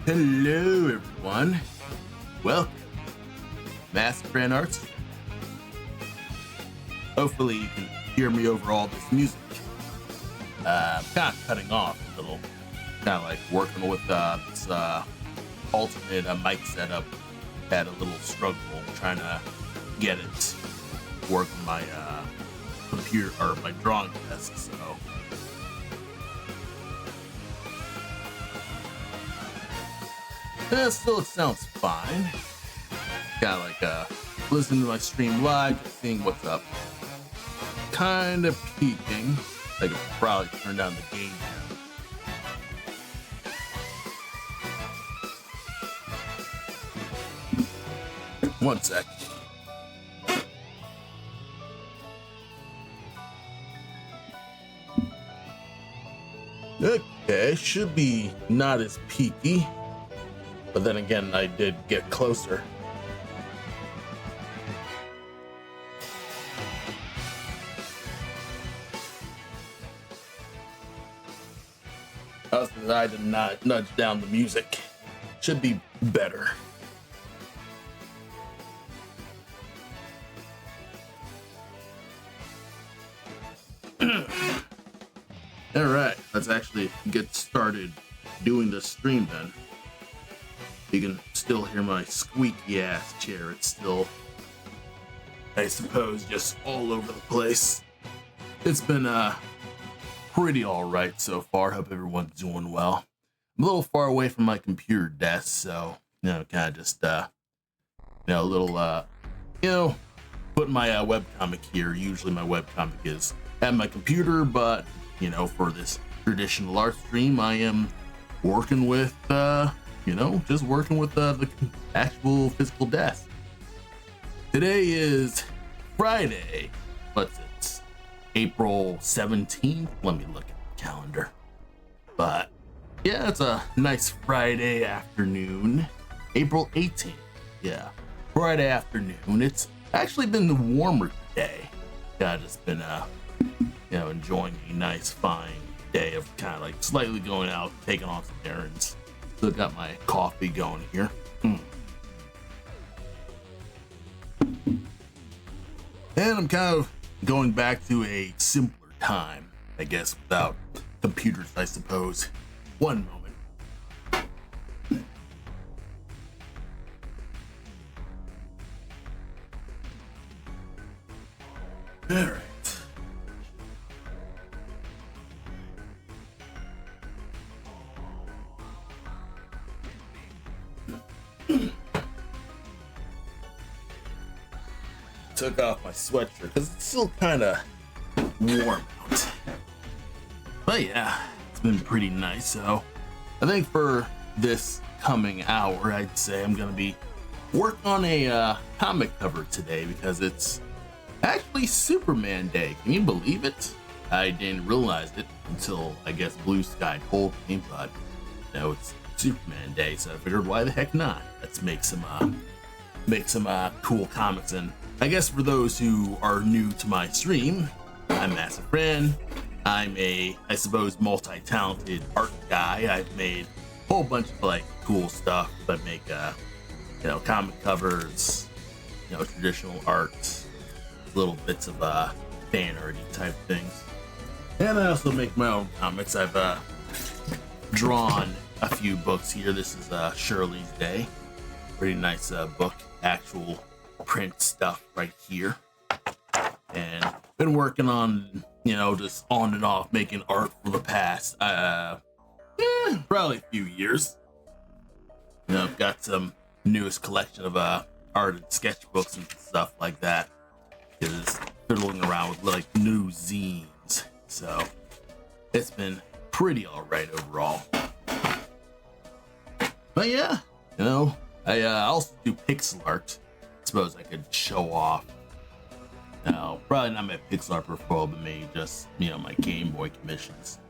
Hello, everyone. Welcome, Master Arts. Hopefully, you can hear me over all this music. I'm kind of cutting off a little, kind of like working with this alternate mic setup. Had a little struggle trying to get it to work on my computer or my drawing desk. So. Still, it sounds fine. Kind of like listening to my stream live, just seeing what's up. Kind of peeking. I could probably turn down the gain now. One sec. Okay, should be not as peaky. But then again, I did get closer. I was decided to not nudge down the music. Should be better. All right, let's actually get started doing the stream then. You can still hear my squeaky ass chair. It's still, I suppose, just all over the place. It's been pretty all right so far. Hope everyone's doing well. I'm a little far away from my computer desk, so kind of just a little putting my webcomic here. Usually my webcomic is at my computer, but for this traditional art stream, I am working with just working with the actual physical desk. Today is Friday. What's it? April 17th? Let me look at the calendar. But yeah, it's a nice Friday afternoon. April 18th. Yeah, Friday afternoon. It's actually been the warmer today. Yeah, I've just been enjoying a nice fine day of kind of like slightly going out, taking on some errands. Still got my coffee going here. And I'm kind of going back to a simpler time, I guess, without computers, I suppose. One moment. All right. Took off my sweatshirt because it's still kind of warm out. But yeah, it's been pretty nice. So I think for this coming hour, I'd say I'm gonna be working on a comic cover today because it's actually Superman Day. Can you believe it? I didn't realize it until I guess Blue Sky told me, but it's Superman Day, so I figured why the heck not? Let's make some cool comics. And I guess for those who are new to my stream, I'm Massive Friend. I'm I suppose, multi-talented art guy. I've made a whole bunch of cool stuff. I make comic covers, traditional art, little bits of fan arty type things. And I also make my own comics. I've drawn a few books here. This is Shirley's Day. Pretty nice book, actual print stuff right here. And been working on, just on and off making art for the past, probably a few years. I've got some newest collection of art and sketchbooks and stuff like that. Just fiddling around with new zines. So it's been pretty all right overall. But yeah, I also do pixel art. I suppose I could show off. No, probably not my pixel art portfolio, but maybe just, my Game Boy commissions.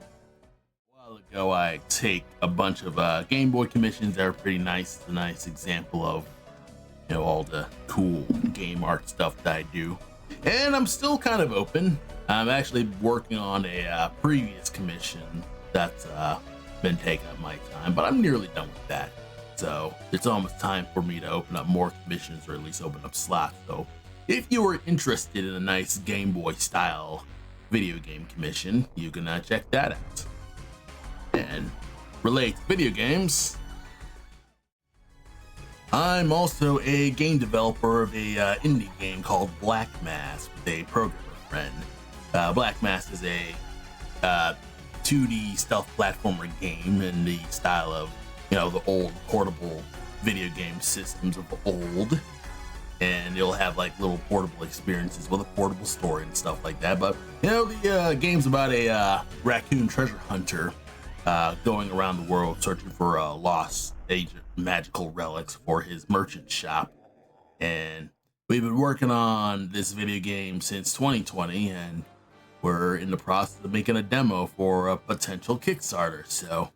A while ago, I take a bunch of Game Boy commissions that are pretty nice. It's a nice example of, all the cool game art stuff that I do. And I'm still kind of open. I'm actually working on a previous commission that's been taking up my time, but I'm nearly done with that. So it's almost time for me to open up more commissions, or at least open up slots. So if you are interested in a nice Game Boy style video game commission, you can check that out. And relate to video games, I'm also a game developer of a indie game called Black Mass with a programmer friend. Black Mass is a 2D stealth platformer game in the style of, the old portable video game systems of old. And it'll have like little portable experiences with a portable story and stuff like that. But the game's about a raccoon treasure hunter going around the world searching for lost magical relics for his merchant shop. And we've been working on this video game since 2020, and we're in the process of making a demo for a potential Kickstarter. So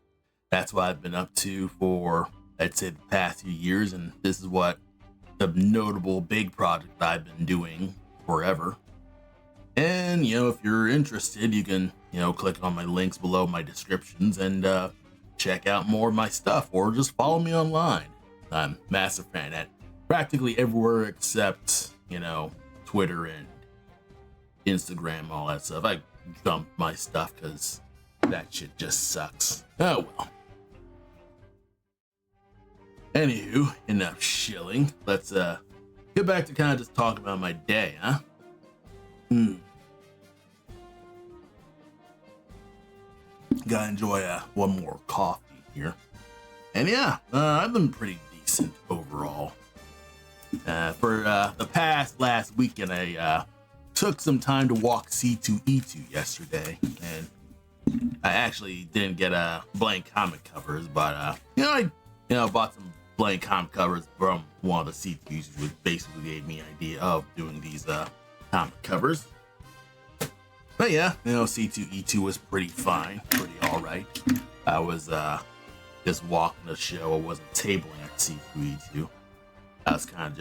that's what I've been up to for, I'd say, the past few years. And this is what the notable big project I've been doing forever. And, if you're interested, you can, click on my links below my descriptions and check out more of my stuff, or just follow me online. I'm a massive fan at practically everywhere except, Twitter and Instagram, all that stuff. I dumped my stuff because that shit just sucks. Oh well. Anywho, enough shilling. Let's get back to kind of just talking about my day, huh? Gotta enjoy one more coffee here. And yeah, I've been pretty decent overall. For the last weekend, I took some time to walk C2E2 yesterday, and I actually didn't get blank comic covers, but I bought some blank comic covers from one of the C2Es, which basically gave me an idea of doing these comic covers. But yeah, C2E2 was pretty fine, pretty alright. I was just walking the show. I wasn't tabling at C2E2. I was kind of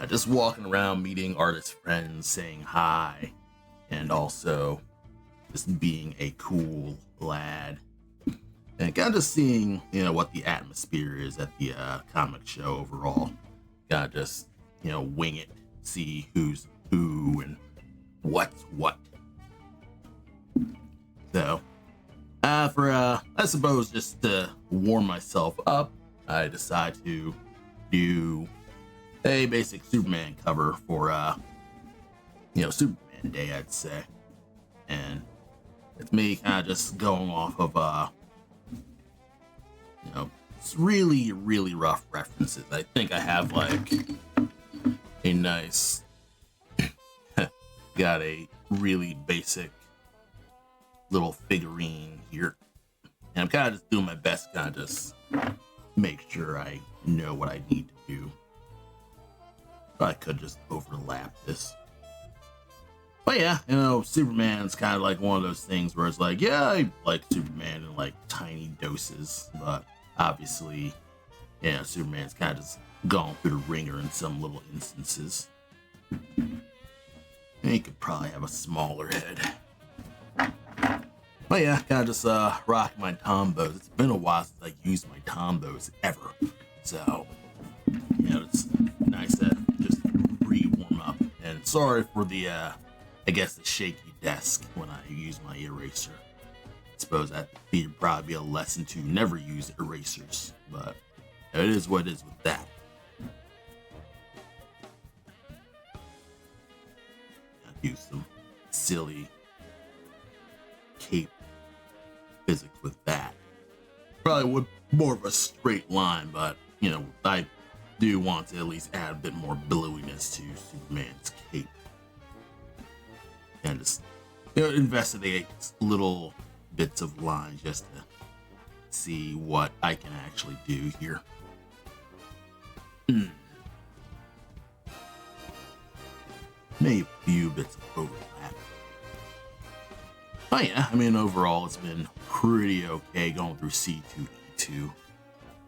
just walking around, meeting artist friends, saying hi, and also just being a cool lad. And kind of just seeing, what the atmosphere is at the comic show overall. Kind of just, wing it, see who's who and what's what. So, I suppose just to warm myself up, I decided to do a basic Superman cover for, Superman Day, I'd say. And it's me kind of just going off of, it's really, really rough references. I think I have like a nice, got a really basic little figurine here. And I'm kind of just doing my best, kind of just make sure I know what I need to do. I could just overlap this. But yeah, Superman's kind of like one of those things where it's like, yeah, I like Superman in like tiny doses, but obviously, Superman's kind of just gone through the ringer in some little instances. And he could probably have a smaller head. But yeah, kind of just rock my Tombos. It's been a while since I used my Tombos ever. So, it's nice to just re-warm up. And sorry for the, the shaky desk when I use my eraser. I suppose that'd probably be a lesson to never use erasers. But it is what it is with that. I'll use some silly cape physics with that. Probably would more of a straight line, but I do want to at least add a bit more bluiness to Superman's cape. And just investigate little bits of lines just to see what I can actually do here. Maybe a few bits of overlap. Oh yeah, overall it's been pretty okay going through C2E2.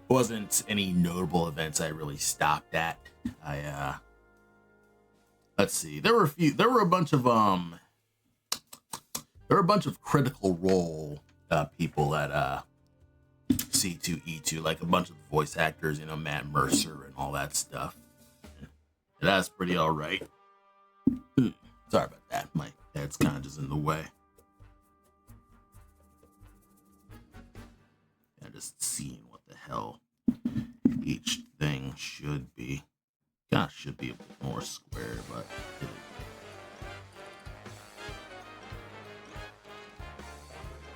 Wasn't any notable events I really stopped at. Let's see, there were a bunch of Critical Role people at C2E2, like a bunch of the voice actors, Matt Mercer and all that stuff. That's pretty all right. Sorry about that. My head's kind of just in the way. Yeah, just seeing what the hell each thing should be. Gosh, should be a bit more square, but it is.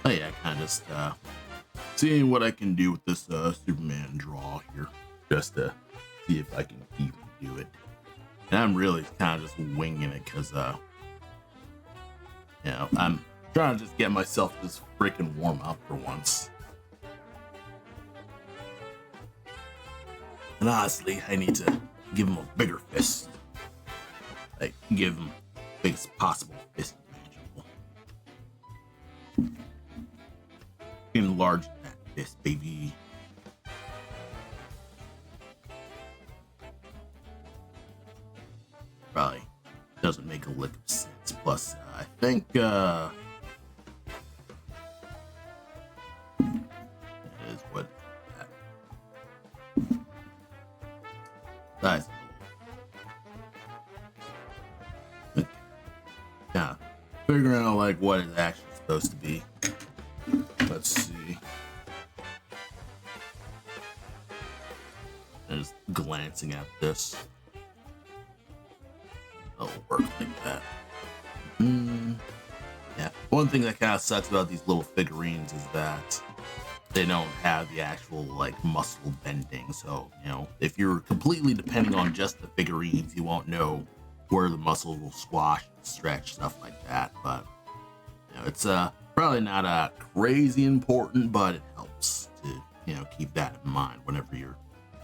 Oh yeah, kind of just seeing what I can do with this Superman draw here, just to see if I can even do it. And I'm really kind of just winging it because, I'm trying to just get myself this freaking warm up for once. And honestly, I need to give him a bigger fist. Like, give him the biggest possible fist imaginable. Enlarge that fist, baby. Probably doesn't make a lick of sense. Plus, I think, it is what that. Size. Yeah, figuring out like what it's actually supposed to be. Let's see. Just glancing at this. It'll work like that. Yeah. One thing that kind of sucks about these little figurines is that they don't have the actual like muscle bending. So, if you're completely depending on just the figurines, you won't know where the muscles will squash, stretch, stuff like that. But it's probably not crazy important, but it helps to keep that in mind whenever you're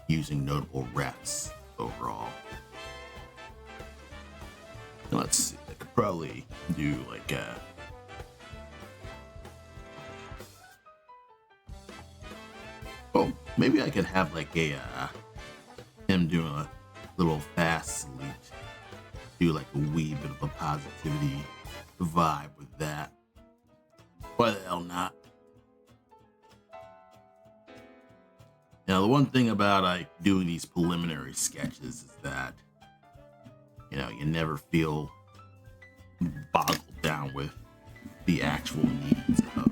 using notable refs overall. Let's see. I could probably do like maybe I could have like him doing a little fast salute. Do like a wee bit of a positivity vibe with that. Why the hell not? Now, the one thing about like doing these preliminary sketches is that you never feel boggled down with the actual needs of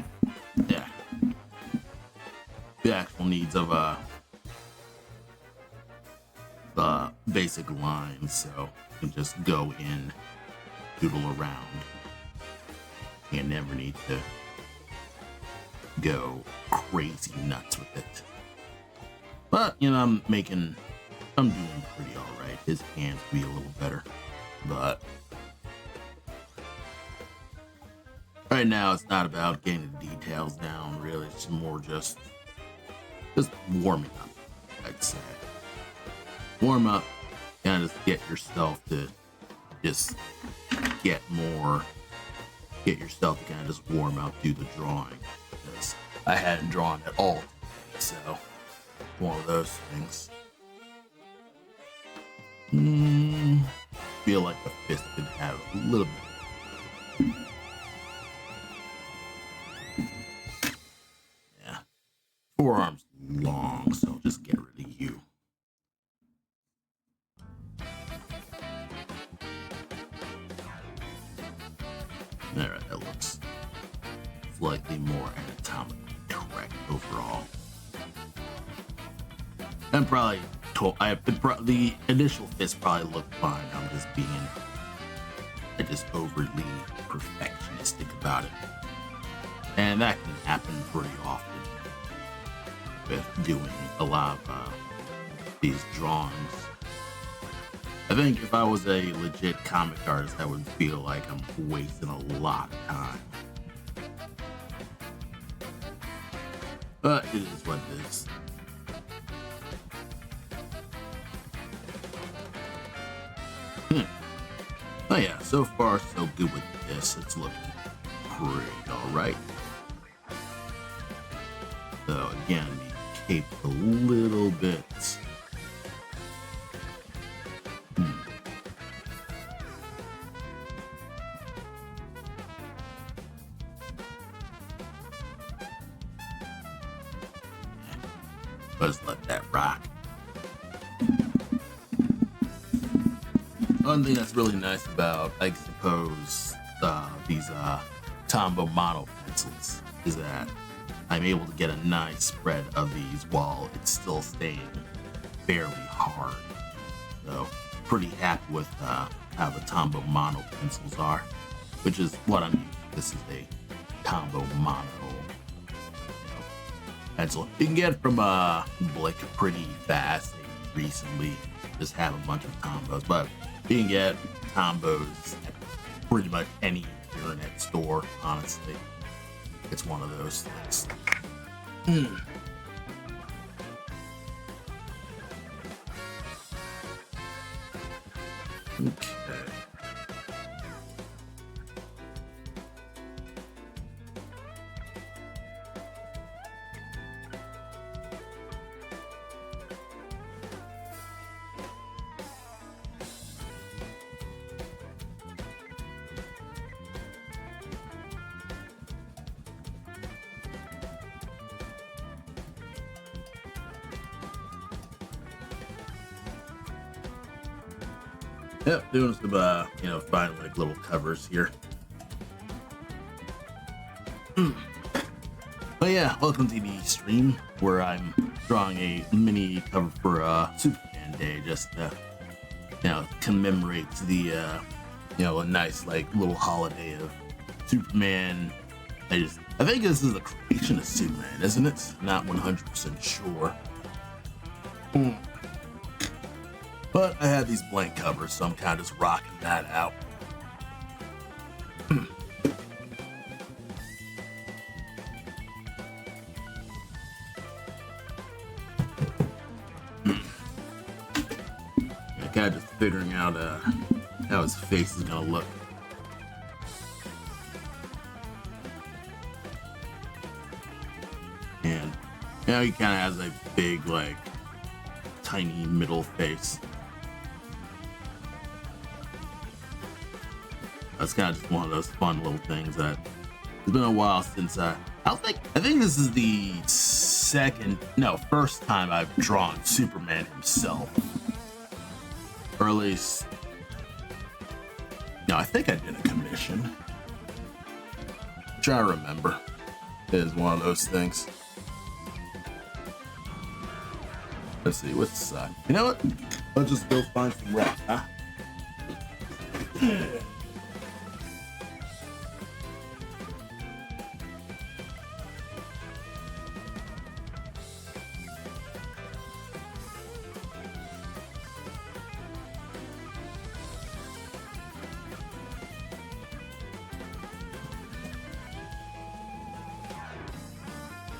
the basic lines, so you can just go in, doodle around. You never need to go crazy nuts with it. But I'm doing pretty alright. His hands be a little better, but right now it's not about getting the details down. Really, it's more just warming up. I'd say warm up, kind of just get yourself to get yourself to kind of just warm up, do the drawing, because I hadn't drawn at all today, so one of those things. Feel like the fist could have a little bit. Yeah, forearms long, so just get rid of you. Alright, that looks slightly more anatomically correct overall. And probably the initial fist probably looked fine. I'm just overly perfectionistic about it. And that can happen pretty often with doing a lot of these drawings. I think if I was a legit comic artist, I would feel like I'm wasting a lot of time. But it is what it is. Oh yeah, so far so good with this. It's looking pretty alright. So again, the cape a little bit. Let's let that rock. One thing that's really nice about, I suppose, these Tombow mono pencils is that I'm able to get a nice spread of these while it's still staying fairly hard. So, pretty happy with how the Tombow mono pencils are, which is what I'm using. This is a Tombow mono pencil. You can get from Blick pretty fast. They recently just have a bunch of Tombows, but you can get Tombows at pretty much any internet store, honestly. It's one of those things. Okay. Yep, doing some, finding like little covers here. But yeah, welcome to the stream where I'm drawing a mini cover for Superman Day, just to, commemorate the, a nice like little holiday of Superman. I think this is the creation of Superman, isn't it? Not 100% sure. But I had these blank covers, so I'm kind of just rocking that out. I'm kind of just figuring out how his face is gonna look. And now he kind of has a big, like, tiny middle face. That's kind of just one of those fun little things that it's been a while since I think this is the first time I've drawn Superman himself. Or at least, I think I did a commission. Try to remember. It is one of those things. Let's see, what's the side? You know what? Let's just go find some rock, huh?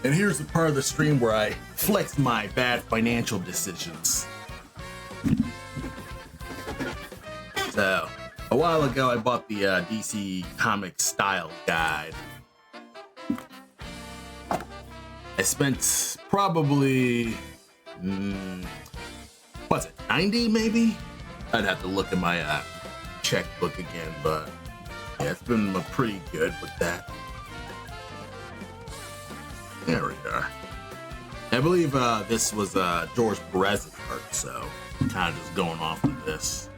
And here's the part of the stream where I flex my bad financial decisions. So, a while ago I bought the DC Comics Style Guide. I spent probably, 90 maybe? I'd have to look at my checkbook again, but yeah, it's been pretty good with that. There we are. I believe this was George Perez's art, so I'm kind of just going off of this.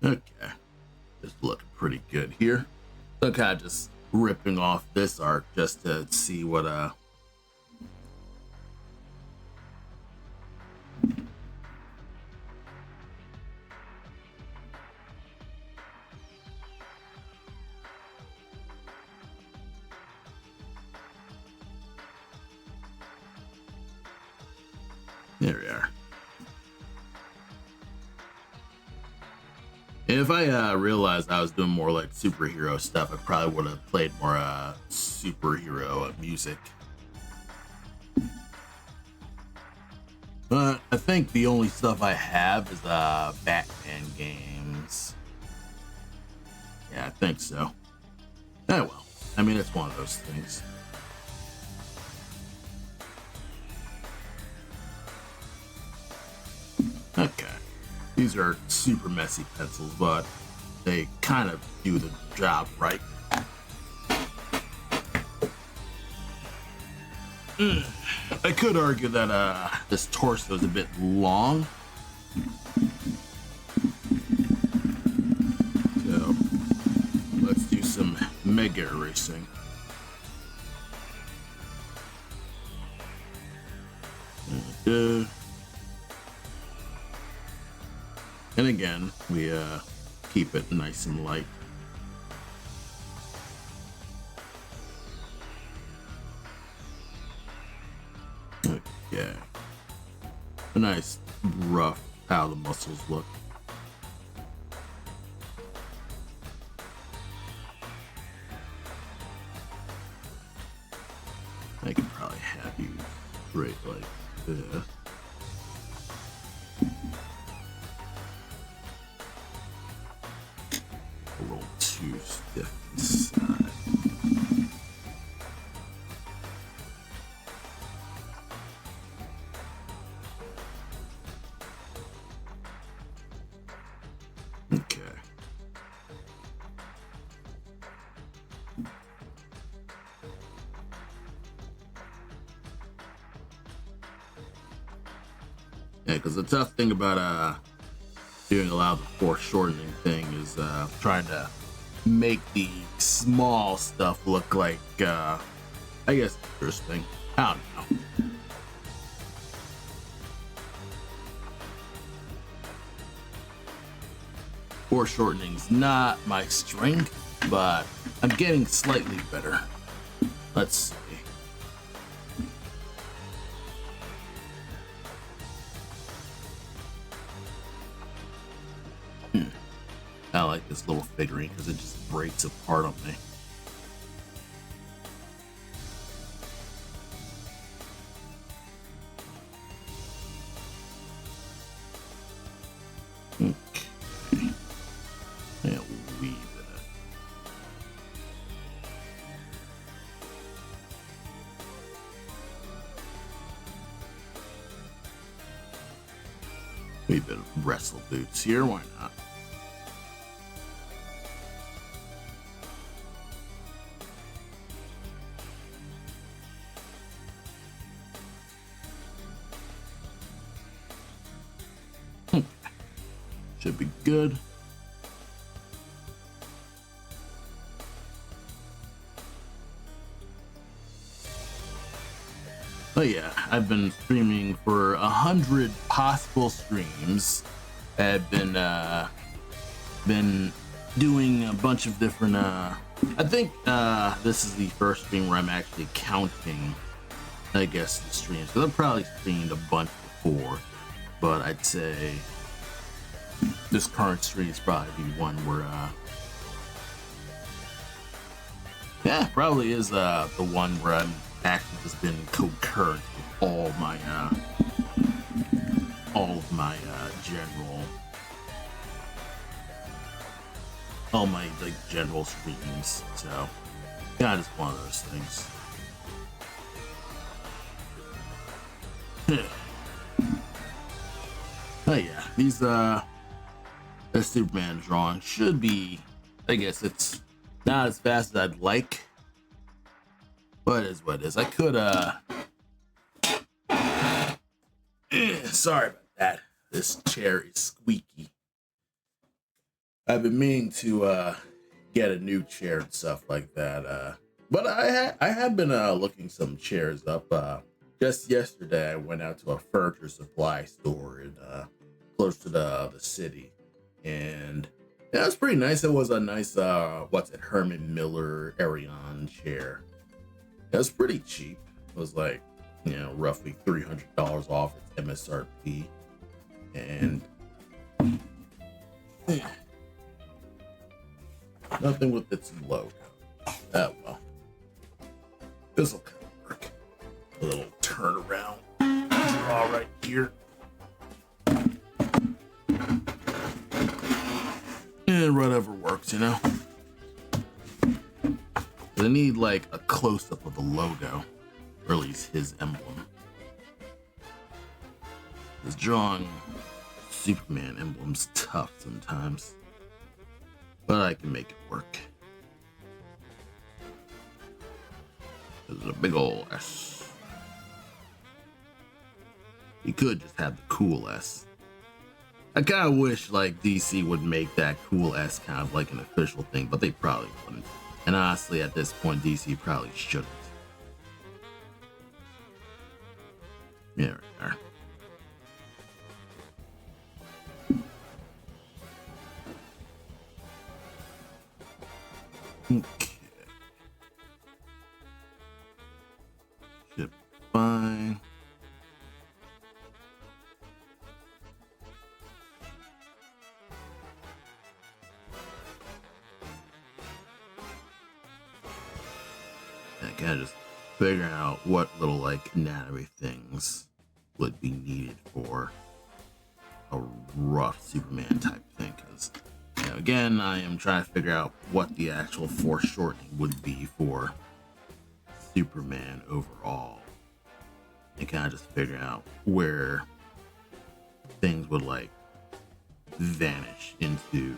Okay, just looking pretty good here. So I'm kind of just ripping off this art just to see what there we are. If I realized I was doing more like superhero stuff, I probably would have played more superhero music. But I think the only stuff I have is Batman games. Yeah, I think so. Oh well. I mean, it's one of those things. Okay. These are super messy pencils, but they kind of do the job right. I could argue that this torso is a bit long. So let's do some mega erasing. And again, we keep it nice and light. Okay. A nice rough how the muscles look. I could probably have you right like this. A little too stiff inside. Okay. Yeah, because the tough thing about doing a lot of the foreshortening thing is trying to make the small stuff look like I guess interesting. I don't know. Foreshortening's not my strength, but I'm getting slightly better. Let's see. I like this little figurine because it just breaks apart on me. Okay. Yeah, weave it. Wee bit of wrestle boots here, why not? Should be good. Oh yeah, I've been streaming for 100 possible streams. I've been doing a bunch of different I think this is the first stream where I'm actually counting, I guess, the streams. Because I've probably streamed a bunch before, but I'd say this current stream is probably the one where yeah, probably is the one where I'm actually just been concurrent with all of my general, all my like general streams. So yeah, it's one of those things. Oh yeah, these the Superman drawing should be, I guess it's not as fast as I'd like, but it is what it is. I could sorry about that. This chair is squeaky. I've been meaning to get a new chair and stuff like that. But I have been looking some chairs up. Just yesterday I went out to a furniture supply store in close to the city. And yeah, it was pretty nice. It was a nice, Herman Miller Arion chair. It was pretty cheap. It was like, roughly $300 off its MSRP. And nothing with its logo. Oh well. This'll kind of work. A little turnaround draw right here. And whatever works, I need like a close-up of the logo, or at least his emblem. This drawing Superman emblem's tough sometimes, but I can make it work. There's a big ol' S. You could just have the cool S. I kind of wish like DC would make that cool S kind of like an official thing, but they probably wouldn't. And honestly, at this point, DC probably shouldn't. Yeah, right there. Okay. Should be fine. I kind of just figuring out what little like anatomy things would be needed for a rough Superman type thing, because again, I am trying to figure out what the actual foreshortening would be for Superman overall, and kind of just figuring out where things would like vanish into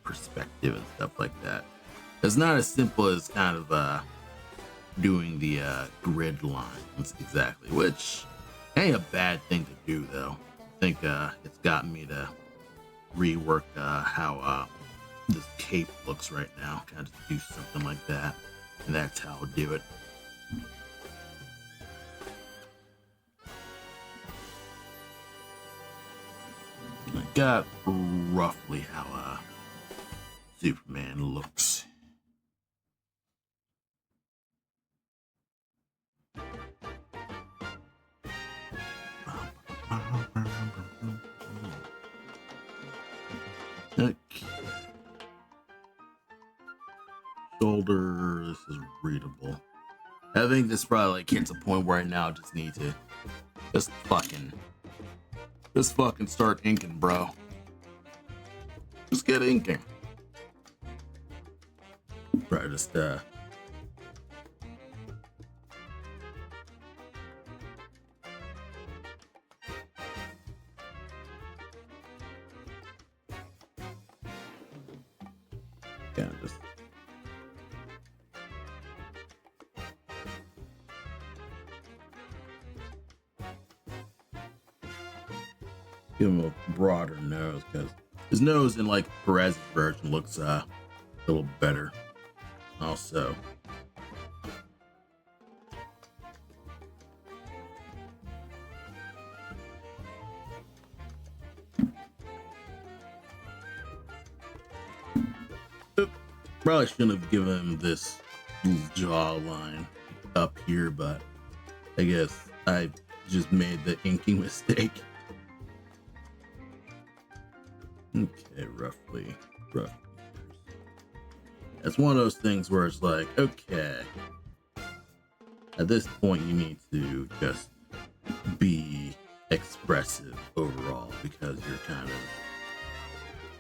perspective and stuff like that. It's not as simple as kind of doing the grid lines exactly, which ain't a bad thing to do though. I think it's gotten me to rework how this cape looks right now. Kind of just do something like that, and that's how I'll do it. I got roughly how Superman looks. Okay. Shoulder, this is readable. I think this probably like hits a point where I now just need to just fucking start inking, bro. Just get inking. Probably just just give him a broader nose, because his nose in like Perez's version looks a little better. Also, probably shouldn't have given him this jawline up here, but I guess I just made the inking mistake. Okay, roughly. It's one of those things where it's like, okay, at this point you need to just be expressive overall, because you're kind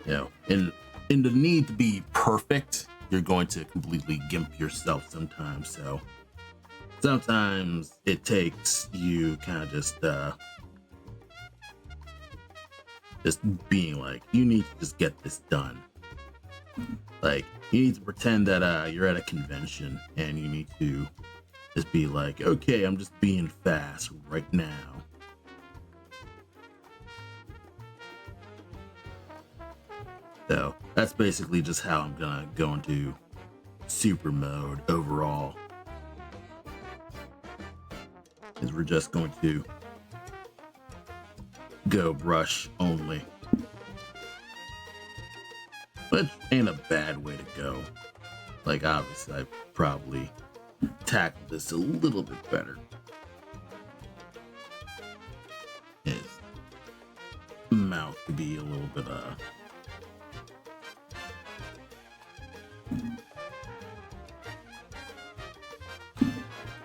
of, in the need to be perfect, you're going to completely gimp yourself sometimes. So sometimes it takes you kind of just being like, you need to just get this done. Like, you need to pretend that you're at a convention, and you need to just be like, okay, I'm just being fast right now. So that's basically just how I'm gonna go into super mode overall. Is we're just going to go brush only. Which ain't a bad way to go. Like, obviously, I probably tackled this a little bit better. His mouth could be a little bit,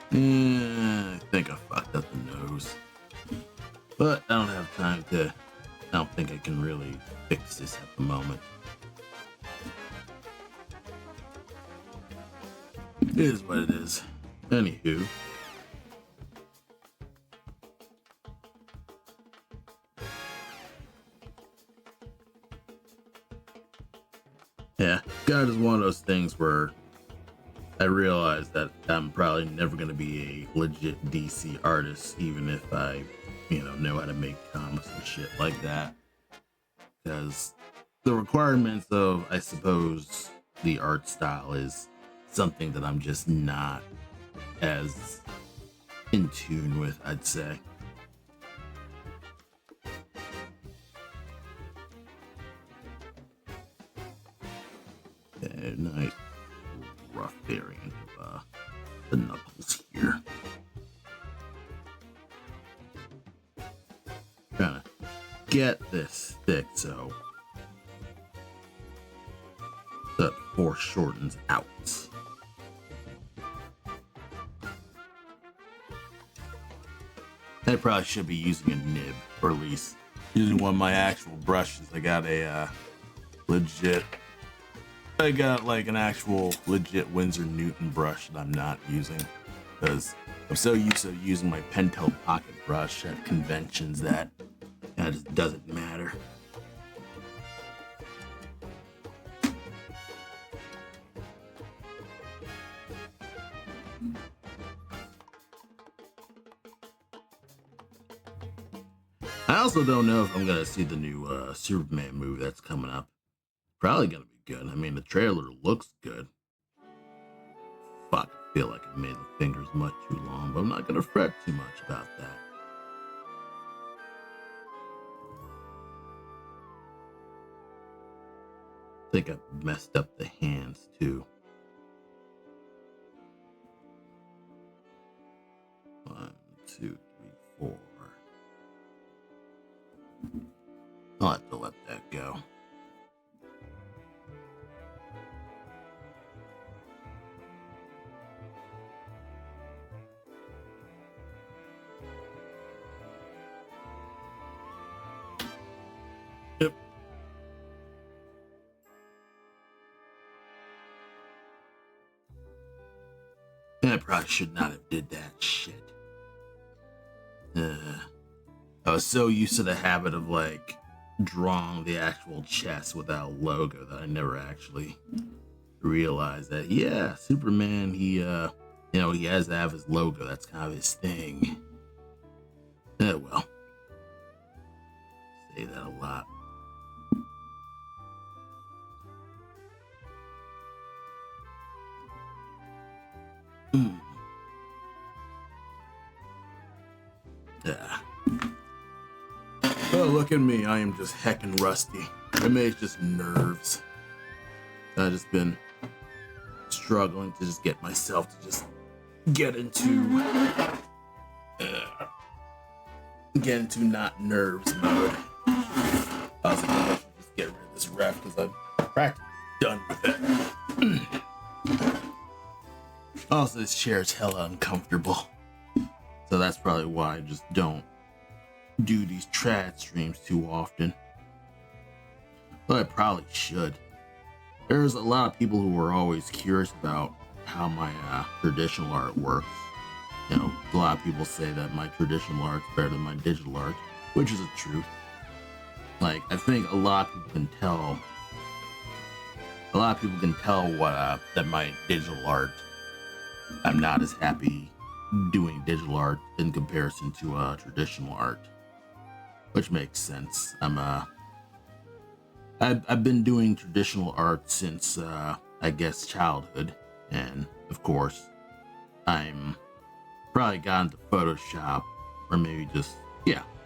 I think I fucked up the nose. But I don't have time to, I don't think I can really fix this at the moment. It is what it is. Anywho. Yeah, God is one of those things where I realize that I'm probably never going to be a legit DC artist, even if I, know how to make comics and shit like that. Because the requirements of, I suppose, the art style is something that I'm just not as in tune with, I'd say. A nice rough variant of the knuckles here. Trying to get this thick so that foreshortens out. I probably should be using a nib, or at least using one of my actual brushes. I got like an actual legit Winsor Newton brush that I'm not using because I'm so used to using my Pentel pocket brush at conventions that it just doesn't matter. I also don't know if I'm gonna see the new Superman movie that's coming up. Probably gonna be good. I mean, the trailer looks good. Fuck, I feel like I made the fingers much too long, but I'm not gonna fret too much about that. I think I messed up the hands too. 1, 2, 3, 4. I'll have to let that go. Yep. I probably should not have did that shit. I was so used to the habit of like drawing the actual chest without a logo that I never actually realized that Superman, he he has to have his logo. That's kind of his thing. Well. Say that a lot. Yeah. Oh, look at me. I am just heckin' rusty. I mean, it's just nerves. I've just been struggling to just get myself to just get into not nerves mode. I was like, I should just get rid of this ref because I'm practically done with it. Also, this chair is hella uncomfortable. So that's probably why I just don't do these trad streams too often. But I probably should. There's a lot of people who are always curious about how my traditional art works. A lot of people say that my traditional art's better than my digital art, which is the truth. Like, I think a lot of people can tell. What that my digital art, I'm not as happy doing digital art in comparison to traditional art, which makes sense. I've been doing traditional art since I guess childhood, and of course I'm probably got into Photoshop, or maybe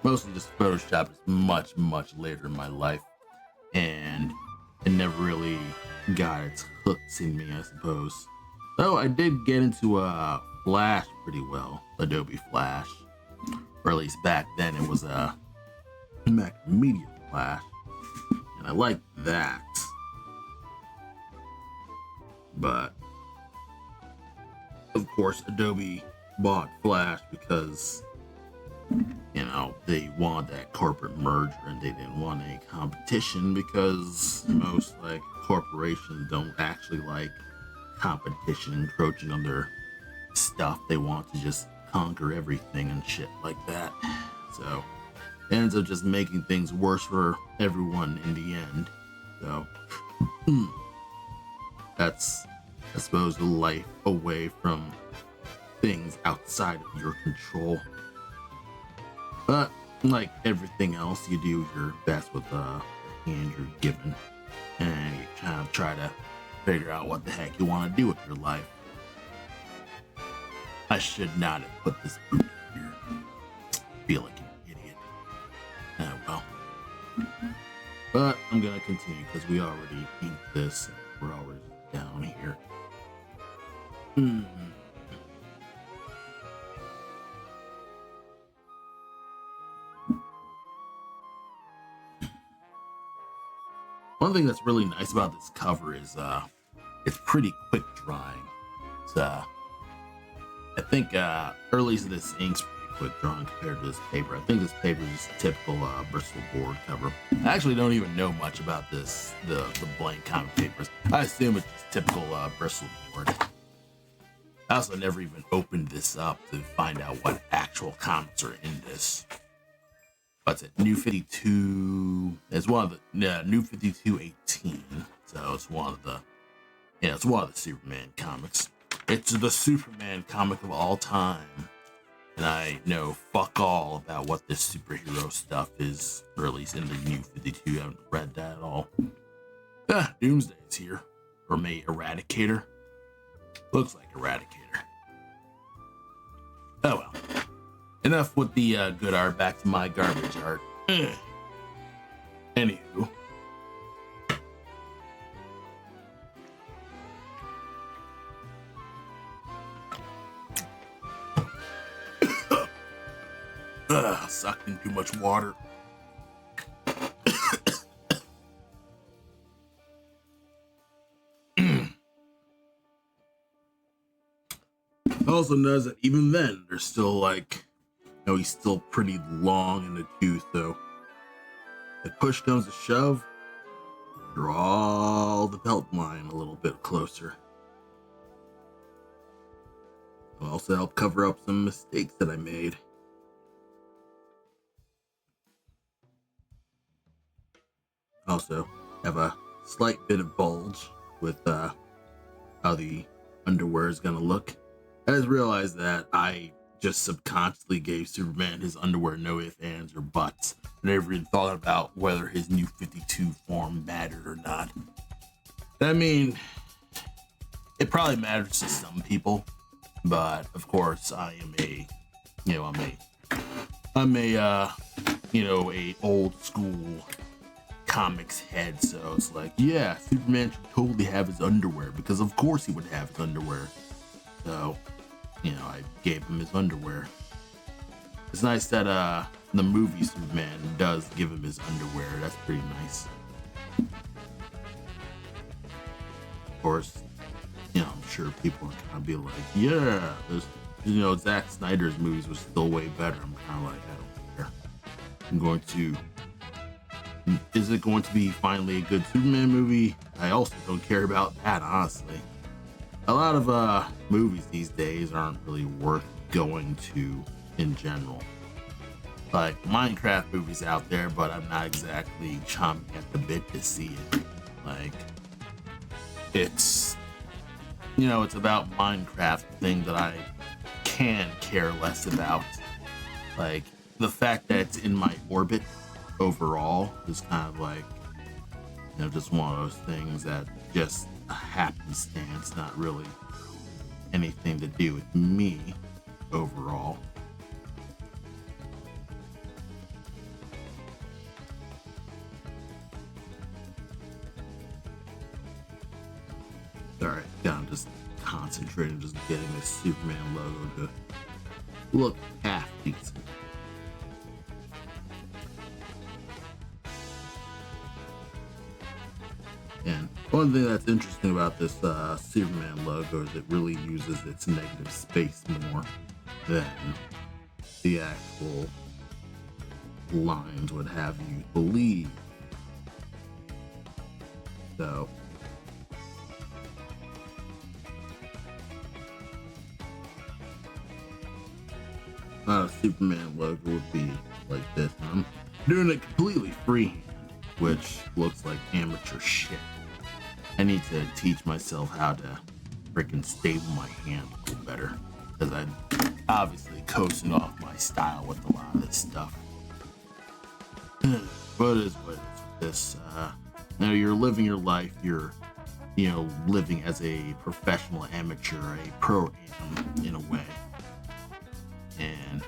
mostly just Photoshop is much later in my life, and it never really got its hooks in me, I suppose. Though I did get into Flash pretty well, Adobe Flash, or at least back then it was a Macromedia Flash, and I liked that. But of course, Adobe bought Flash because they wanted that corporate merger, and they didn't want any competition because most corporations don't actually like competition encroaching on their stuff. They want to just conquer everything and shit like that. So it ends up just making things worse for everyone in the end. So That's, I suppose, a life away from things outside of your control. But like everything else, you do your best with the hand you're given, and you kind of try to figure out what the heck you want to do with your life. I should not have put this boot here. Feel like an idiot. Oh well. But I'm gonna continue because we already inked this. We're already down here. One thing that's really nice about this cover is it's pretty quick drying. It's I think early this ink's pretty quick drawing compared to this paper. I think this paper is a typical Bristol board cover. I actually don't even know much about this, the blank comic papers. I assume it's just typical Bristol board. I also never even opened this up to find out what actual comics are in this. What's it? New 52. It's one of the New 5218. So it's one of the it's one of the Superman comics. It's the Superman comic of all time. And I know fuck all about what this superhero stuff is, or at least in the New 52. I haven't read that at all. Doomsday's here. Or maybe Eradicator. Looks like Eradicator. Oh well. Enough with the good art, back to my garbage art. Anywho. Sucked in too much water. Also knows that even then, there's still like, he's still pretty long in the tooth, though. If push comes to shove, draw the belt line a little bit closer. It'll also help cover up some mistakes that I made. Also, have a slight bit of bulge with how the underwear is gonna look. I just realized that I just subconsciously gave Superman his underwear no ifs, ands, or buts. I never even thought about whether his New 52 form mattered or not. I mean, it probably matters to some people, but of course I am a old school comics head, so it's like, yeah, Superman should totally have his underwear, because of course he would have his underwear. So, I gave him his underwear. It's nice that the movie Superman does give him his underwear. That's pretty nice. Of course, I'm sure people are kind of be like, yeah, there's, Zack Snyder's movies were still way better. I'm kind of like, I don't care. Is it going to be finally a good Superman movie? I also don't care about that, honestly. A lot of movies these days aren't really worth going to in general. Like Minecraft movies out there, but I'm not exactly chomping at the bit to see it. Like, it's about Minecraft thing that I can care less about. Like, the fact that it's in my orbit overall is kind of like, just one of those things that just a happenstance, not really anything to do with me overall. Alright, yeah, I'm just concentrating, just getting this Superman logo to look half decent. And one thing that's interesting about this Superman logo is it really uses its negative space more than the actual lines would have you believe. So, a Superman logo would be like this. I'm doing it completely freehand, which looks like amateur shit. I need to teach myself how to freaking stable my hand a little better, because I'm obviously coasting off my style with a lot of this stuff. But it is what it is. This, you're living your life. You're, living as a professional amateur, a pro-am in a way, and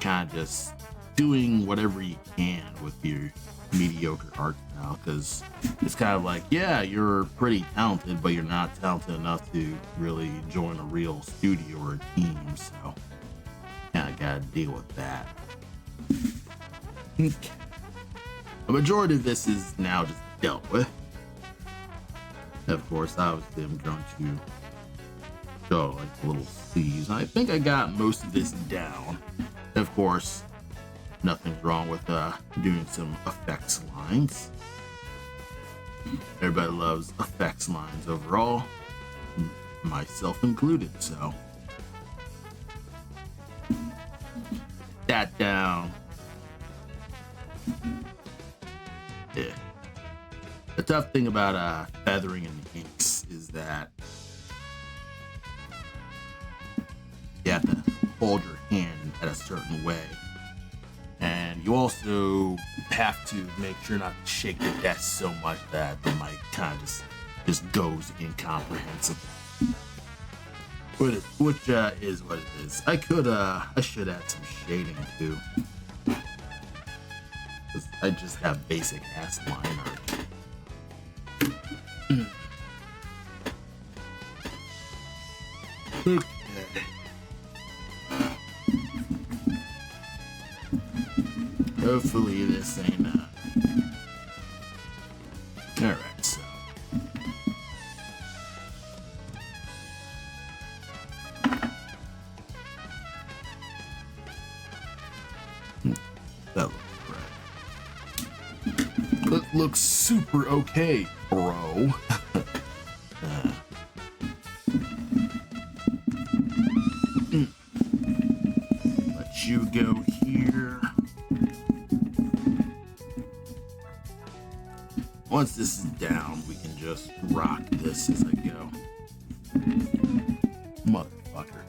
kind of just doing whatever you can with your mediocre art style, because it's kind of like, yeah, you're pretty talented, but you're not talented enough to really join a real studio or a team, so kind of gotta deal with that. Okay. The majority of this is now just dealt with. Of course, obviously I'm going to show like the little sleeves. I think I got most of this down. Of course, nothing's wrong with doing some effects lines. Everybody loves effects lines overall, myself included, so that down. Yeah. The tough thing about feathering in the inks is that you have to hold your hand at a certain way. And you also have to make sure not to shake the desk so much that the mic kind of just goes incomprehensible. Which is what it is. I should add some shading too. I just have basic ass line art. Okay. Hopefully this ain't alright, so that looks right. That looks super okay, bro. Let you go here. Once this is down, we can just rock this as I go. Motherfucker.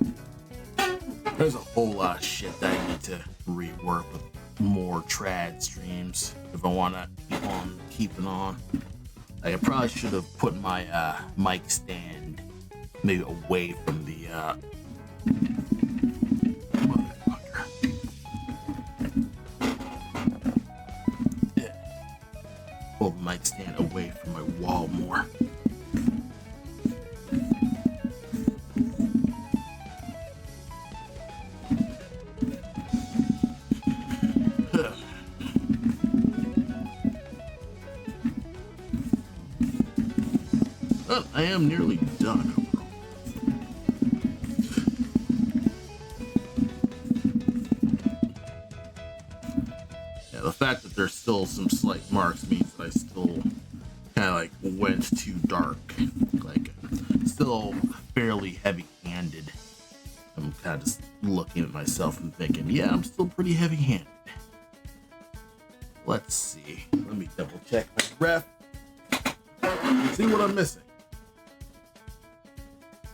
There's a whole lot of shit that I need to rework with more trad streams if I want to keep on keeping on. Like, I probably should have put my mic stand maybe away from the motherfucker. Yeah. Pull the mic stand away from my wall more. Well, I am nearly done overall. Yeah, the fact that there's still some slight marks means that I still kind of like went too dark. Like, still fairly heavy-handed. I'm kind of just looking at myself and thinking, yeah, I'm still pretty heavy-handed. Let's see. Let me double check my ref. See what I'm missing.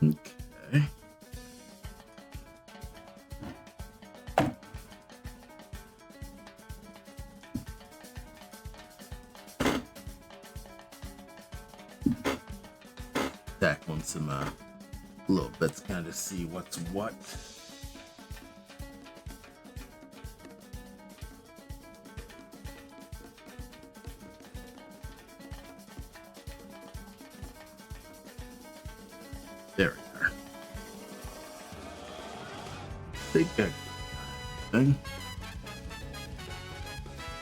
Okay. Tackling some little bits, kind of see what's what. There we are. Big thing.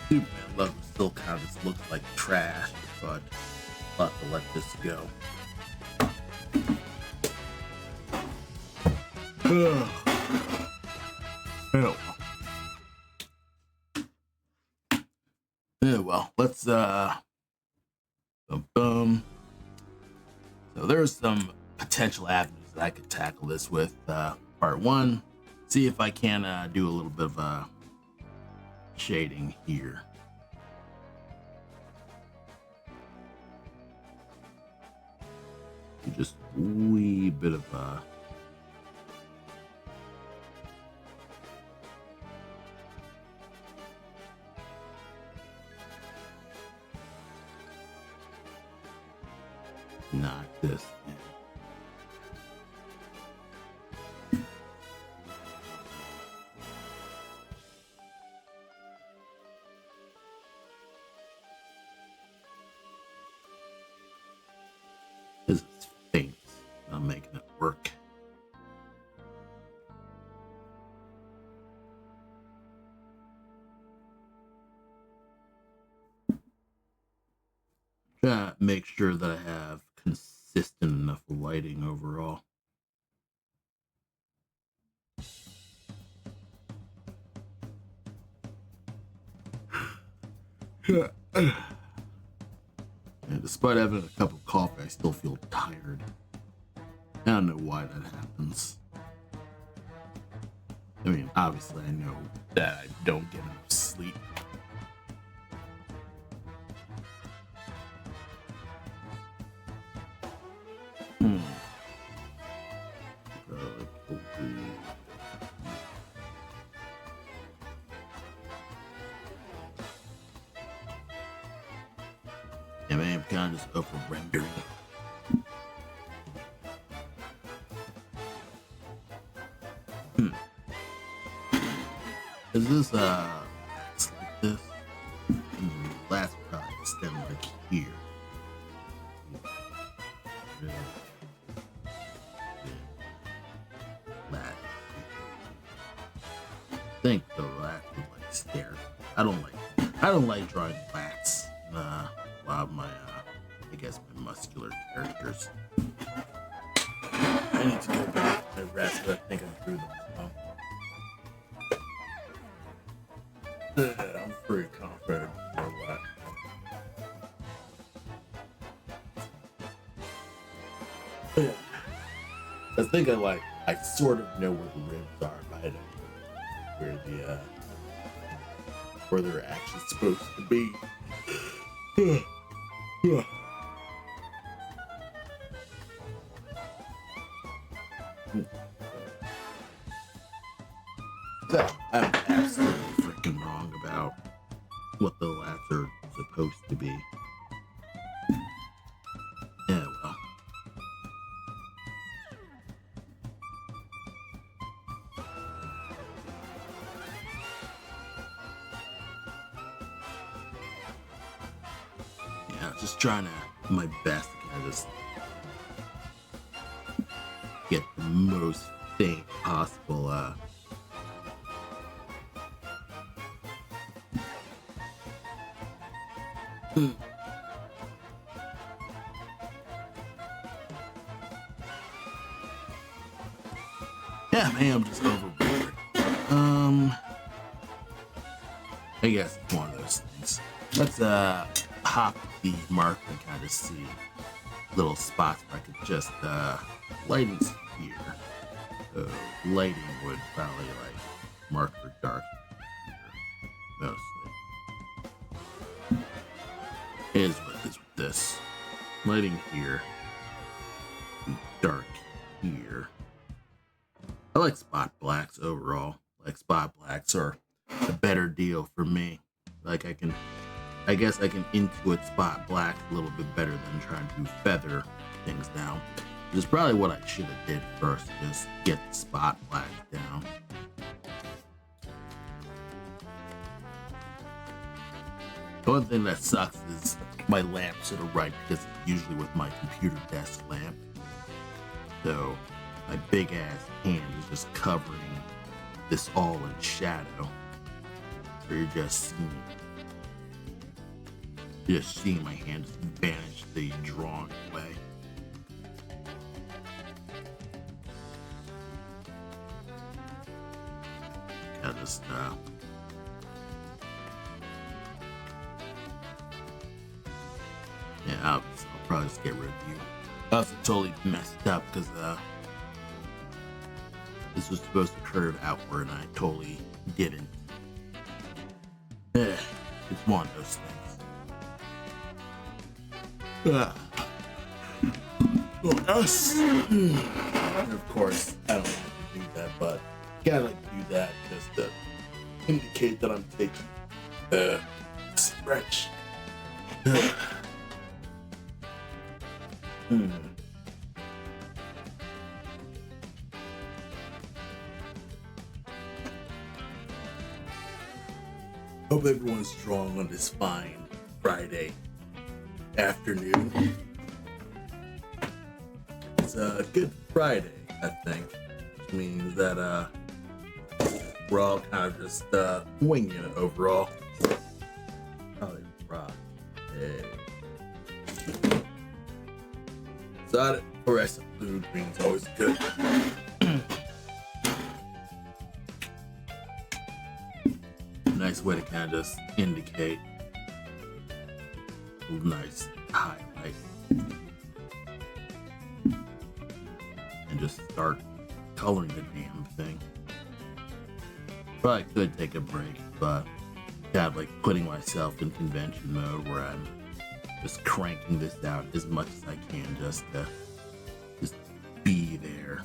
Superman logo still kind of looks like trash, but I'll have to let this go. Oh well. Yeah, well, let's boom. So there's some potential avenues that I could tackle this with. Part one, see if I can do a little bit of shading here. just a wee bit of knock this in. This is faint. I'm making it work. Try to make sure that I have consistent enough lighting overall. And despite having a cup of coffee, I still feel tired. I don't know why that happens. I mean, obviously I know that I don't get enough sleep. Yeah, man, I'm kind of just over rendering. Is this it's like this? Last probably extend like here. I think the lat would like stare. I don't like drawing lats. A lot of my I guess my muscular characters. I need to go back to my rest, but I think I'm through them. I'm pretty confident for that. I think I sort of know where the ribs are, but I don't know where they're actually supposed to be. So, I'm absolutely freaking wrong about what the lats are supposed to be. Yeah, well. Yeah, just trying to my best to kind of just get the most faint possible yeah, man, I'm just overboard. I guess it's one of those things. Let's hop the mark and kind of see little spots where I could just lighting's here. So lighting would probably like mark for dark here, mostly. Is what it is with this. Lighting here. Dark here. I like spot blacks overall. Like spot blacks are a better deal for me. Like I guess I can intuit spot black a little bit better than trying to feather things down. Which is probably what I should have did first, just get the spot black down. The one thing that sucks is my lamp's to the right because it's usually with my computer desk lamp. So my big ass hand is just covering this all in shadow. So you're just seeing my hand just vanish the drawing away. I just yeah, I'll probably just get rid of you. I was totally messed up because this was supposed to curve outward and I totally didn't. It's one of those things. us. And of course, I don't have to do that, but gotta like do that just to indicate that I'm taking stretch. Hope everyone's strong on this fine Friday afternoon. It's a good Friday, I think, which means that we're all kind of just winging it overall. Probably Friday. Excited for rest of food beans, always good. Nice way to kind of just indicate a nice highlight and just start coloring the damn thing. Probably could take a break, but kind of like putting myself in convention mode where I'm just cranking this out as much as I can just to just be there.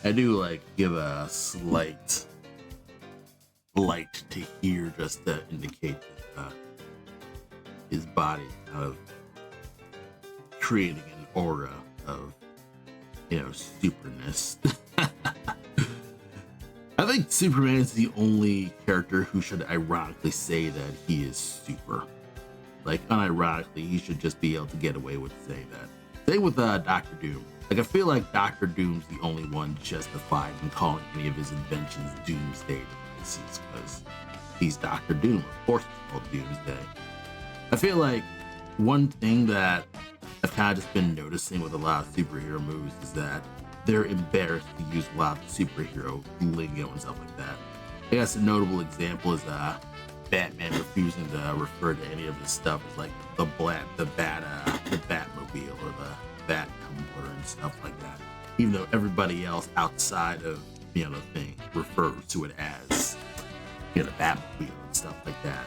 I do like give a slight light to here just to indicate that his body kind of creating an aura of, superness. I think Superman is the only character who should ironically say that he is super. Like, unironically, he should just be able to get away with saying that. Same with Dr. Doom. Like, I feel like Dr. Doom's the only one justified in calling any of his inventions doomsday devices, because he's Dr. Doom. Of course it's called Doomsday. I feel like one thing that I've kind of just been noticing with a lot of superhero movies is that they're embarrassed to use a lot of superhero lingo and stuff like that. I guess a notable example is Batman refusing to refer to any of his stuff as like the Batmobile or the Bat Tumbler and stuff like that. Even though everybody else outside of the thing refers to it as the Batmobile and stuff like that.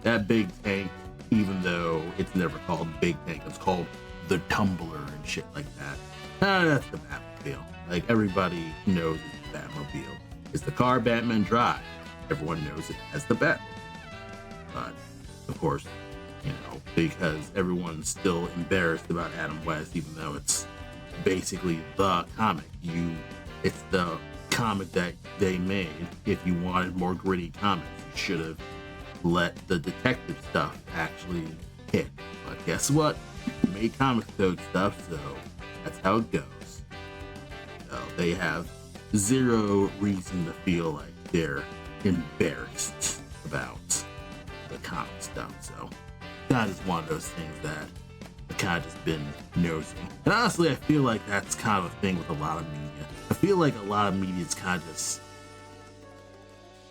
That big tank, even though it's never called Big Tank, it's called the Tumbler and shit like that. That's the Batmobile. Like, everybody knows it's the Batmobile. It's the car Batman drives. Everyone knows it as the Batmobile. But, of course, because everyone's still embarrassed about Adam West, even though it's basically the comic. It's the comic that they made. If you wanted more gritty comics, you should have let the detective stuff actually hit. But guess what? You made comic code stuff, so that's how it goes. So they have zero reason to feel like they're embarrassed about the comic stuff. So that is one of those things that I've kind of just been noticing. And honestly, I feel like that's kind of a thing with a lot of media. I feel like a lot of media is kind of just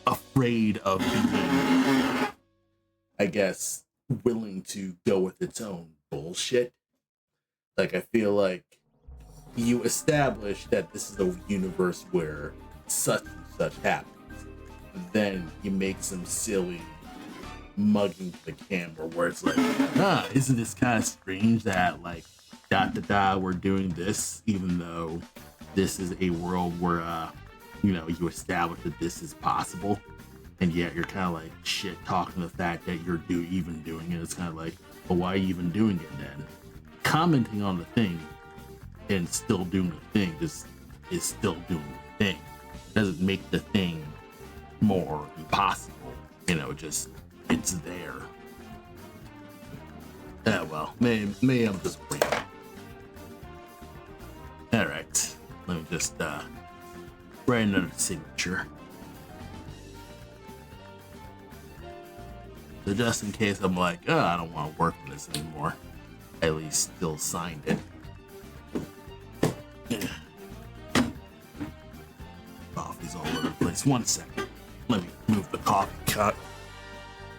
afraid of being, I guess, willing to go with its own bullshit. Like, I feel like you establish that this is a universe where such and such happens. Then you make some silly mugging to the camera where it's like, isn't this kind of strange that like we're doing this, even though this is a world where you establish that this is possible, and yet you're kind of like shit talking the fact that you're even doing it. It's kind of like, well, why are you even doing it then? Commenting on the thing and still doing the thing is still doing the thing. It doesn't make the thing more impossible. Just it's there. Yeah, well, maybe I'm just weird. All right, let me just write another signature. So just in case I'm like, I don't want to work on this anymore, I at least still signed it. Coffee's all over the place. 1 second. Let me move the coffee cup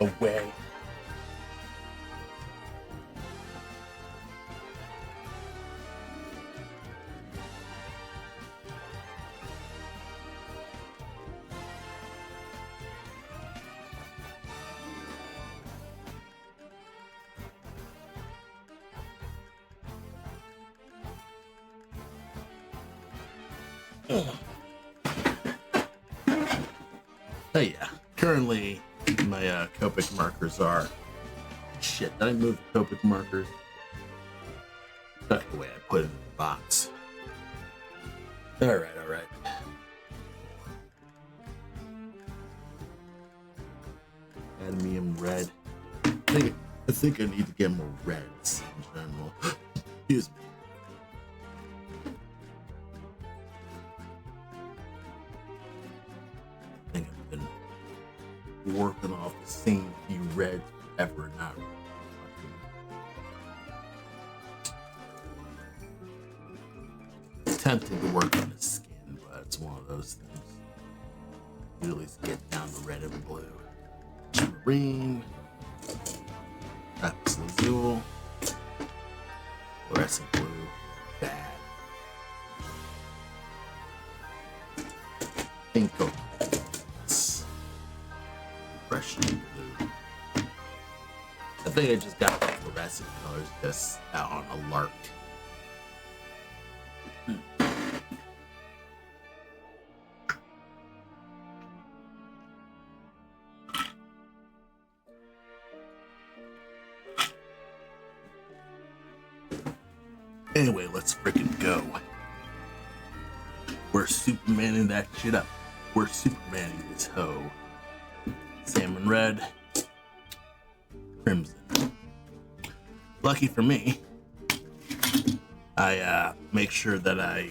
away. Oh yeah, currently my Copic markers are... Shit, did I move the Copic markers? Tuck away, I put it in the box. Alright. Cadmium red. I think I need to get more reds in general. Excuse me. I think I've been working off the same few reds forever, not really. Tempted to work on his skin, but it's one of those things. You at least get down to red and blue. Marine, lapis lazuli, fluorescent blue, bad. Pink opals, refreshing blue. I think I just got the fluorescent colors just out on a lark. Anyway, let's freaking go. We're Supermaning that shit up. We're Supermaning this hoe. Salmon red, crimson. Lucky for me, I make sure that I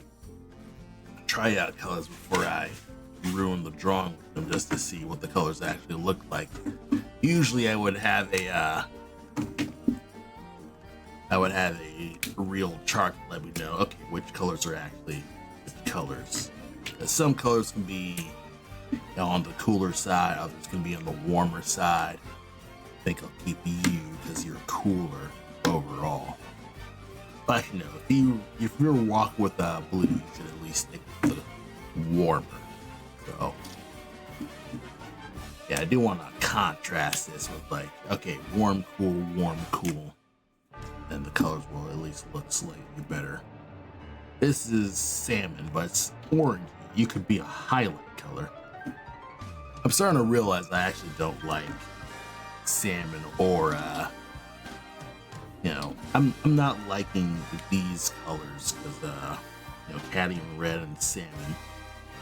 try out colors before I ruin the drawing with them, just to see what the colors actually look like. Usually I would have a real chart to let me know, okay, which colors are actually the colors. Some colors can be on the cooler side, others can be on the warmer side. I think I'll keep you because you're cooler overall. But if you're walking with blue, you should at least stick with the warmer. So yeah, I do want to contrast this with like, okay, warm, cool. Then the colors will at least look slightly better. This is salmon, but it's orange. You could be a highlight color. I'm starting to realize I actually don't like salmon or I'm not liking these colors because cadmium red and salmon.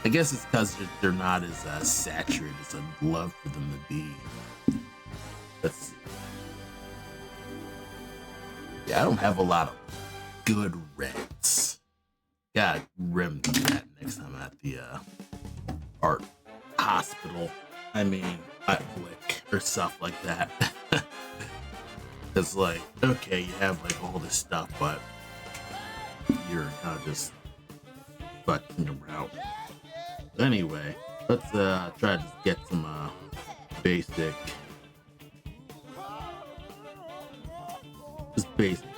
I guess it's because they're not as saturated as I'd love for them to be. I don't have a lot of good reds. Gotta remember that next time at the art hospital. I mean, art flick or stuff like that. It's like, okay, you have like all this stuff, but you're kind of just fucking around. Anyway, let's try to get some basic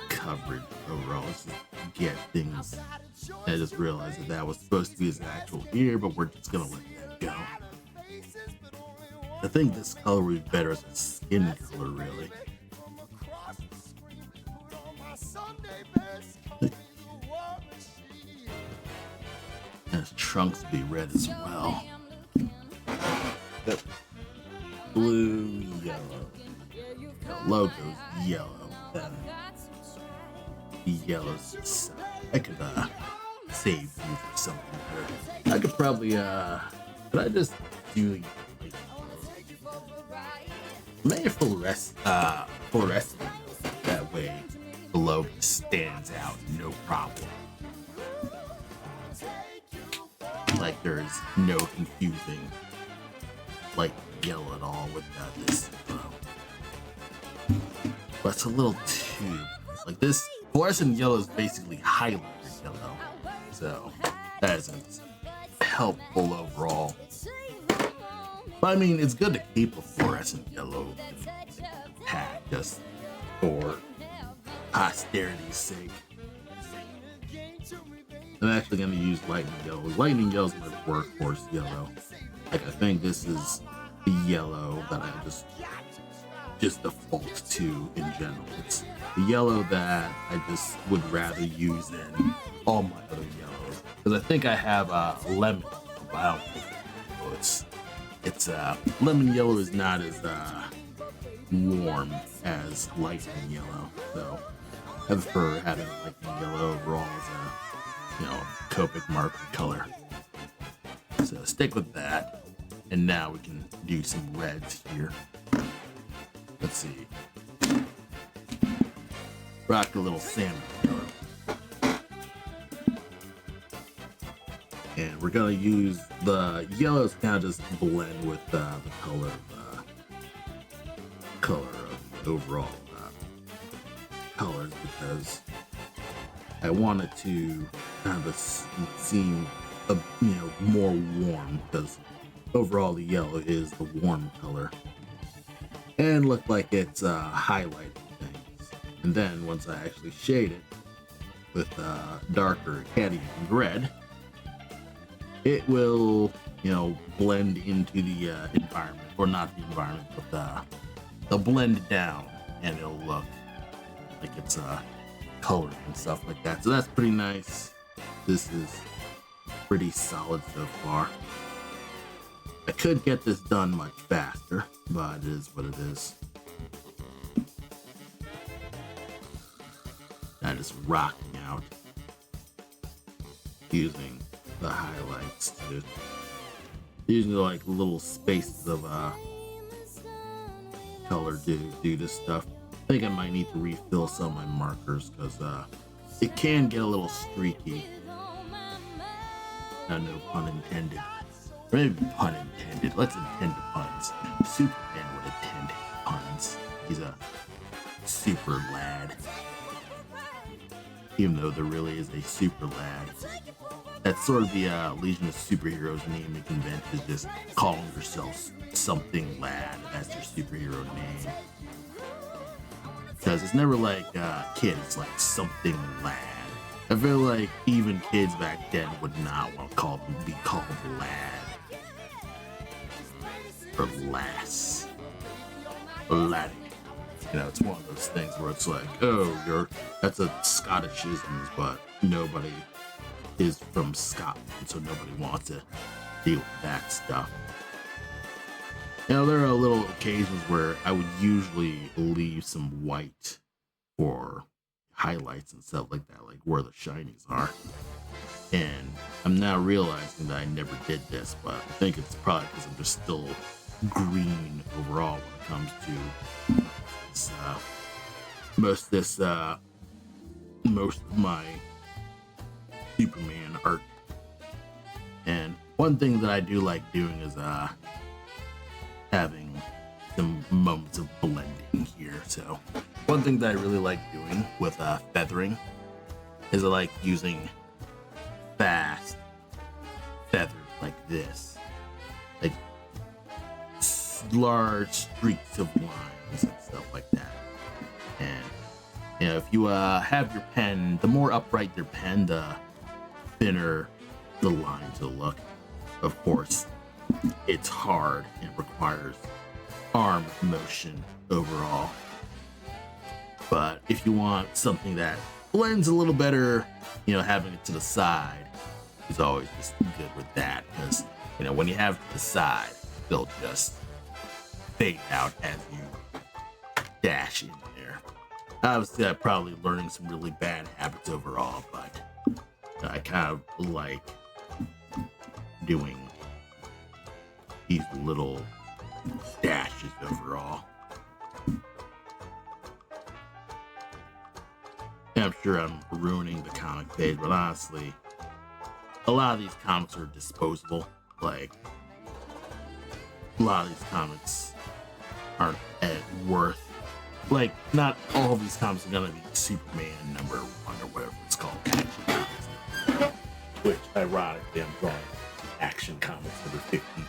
coverage overall. Let's just get things. I just realized that was supposed to be his actual ear, but we're just gonna let that go. I think this color would be better as a skin color, really. And his trunks be red as well. Yep. Blue, yellow. The logo's yellow. Yellow's. I could save you for something better. I could probably could I just do like maybe fluorescent that way the logo stands out, no problem. Like there's no confusing like yellow at all with this. But it's a little too like this. Fluorescent yellow is basically highlighter yellow, so that isn't helpful overall. But I mean, it's good to keep a fluorescent yellow in the pack just for posterity's sake. I'm actually going to use lightning yellow. Lightning yellow is my workhorse yellow. Like I think this is the yellow that I just default to in general. It's the yellow that I just would rather use than all my other yellows. because I think I have lemon. But I don't think it's lemon yellow is not as warm as lightning yellow, so I prefer having lightning yellow overall as a Copic marker color. So stick with that, and now we can do some reds here. Let's see. Rock a little salmon color. And we're gonna use the yellows kind of just blend with the color of the overall colors, because I want it to kind of seem more warm, because overall the yellow is the warm color and look like it's highlighting things. And then once I actually shade it with darker cadmium red, it will blend into the environment, or not the environment, but they'll blend down, and it'll look like it's colored and stuff like that. So that's pretty nice. This is pretty solid so far. I could get this done much faster, but it is what it is. I just rocking out using the highlights to using like little spaces of color to do this stuff. I think I might need to refill some of my markers, because it can get a little streaky. No pun intended. Or maybe pun intended. Let's intend the puns. Superman would intend puns. He's a super lad. Even though there really is a super lad. That's sort of the Legion of Superheroes naming convention, is just calling yourself something lad. That's your superhero name. Because it's never like kid, it's like something lad. I feel like even kids back then would not want to be called lad. Or lass. Or laddie. It's one of those things where it's like, oh, that's a Scottishism, but nobody is from Scotland, so nobody wants to deal with that stuff. There are little occasions where I would usually leave some white for highlights and stuff like that, like where the shinies are. And I'm now realizing that I never did this, but I think it's probably because I'm just still green overall when it comes to this, most of my Superman art. And one thing that I do like doing is having some moments of blending here. So one thing that I really like doing with feathering is I like using fast feathers like this, like large streaks of lines and stuff like that. And if you have your pen, the more upright your pen, the thinner the lines will look. Of course, it's hard and requires arm motion overall. But if you want something that blends a little better, having it to the side is always just good with that, because when you have it to the side, they'll just fade out as you dash in there. Obviously, I'm probably learning some really bad habits overall, but I kind of like doing these little dashes overall. And I'm sure I'm ruining the comic page, but honestly, a lot of these comics are disposable. Like, a lot of these comics aren't worth. Like, not all of these comics are gonna be Superman #1 or whatever it's called, Action Comics. Which, ironically, I'm drawing Action Comics number 50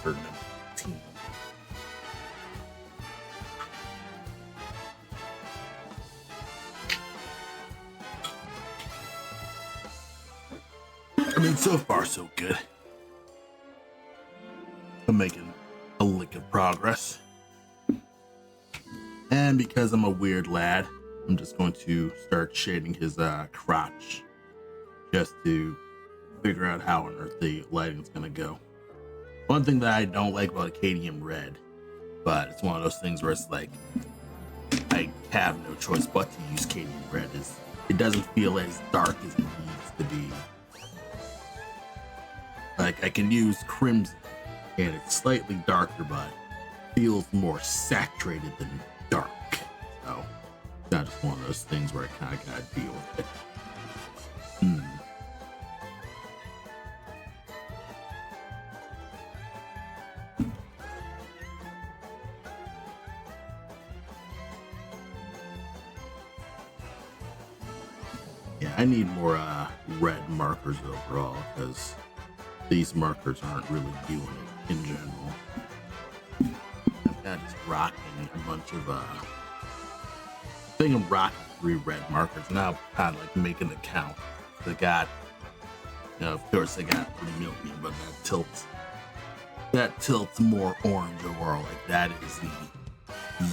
or number 15. I mean, so far so good. I'm making a lick of progress. And because I'm a weird lad, I'm just going to start shading his crotch, just to figure out how on earth the lighting's gonna go. One thing that I don't like about Acadium Red, but it's one of those things where it's like I have no choice but to use Acadium Red, is it doesn't feel as dark as it needs to be. Like I can use Crimson and it's slightly darker but feels more saturated than dark. So it's not just one of those things where I kind of gotta deal with it. Yeah, I need more red markers overall because these markers aren't really doing it in general. I'm kind of just rocking a bunch of I think I'm rocking 3 red markers now. I'm kind of like making the count. They got, you know, of course they got pretty milky, but that tilts more orange overall. Like that is the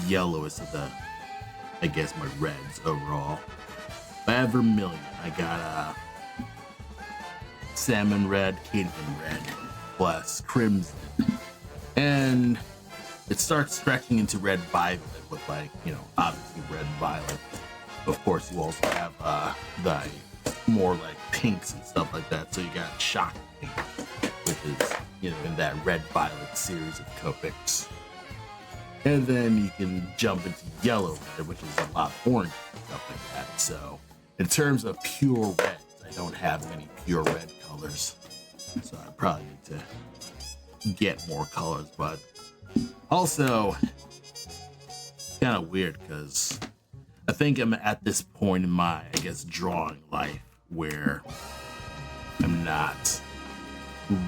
yellowest of the, I guess, my reds overall. If I have vermilion, I got salmon red, Acadium red, plus crimson, and it starts stretching into red violet with, like, you know, obviously red violet. Of course, you also have the more like pinks and stuff like that. So you got shock pink, which is, you know, in that red violet series of Copics. And then you can jump into yellow red, which is a lot orange and stuff like that. So in terms of pure reds, I don't have many pure red colors. So I probably need to get more colors, but also kind of weird because I think I'm at this point in my, I guess, drawing life where I'm not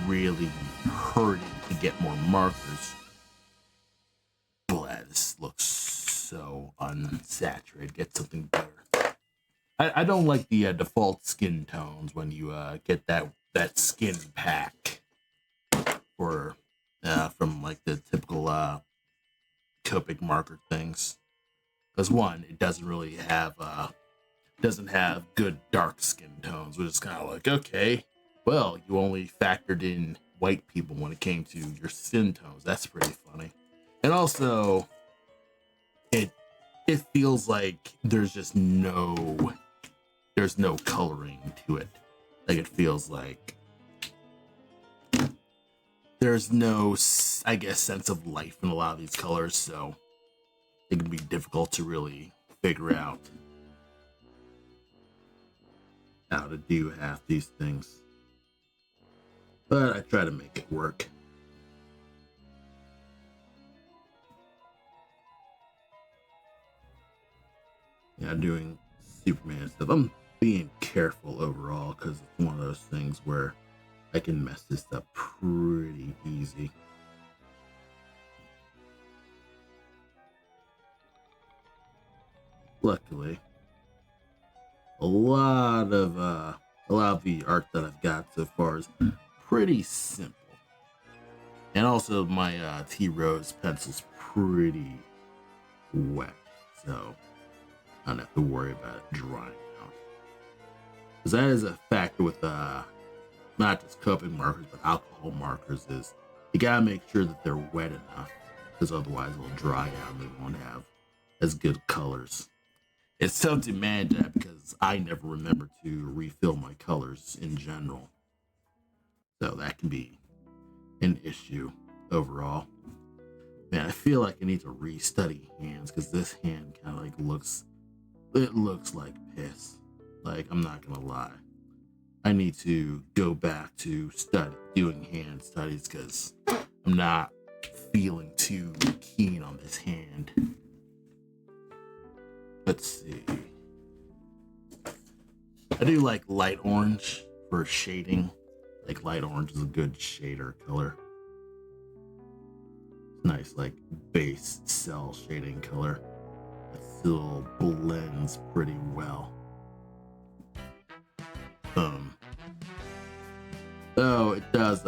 really hurting to get more markers. But this looks so unsaturated. Get something better. I don't like the default skin tones when you get that skin pack for from like the typical Copic marker things. Because one, it doesn't really have good dark skin tones, which is kind of like, okay, well, you only factored in white people when it came to your skin tones. That's pretty funny. And also, it feels like there's no coloring to it. Like it feels like there's no, I guess, sense of life in a lot of these colors, so it can be difficult to really figure out how to do half these things. But I try to make it work. Yeah, doing Superman stuff. I'm being careful overall because it's one of those things where I can mess this up pretty easy. Luckily, a lot of the art that I've got so far is pretty simple, and also my T Rose pencil's pretty wet, so I don't have to worry about it drying out. Because that is a factor with not just Copic markers but alcohol markers, is you gotta make sure that they're wet enough, because otherwise it'll dry out and they won't have as good colors. It's tough to manage that because I never remember to refill my colors in general. So that can be an issue overall. Man, I feel like I need to restudy hands because this hand kind of like looks like piss. Like, I'm not gonna lie. I need to go back to doing hand studies because I'm not feeling too keen on this hand. Let's see. I do like light orange for shading. Like light orange is a good shader color. Nice, like base cell shading color. It still blends pretty well. Though it does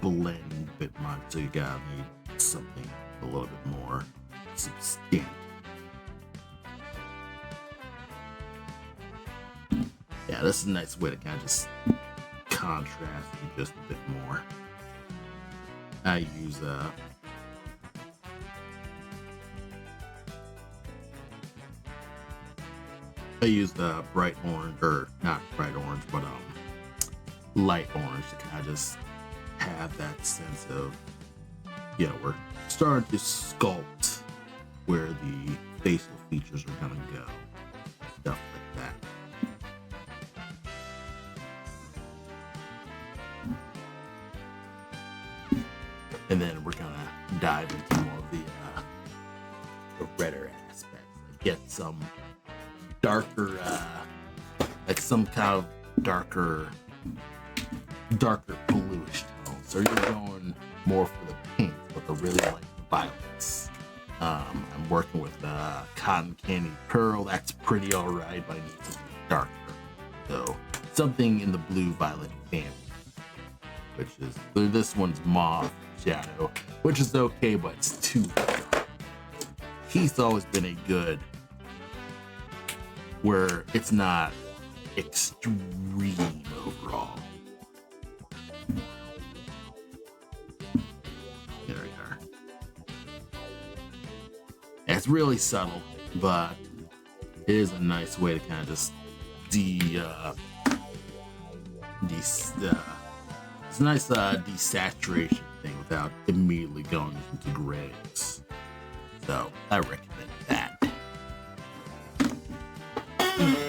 blend a bit much, so you gotta need something a little bit more substantial. Yeah, this is a nice way to kind of just contrast just a bit more. I use the bright orange, or not bright orange, but light orange to kind of just have that sense of, we're starting to sculpt where the facial features are gonna go, stuff like that. And then we're gonna dive into more of the redder aspects, like get some darker, like some kind of darker bluish tones. So you're going more for the pink, but I really like the violets. I'm working with Cotton Candy Pearl. That's pretty alright, but I need something darker. So something in the blue violet family, which is this one's Mauve Shadow, which is okay, but it's too dark. He's always been a good where it's not extreme overall. There we are. It's really subtle, but it is a nice way to kind of just it's a nice desaturation thing without immediately going into grays. So I recommend that. Alright,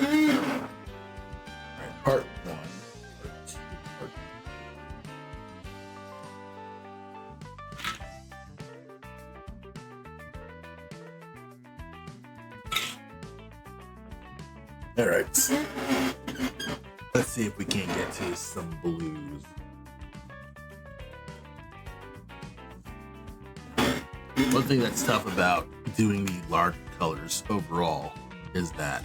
part 1, part 2, part 3. Alright. Let's see if we can't get to some blues. One thing that's tough about doing the larger colors overall is that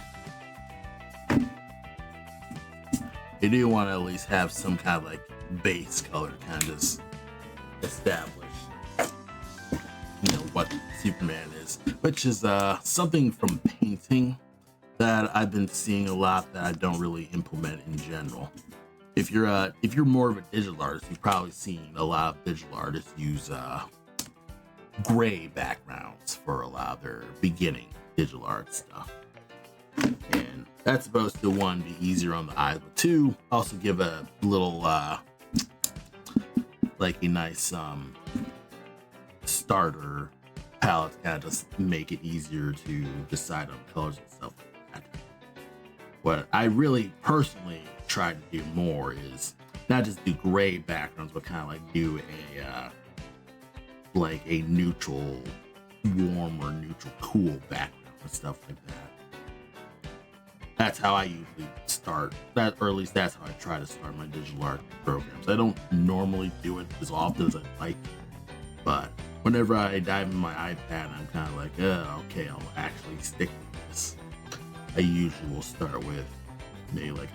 you do want to at least have some kind of like base color kind of just establish, what Superman is, which is something from painting that I've been seeing a lot that I don't really implement in general. If you're more of a digital artist, you've probably seen a lot of digital artists use gray backgrounds for a lot of their beginning digital art stuff. And that's supposed to, one, be easier on the eyes, but two, also give a little like a nice starter palette to kind of just make it easier to decide on colors and stuff like that. What I really personally try to do more is not just do gray backgrounds, but kind of like do a neutral, warm or neutral, cool background and stuff like that. That's how I usually start that, or at least that's how I try to start my digital art programs. I don't normally do it as often as I'd like, but whenever I dive in my iPad, I'm kind of like, okay, I'll actually stick with this. I usually will start with maybe like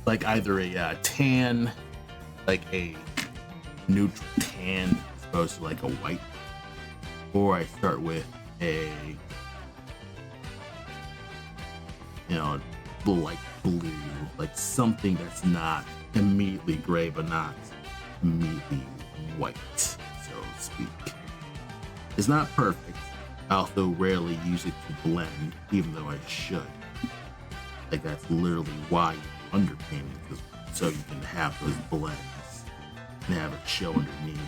like either a tan, like a neutral tan as opposed to like a white, or I start with a light blue, like something that's not immediately gray but not immediately white, so to speak. It's not perfect. I also rarely use it to blend, even though I should. Like, that's literally why you do underpainting, so you can have those blends and have it show underneath.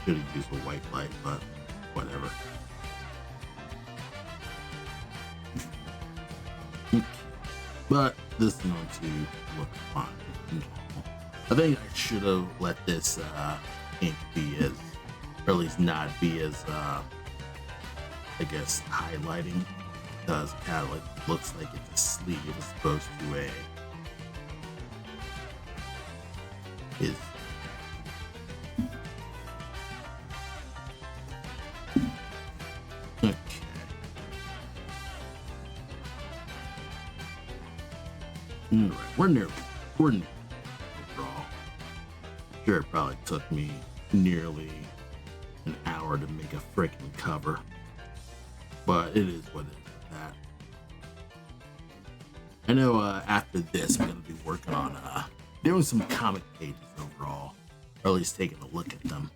Should have used a white light, but whatever. But this is going to look fine. I think I should have let this ink be as, or at least not be as, I guess, highlighting, because it kind of like looks like it's a sleeve as opposed to a is. Okay. Alright, we're near overall. Sure, it probably took me nearly an hour to make a freaking cover, but it is what it is with that. I know after this, I'm going to be working on doing some comic pages overall, or at least taking a look at them.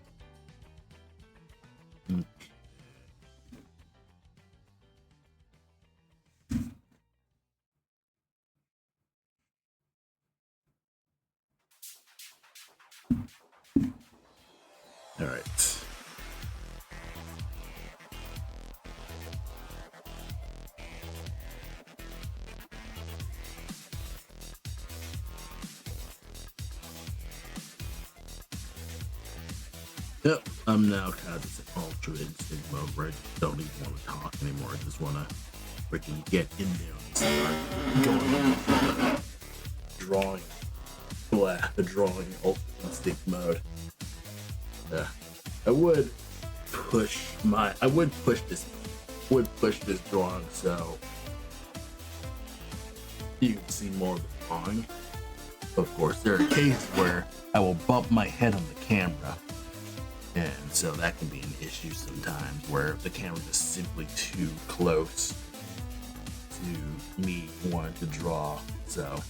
All right. Yep, I'm now kind of just in ultra instinct mode where I just don't even want to talk anymore. I just want to freaking get in there and start going into the drawing. The drawing ultra instinct mode. I would push this drawing so you can see more of the drawing. Of course, there are cases where I will bump my head on the camera, and so that can be an issue sometimes where the camera is simply too close to me wanting to draw. So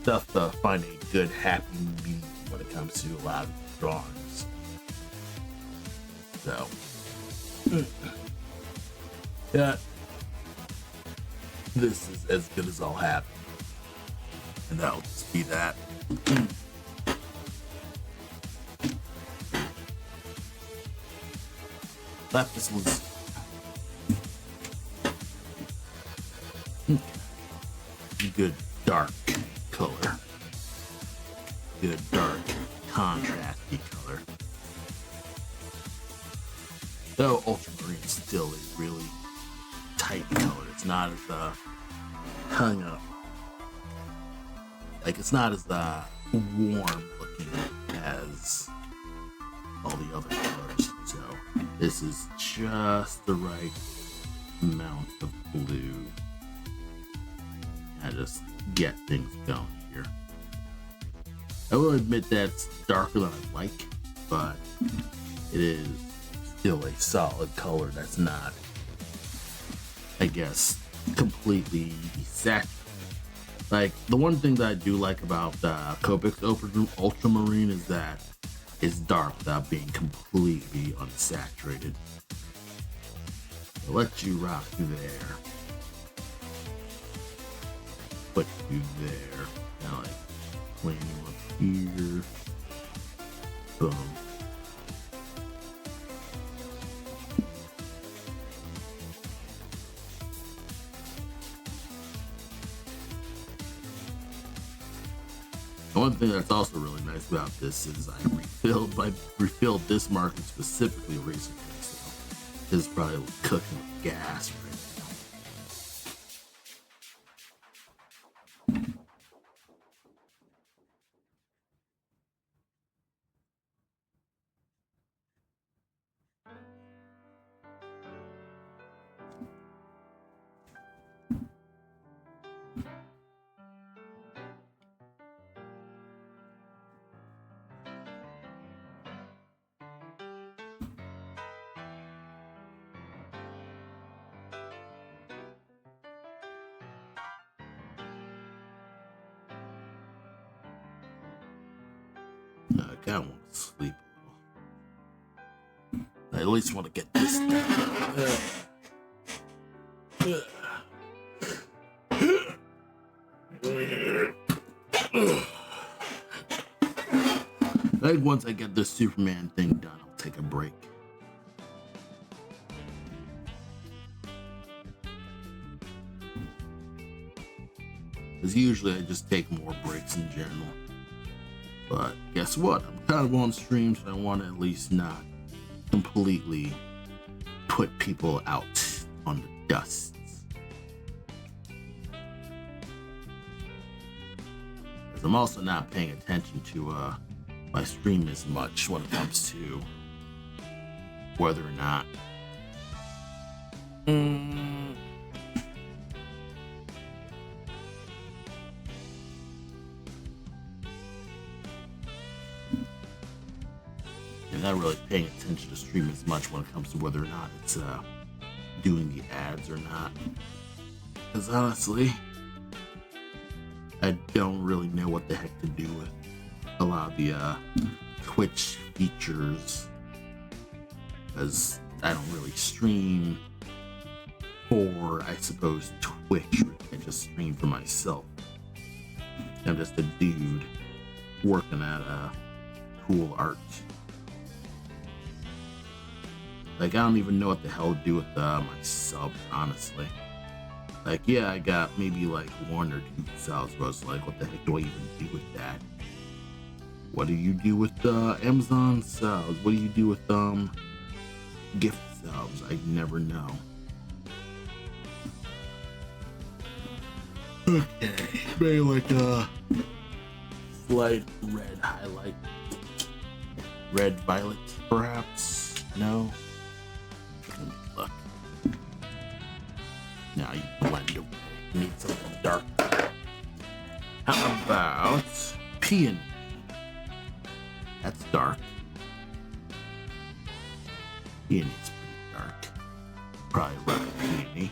tough to find a good happy medium when it comes to a lot of drawings. So yeah, this is as good as I'll have, and that'll just be that. Lapis was good dark color, good dark contrasty color. Though ultramarine still is really tight color. It's not as hung up. Like it's not as warm looking as all the other colors. So this is just the right amount of blue. I just get things going here. I will admit that it's darker than I like, but it is still a solid color that's not, I guess, completely saturated. Like, the one thing that I do like about Copic Ultramarine is that it's dark without being completely unsaturated. I'll let you rock there. Put you there. Now, like, clean you up here. Boom. One thing that's also really nice about this is I refilled this marker specifically recently, so this is probably cooking with gas right now. I kind of want to sleep a little. I at least want to get this done. I think once I get this Superman thing done, I'll take a break. Because usually I just take more breaks in general. But guess what? I'm kind of on stream, so I want to at least not completely put people out on the dusts. Because I'm also not paying attention to my stream as much when it comes to whether or not I'm not really paying attention to stream as much when it comes to whether or not it's doing the ads or not. Because honestly, I don't really know what the heck to do with a lot of the Twitch features, because I don't really stream for, I suppose, Twitch. I just stream for myself. I'm just a dude working at cool art. Like, I don't even know what the hell to do with my subs, honestly. Like, yeah, I got maybe like 1 or 2 subs, but it's like, what the heck do I even do with that? What do you do with Amazon subs? What do you do with gift subs? I never know. Okay, maybe like a slight red highlight, red violet, perhaps. No. Let me look. Now you blend away. You need something dark. How about peony? That's dark. Peony's pretty dark. Probably rough peony.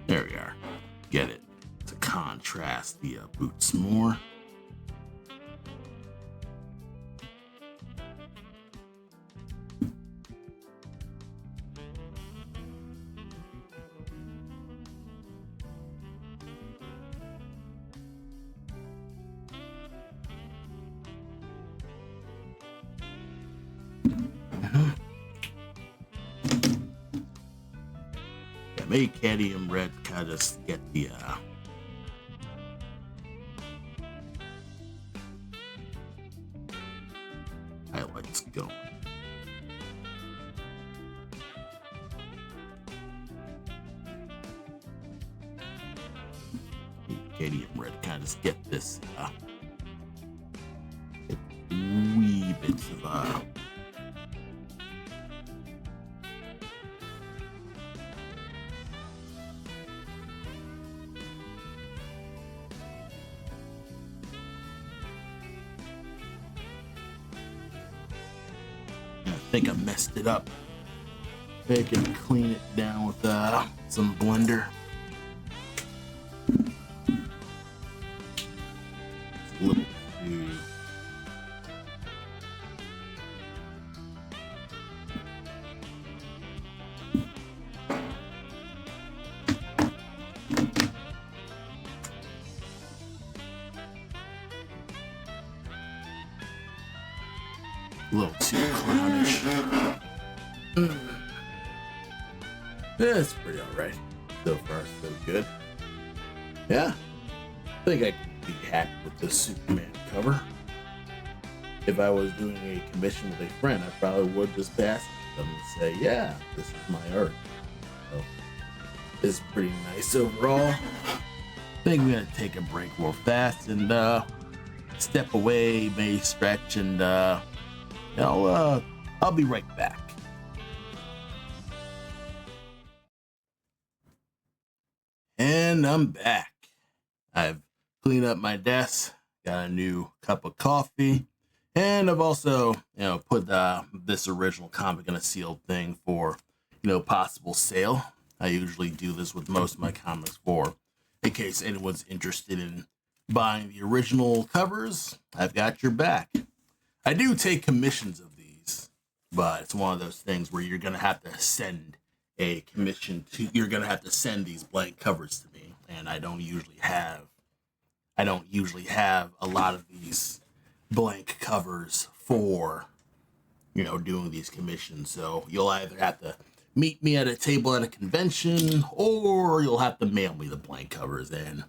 There we are. Get it. To contrast the boots more. Maybe cadmium red kind of just get the highlights going. Cadmium red kind of just get this wee bits of I think I messed it up. I can clean it down with some blender. It's a little too. A little too clownish. That's pretty alright. So far, so good. Yeah. I think I could be happy with the Superman cover. If I was doing a commission with a friend, I probably would just pass it to them and say, yeah, this is my art. So, it's pretty nice overall. I think we're gonna take a break real fast and step away, maybe stretch, and I'll be right back. And I'm back. I've cleaned up my desk, got a new cup of coffee, and I've also, put this original comic in a sealed thing for, possible sale. I usually do this with most of my comics in case anyone's interested in buying the original covers. I've got your back. I do take commissions of these, but it's one of those things where you're gonna have to send a commission to. You're gonna have to send these blank covers to me, and I don't usually have a lot of these blank covers for, doing these commissions. So you'll either have to meet me at a table at a convention, or you'll have to mail me the blank covers. And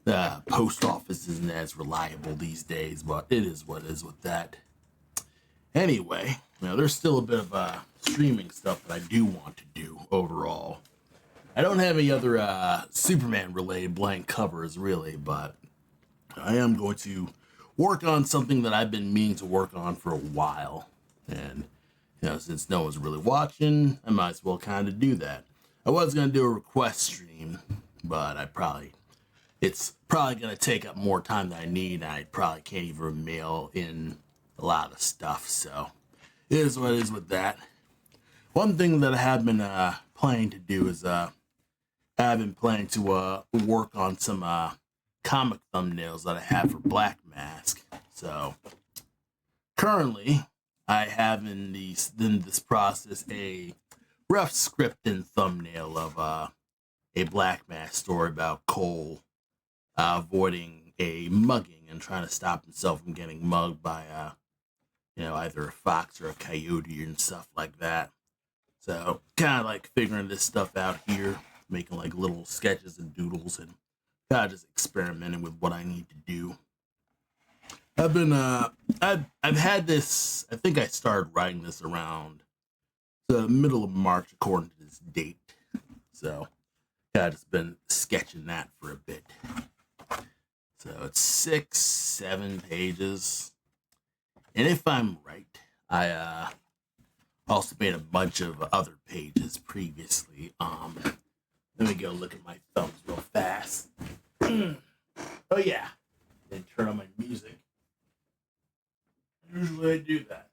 the post office isn't as reliable these days, but it is what it is with that. Anyway, there's still a bit of streaming stuff that I do want to do overall. I don't have any other Superman-related blank covers, really, but I am going to work on something that I've been meaning to work on for a while. And, since no one's really watching, I might as well kind of do that. I was going to do a request stream, but it's probably going to take up more time than I need. I probably can't even mail in a lot of stuff. So it is what it is with that. One thing that I have been planning to do is I've been planning to work on some comic thumbnails that I have for Black Mask. So currently, I have in this process a rough script and thumbnail of a Black Mask story about Cole avoiding a mugging and trying to stop himself from getting mugged by either a fox or a coyote and stuff like that. So kind of like figuring this stuff out here, making like little sketches and doodles and kind of just experimenting with what I need to do. I've been I've had this. I think I started writing this around the middle of March, according to this date. So I've just been sketching that for a bit. So it's 6, 7 pages, and if I'm right, I also made a bunch of other pages previously. Let me go look at my thumbs real fast. Oh yeah, then turn on my music. Usually I do that.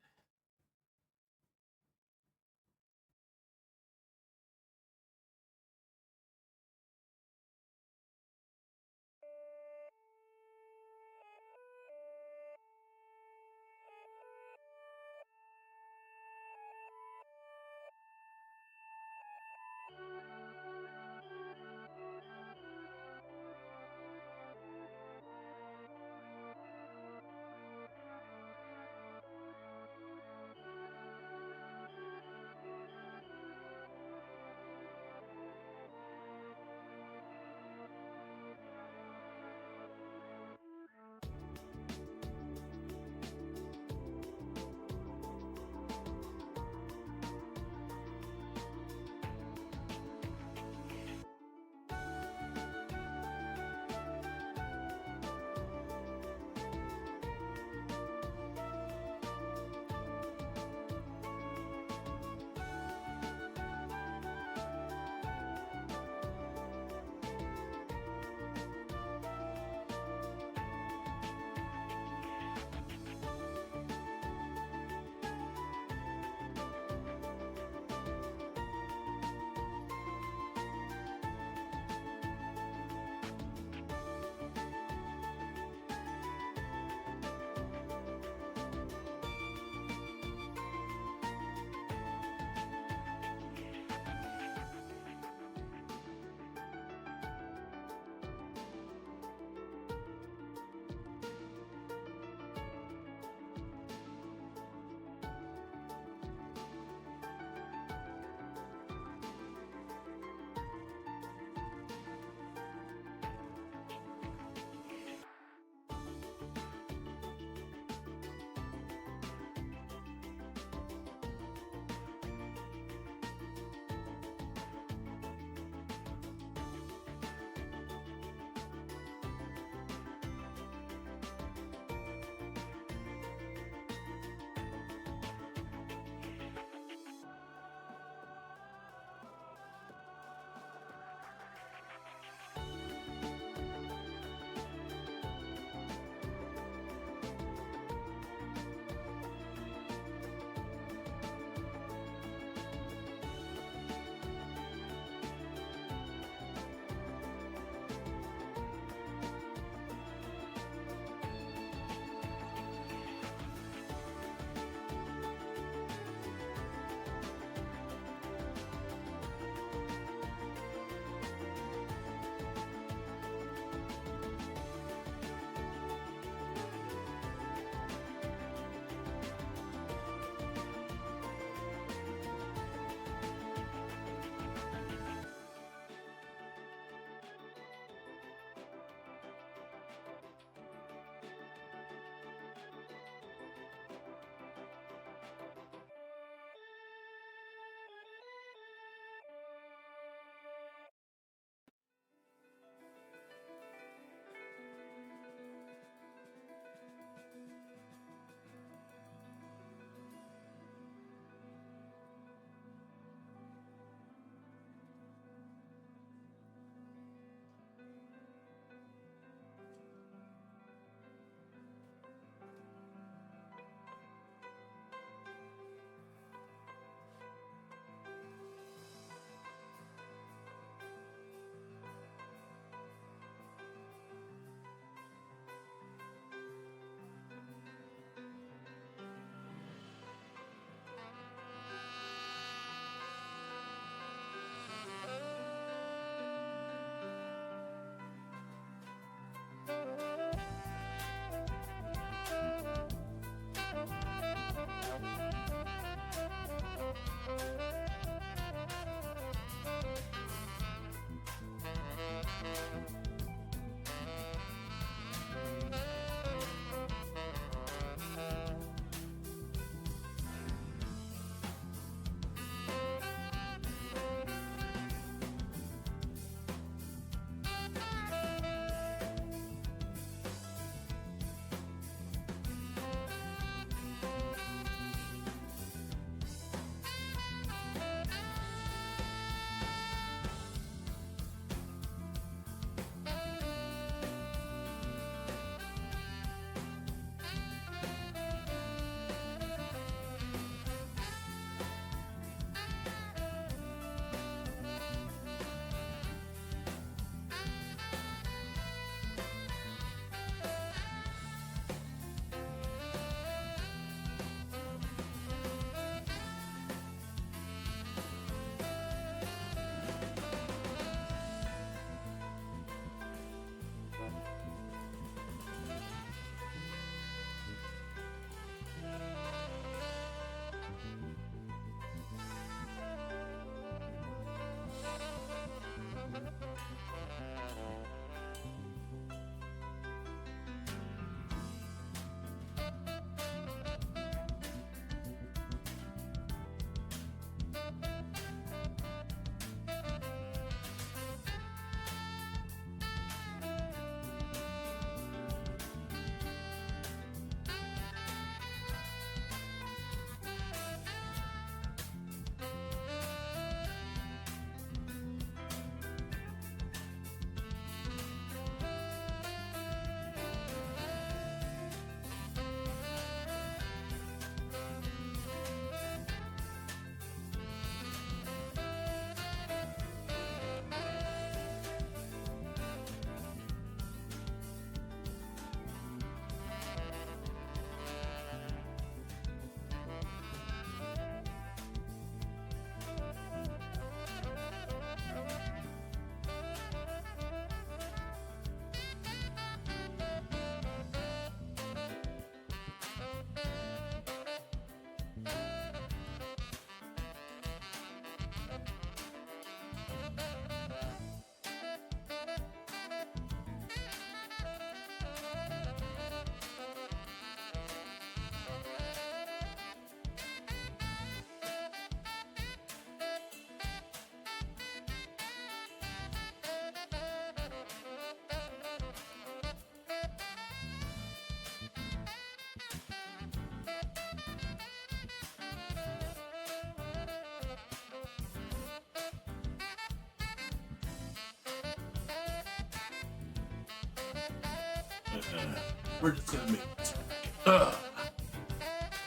We're just gonna make it.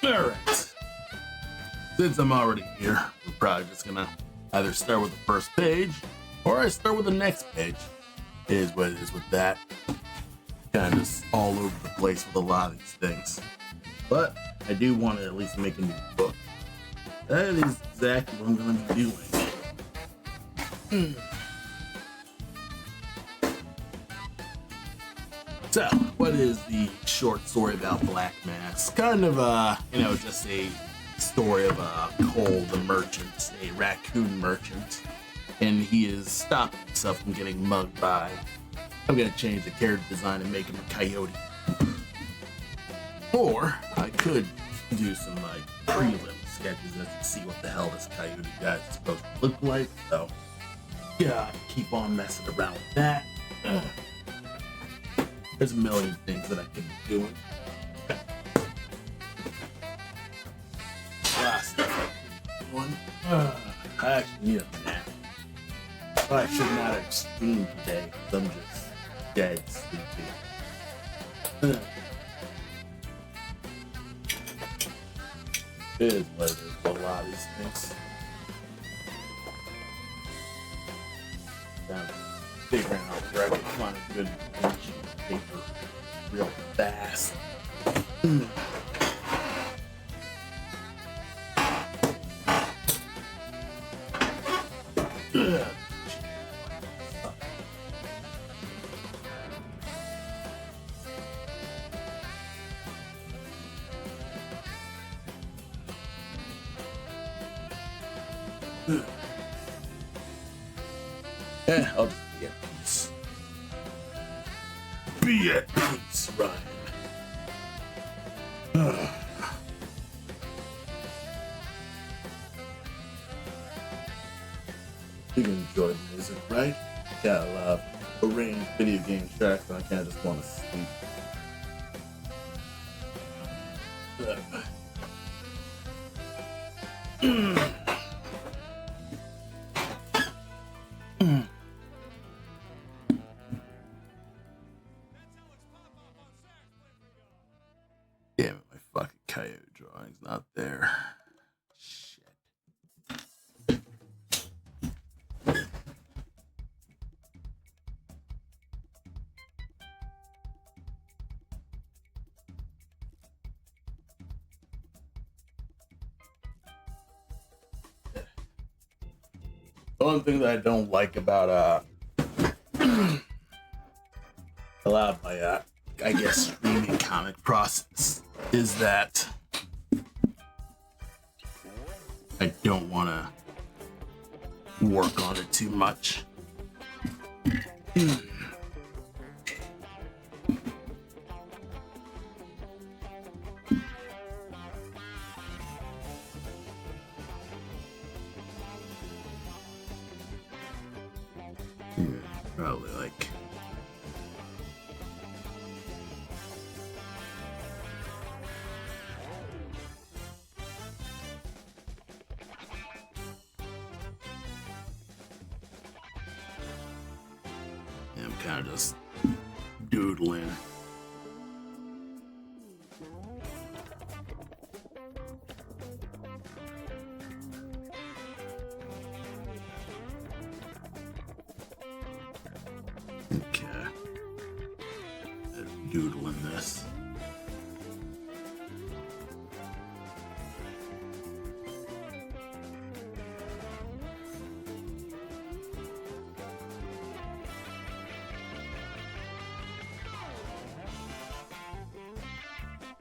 Alright. Since I'm already here, we're probably just gonna either start with the first page or I start with the next page. It is what it is with that. Kind of just all over the place with a lot of these things. But I do want to at least make a new book. That is exactly what I'm going to be doing. So, what is the short story about Black Mask? Kind of just a story of Cole the merchant, a raccoon merchant, and he is stopping himself from getting mugged by. I'm gonna change the character design and make him a coyote. Or I could do some like prelim sketches just to see what the hell this coyote guy is supposed to look like. So yeah, keep on messing around with that. There's a million things that I could be doing. Last stuff I could be doing. I actually need a nap. I should not have streamed today because I'm just dead sleepy. It is what it is for a lot of these things. Down figuring out where I can find a good sheet of paper real fast. Yeah, I'll just be at peace. Be at peace, Ryan. You can enjoy the music, right? Got a lot of arranged video game tracks, but I kind of just want to sleep. Damn it, my fucking coyote drawing's not there. Shit. The one thing that I don't like about a lot of my I guess streaming comic process is that I don't want to work on it too much. Probably like I'm kind of just doodling. Okay. Doodling this.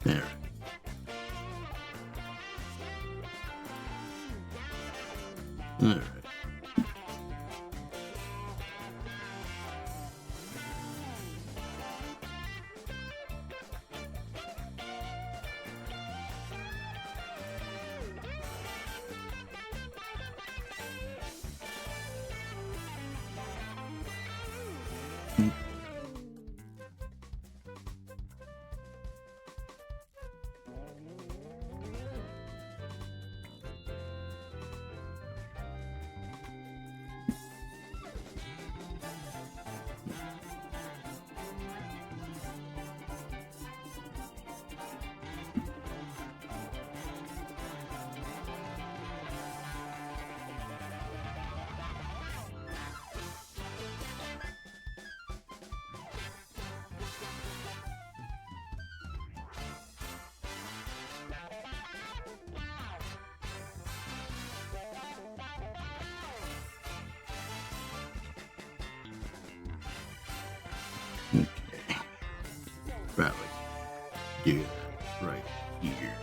There. All right. Okay. Probably do that right here.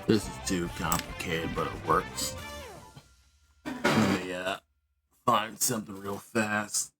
This is too complicated, but it works. Let me find something real fast.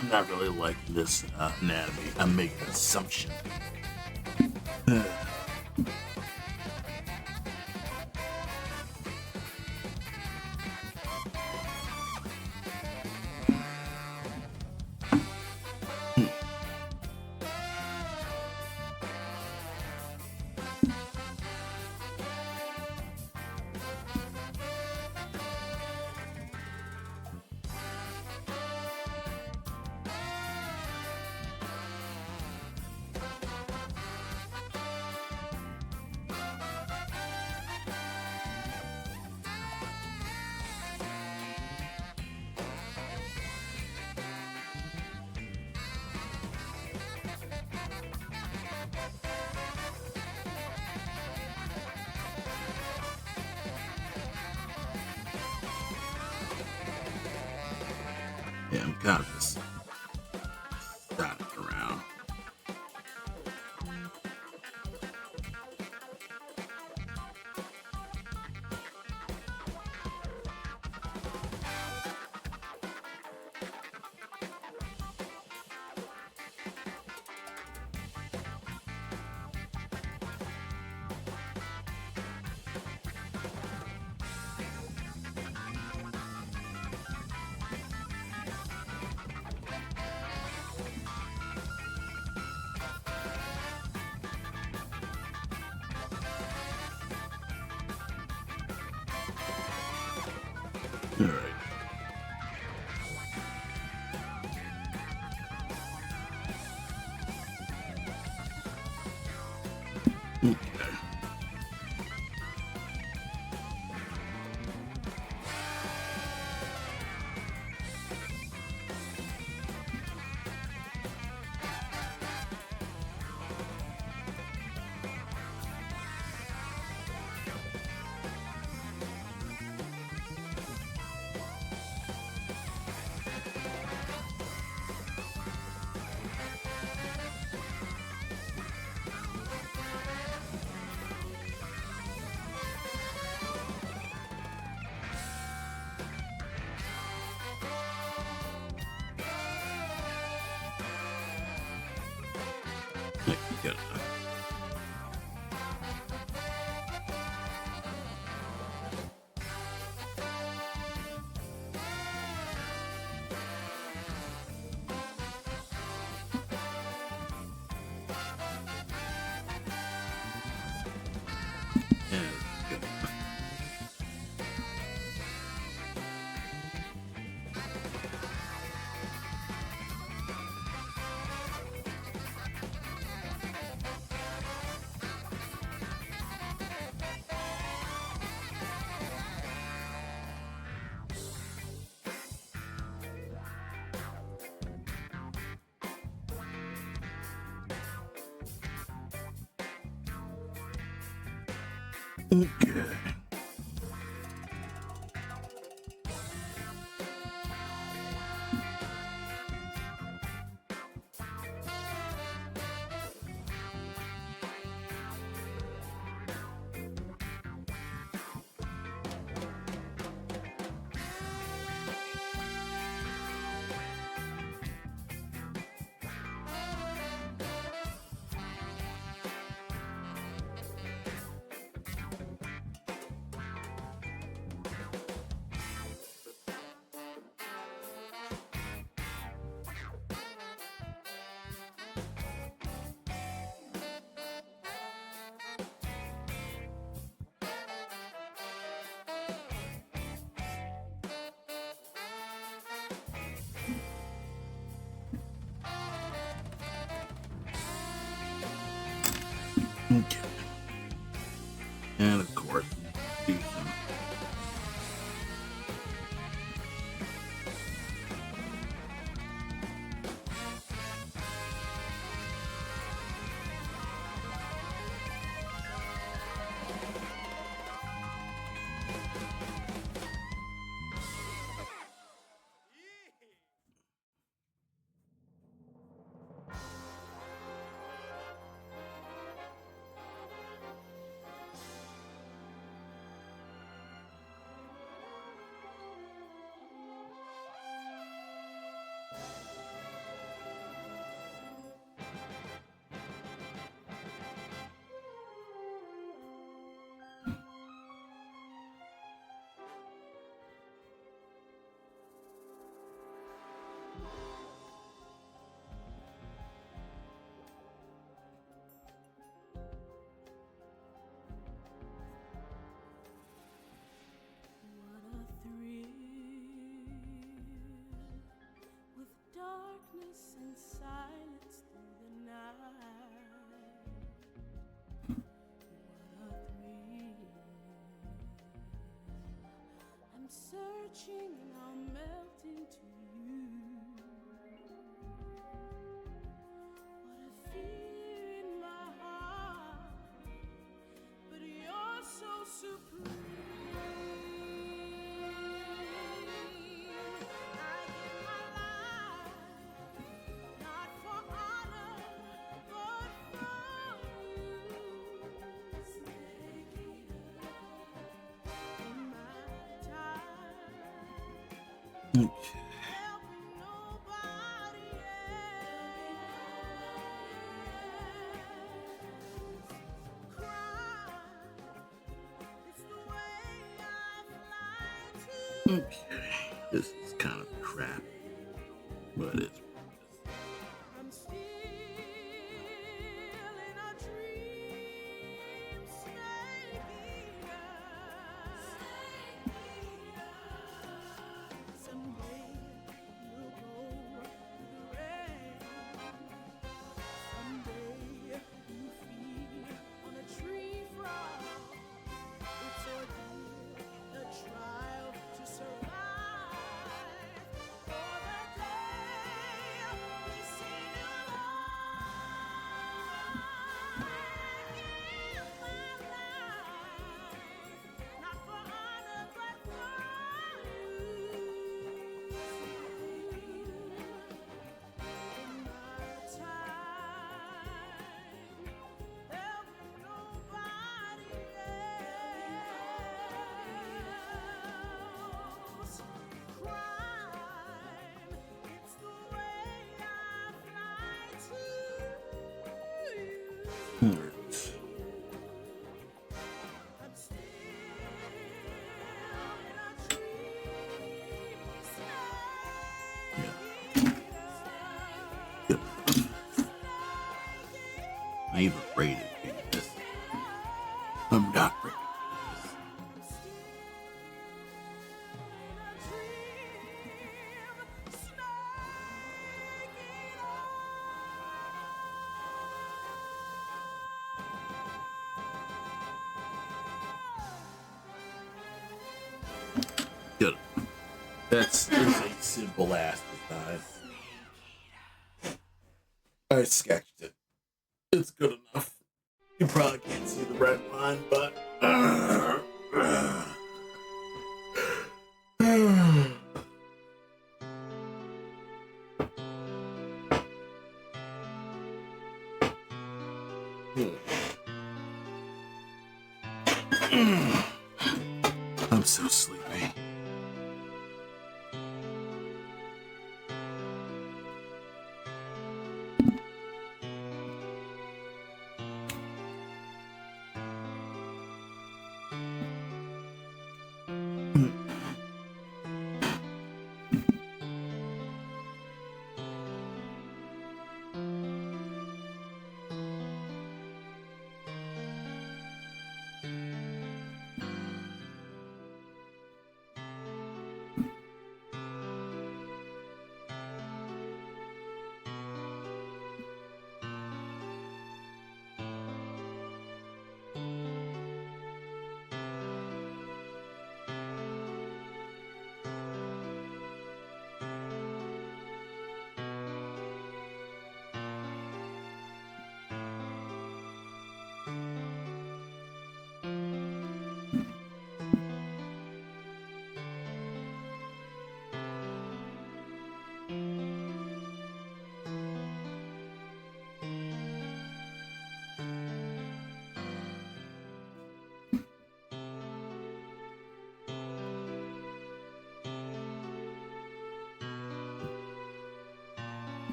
I'm not really liking this anatomy. I'm making an assumption. Yeah, I'm kind of just starting around. All right. Okay. Yeah, good enough. Yeah, good. Okay. Okay. And of course, do some. Searching and I'll melt into you. What a fear in my heart, but you're so supreme. I give my life, not for honor, but for you. Snake eater in my time. Okay. Okay. This is kind of crap, but it's. I'm still in a dream, snake eater. Someday you'll go through the rain. Someday you feed on a tree frog. It's ordeal, a trial to survive. For the day we see new life. Give my life, not for honor but for you. In my time, there'll be nobody else. Crime, it's the way I fly to you. I'm still in a dream, Good. I even rated this. I'm not rated this. Good. That's a simple ass design. I sketched it. It's good enough. You probably can't see the red line, but I'm so sleepy.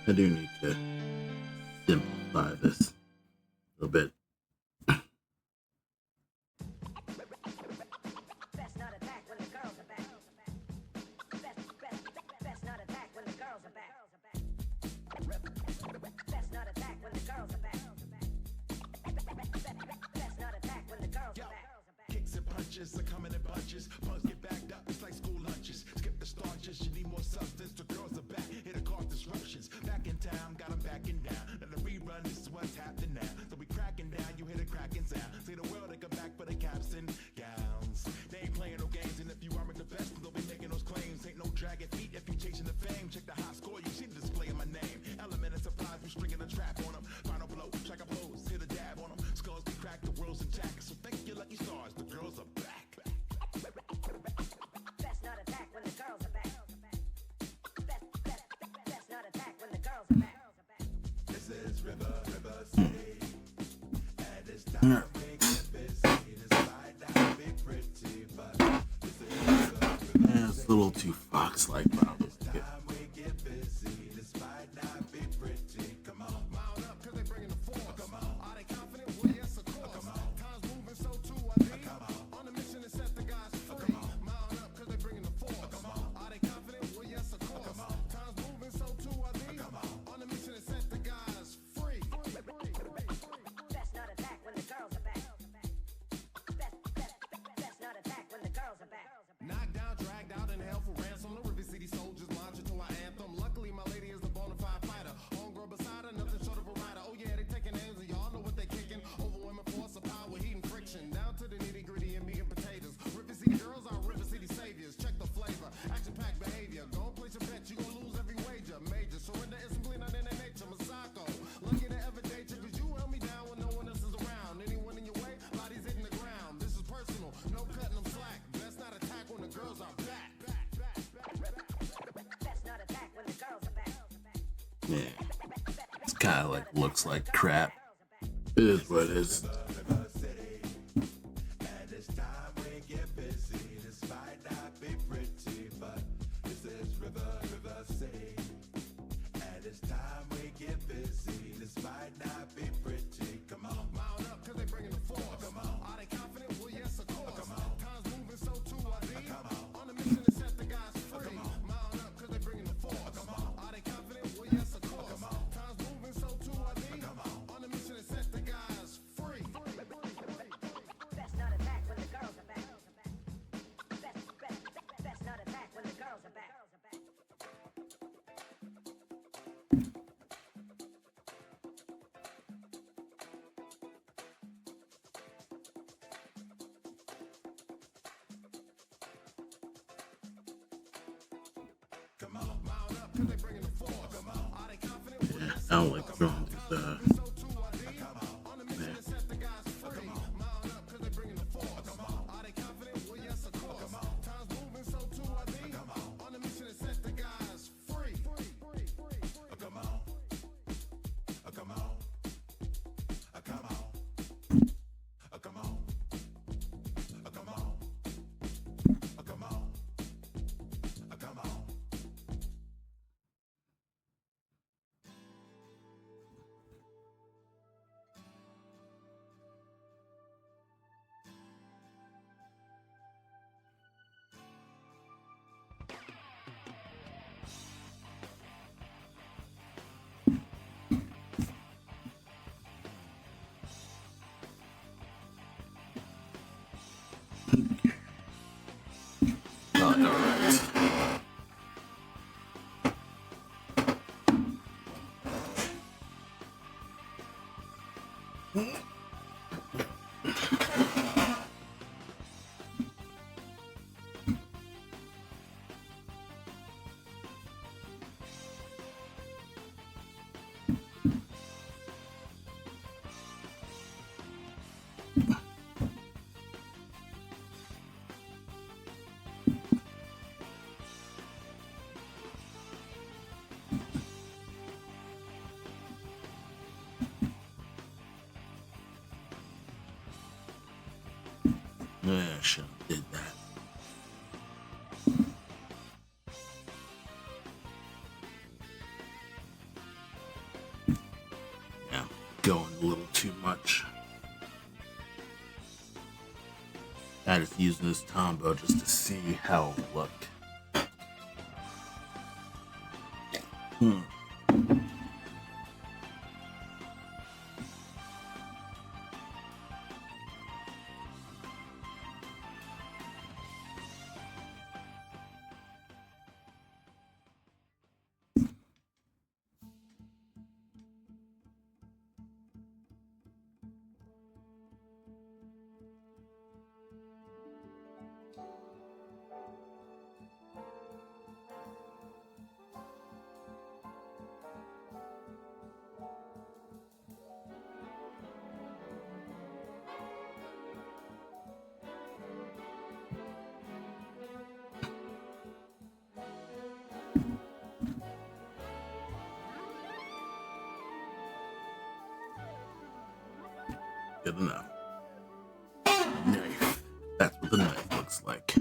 I do need to simplify this a little bit. Best not attack when the girls are back. Best not attack when the girls are back. Best not attack when the girls are back. Best not attack when the girls are back. Kicks and punches are coming in bunches. Punks get backed up, it's like school lunches. Skip the starches, you need more substance. The girls are back, here to cause disruptions. Back in town, got 'em backing down. Now the rerun, this is what's happening now. So we cracking down, you hear the cracking sound. See the world, they come back for the caps and gowns. They ain't playing no games, and if you aren't the best, they'll be making those claims. Ain't no dragging feet if you chasing the fame. Check the high score, you see the display of my name. Element of surprise, we stringing a trap on them. Final blow, check a pose, hit a dab on them. Skulls be cracked, the world's intact. So thank your lucky stars, the girls are back. Best not attack when the girls are back. Best not attack when the girls are back. This is River City. And it's time we get busy. This might not be pretty, but this is River Yeah, it's a little too fox-like, but I'll just get time we get busy. This might not be pretty. Come on, mount up, cause they bringing the force. Come on, are they confident? Well, yes, of course. Come on, time's moving, so too are they. Come on the mission to set the guys free. Mount up, cause they bringing the force. Come on, are they confident? Well, yes, of course. Come on, time's moving, so too are they. Come on the mission to set the guys free. Best not attack when the girls are back. Best not attack when the girls are back. Knocked down, dragged out in hell for ransom. The River City soldiers marching to our anthem. Luckily, my lady is a bona fide fighter. Homegirl beside her, nothing short of a rider. Oh yeah, they taking names and y'all know what they kicking. Overwhelming force of power, heat and friction. Down to the nitty gritty and meat and potatoes. River City girls are River City saviors. Check the flavor, action-packed behavior. Go and place your bet, you gon' lose every wager. Major surrender is simply not in their nature. Masako, lucky to ever date you, 'cause you held me down when no one else is around. Anyone in your way, bodies hitting the ground. This is personal, no cutting them slack. Best not attack when the girls are back. Best not attack when the girls are back. yeah. It's kind of like looks like crap. It is what it is. And it's time we get busy. This might not be pretty, but this is River City. And it's time we get busy. This might not be pretty. Come on, mount up, cause they bringing the force. Come on, are they confident? Well, yes, of course. Come on, time's moving, so too are they. Come on the mission to set the guys free. Mount up, cause they bringing the force. Come on, are they confident? Well, yes, of course. Come on, time's moving, so too are they. Come on the mission to set the guys free. Best not attack when the girls are back. Best not attack when the girls are back. Come on, mount up, cause they bringing the force. Come on, are they confident? Well, yes, I don't like throwing these so too are they. On the mission to set the guys free. Mount up, cause they bringing the force. Are they confident? Well, yes, of course. Time's moving, so too are they. On the mission to set the guys free. Come on. Come on. Come on. Come on. Come on. Come on. Come on. All right. Yeah, I should have did that. I just using this combo just to see how it looked. Good enough. Knife. That's what the knife looks like.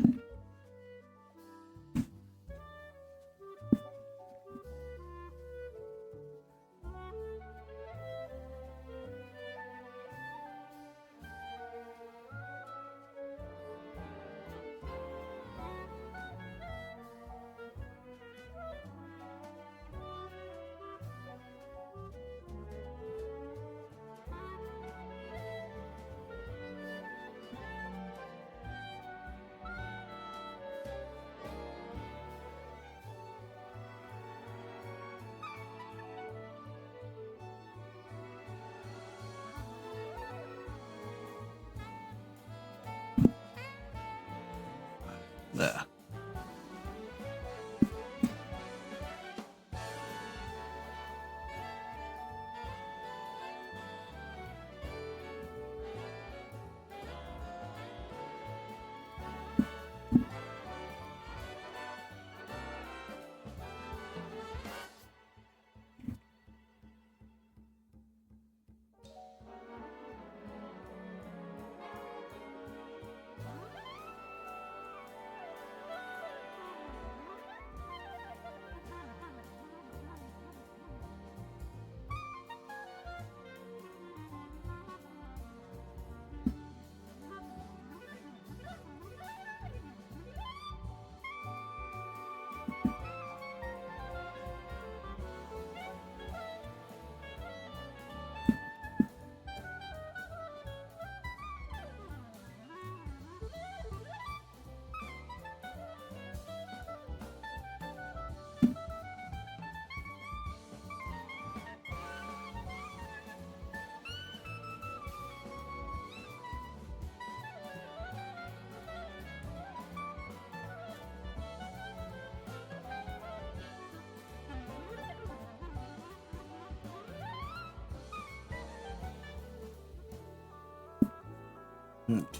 There. Okay. All right.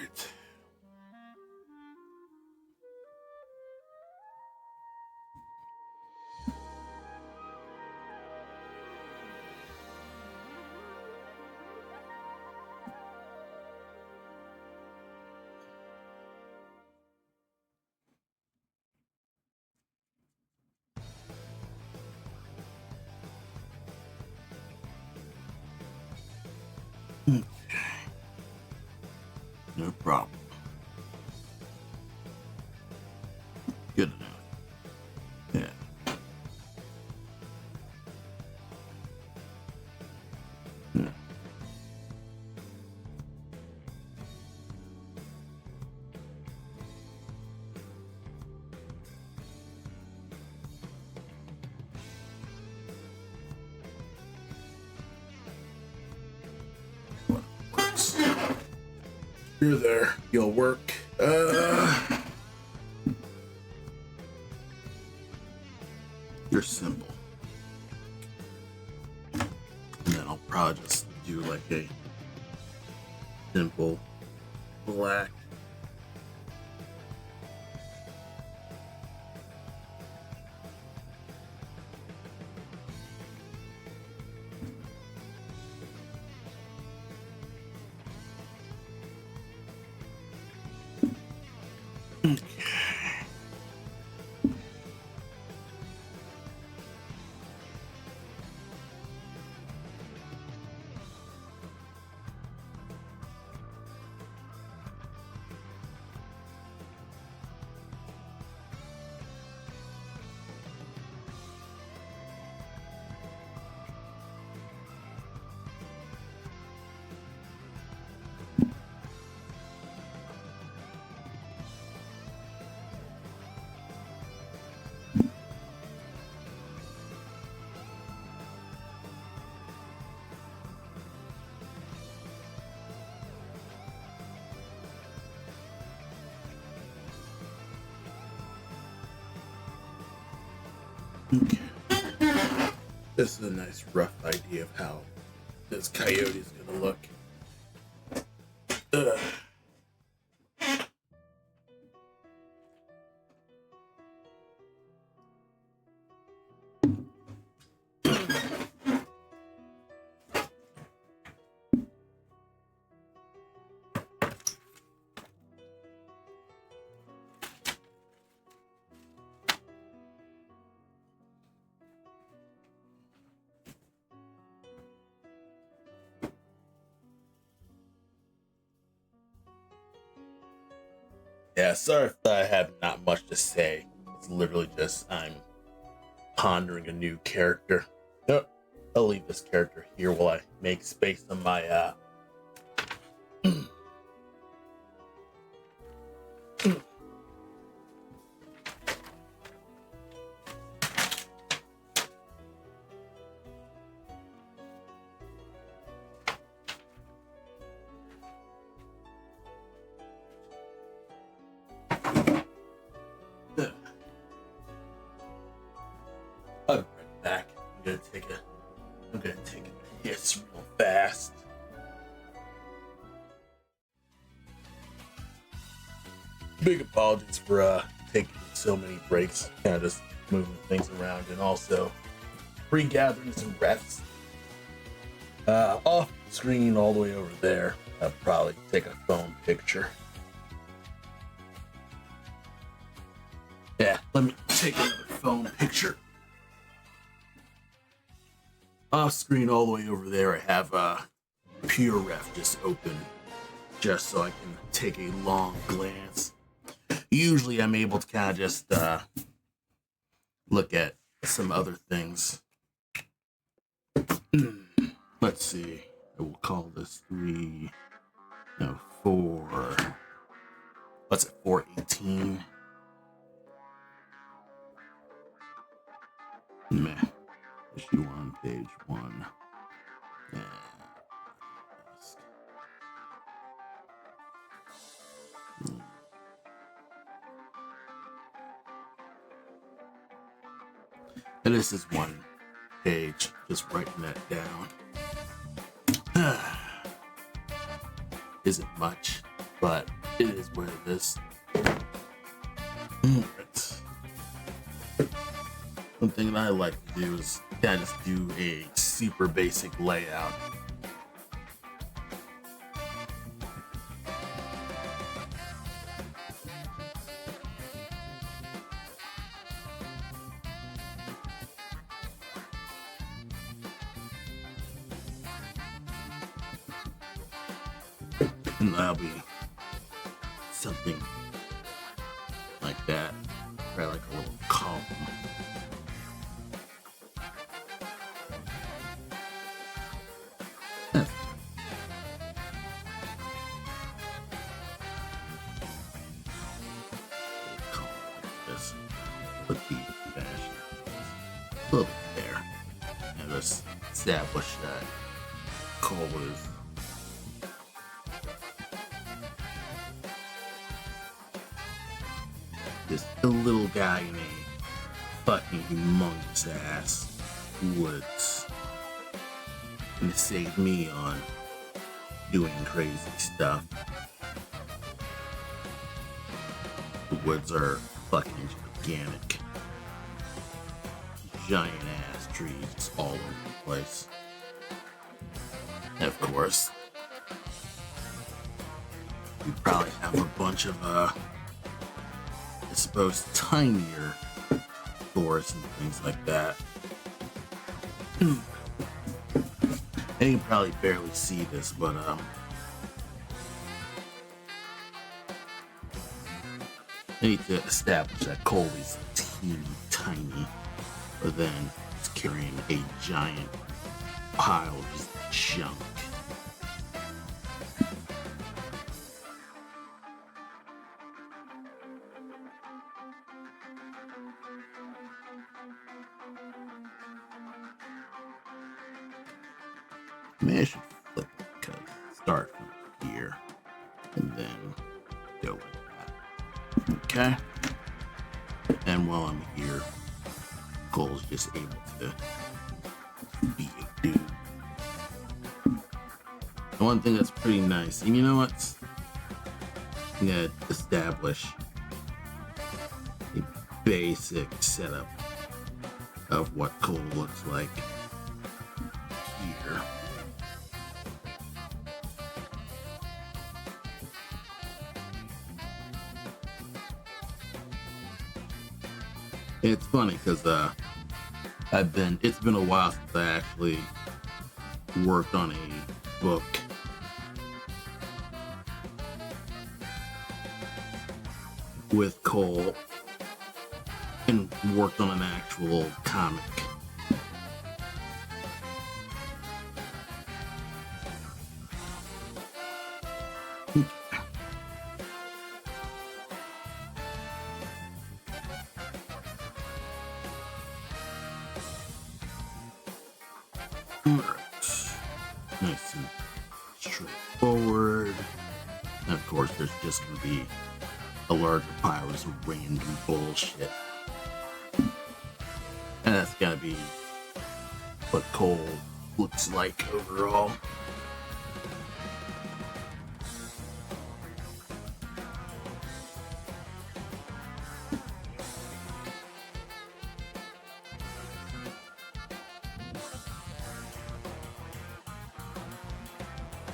Okay. No problem. Good enough. Yeah. Hmm. You're there. You'll work. You're simple. And then I'll probably just do like a simple black. Okay. This is a nice rough idea of how this coyote is gonna look. Ugh. Yeah, sorry if I have not much to say. It's literally just I'm pondering a new character. Yep. I'll leave this character here while I make space on my I'll be right back. I'm gonna take a piss real fast. Big apologies for taking so many breaks, kind of just moving things around and also regathering some refs. Off screen all the way over there, I'll probably take a phone picture. Yeah, let me take another phone picture. Off screen all the way over there, I have Pure Ref just open, just so I can take a long glance. Usually I'm able to kind of just look at some other things. Let's see. I will call this 4. What's it, 418? Meh. Issue 1, page 1. Yeah. And this is one page, just writing that down. Isn't much, but it is what it is. One thing that I like to do is kind of just do a super basic layout. And that'll be something like that. Probably like a little column. Just put the dash a little bit there. And just establish that Cole is just a little guy in a fucking humongous ass woods. And it saved me on doing crazy stuff. The woods are fucking gigantic. Giant ass trees all over the place. And of course, you probably have a bunch of, I suppose, tinier forests and things like that. And you can probably barely see this, but, I need to establish that Colby's teeny tiny, but then it's carrying a giant pile of just junk. Maybe I should flip it because start from here and then go like that. Okay. And while I'm here, Cole's just able to be a dude. The one thing that's pretty nice, and you know what? I'm gonna establish a basic setup of what Cole looks like here. It's funny because it's been a while since I actually worked on a book. With Cole and worked on an actual comic. Nice and straightforward. And of course, there's just going to be a larger pile of random bullshit. And that's got to be what Cole looks like overall.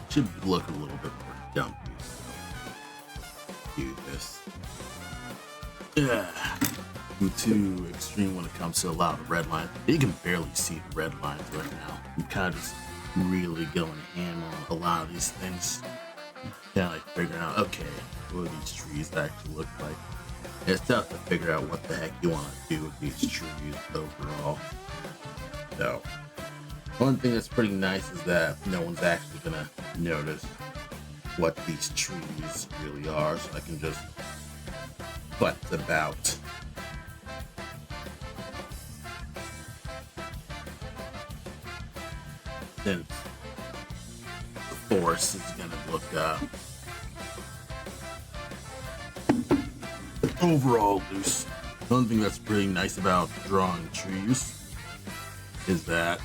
Should look a little bit more dumpy. So do this. I'm too extreme when it comes to a lot of red lines. You can barely see the red lines right now. I'm kind of just really going ham on a lot of these things. Kind of like figuring out, okay, what do these trees actually look like? It's tough to figure out what the heck you want to do with these trees overall. So, one thing that's pretty nice is that no one's actually gonna notice what these trees really are, so I can just futz about. Then the forest is gonna look overall loose. One thing that's pretty nice about drawing trees is that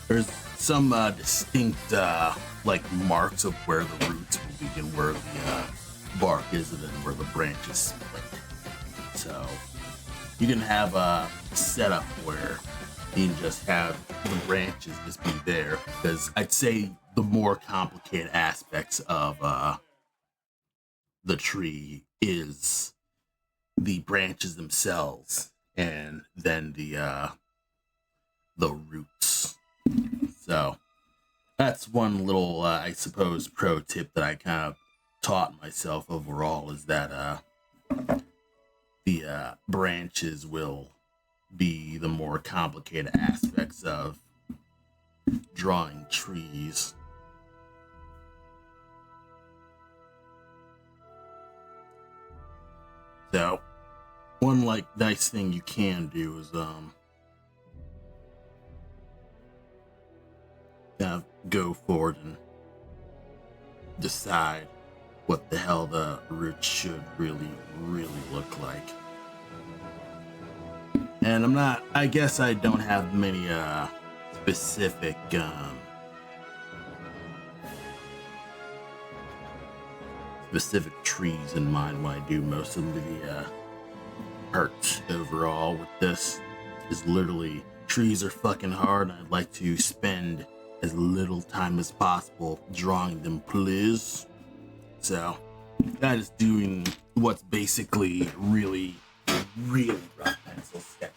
there's some distinct like marks of where the roots will begin, where the bark is, and then where the branches split. So you can have a setup where you can just have the branches just be there, because I'd say the more complicated aspects of the tree is the branches themselves, and then the roots. So that's one little, I suppose, pro tip that I kind of taught myself overall, is that the branches will be the more complicated aspects of drawing trees. So one like nice thing you can do is kind of go forward and decide what the hell the roots should really look like. And I guess I don't have many specific trees in mind when I do most of the art overall. With this is literally, trees are fucking hard, and I'd like to spend as little time as possible drawing them, please. So that is doing what's basically really rough pencil sketches.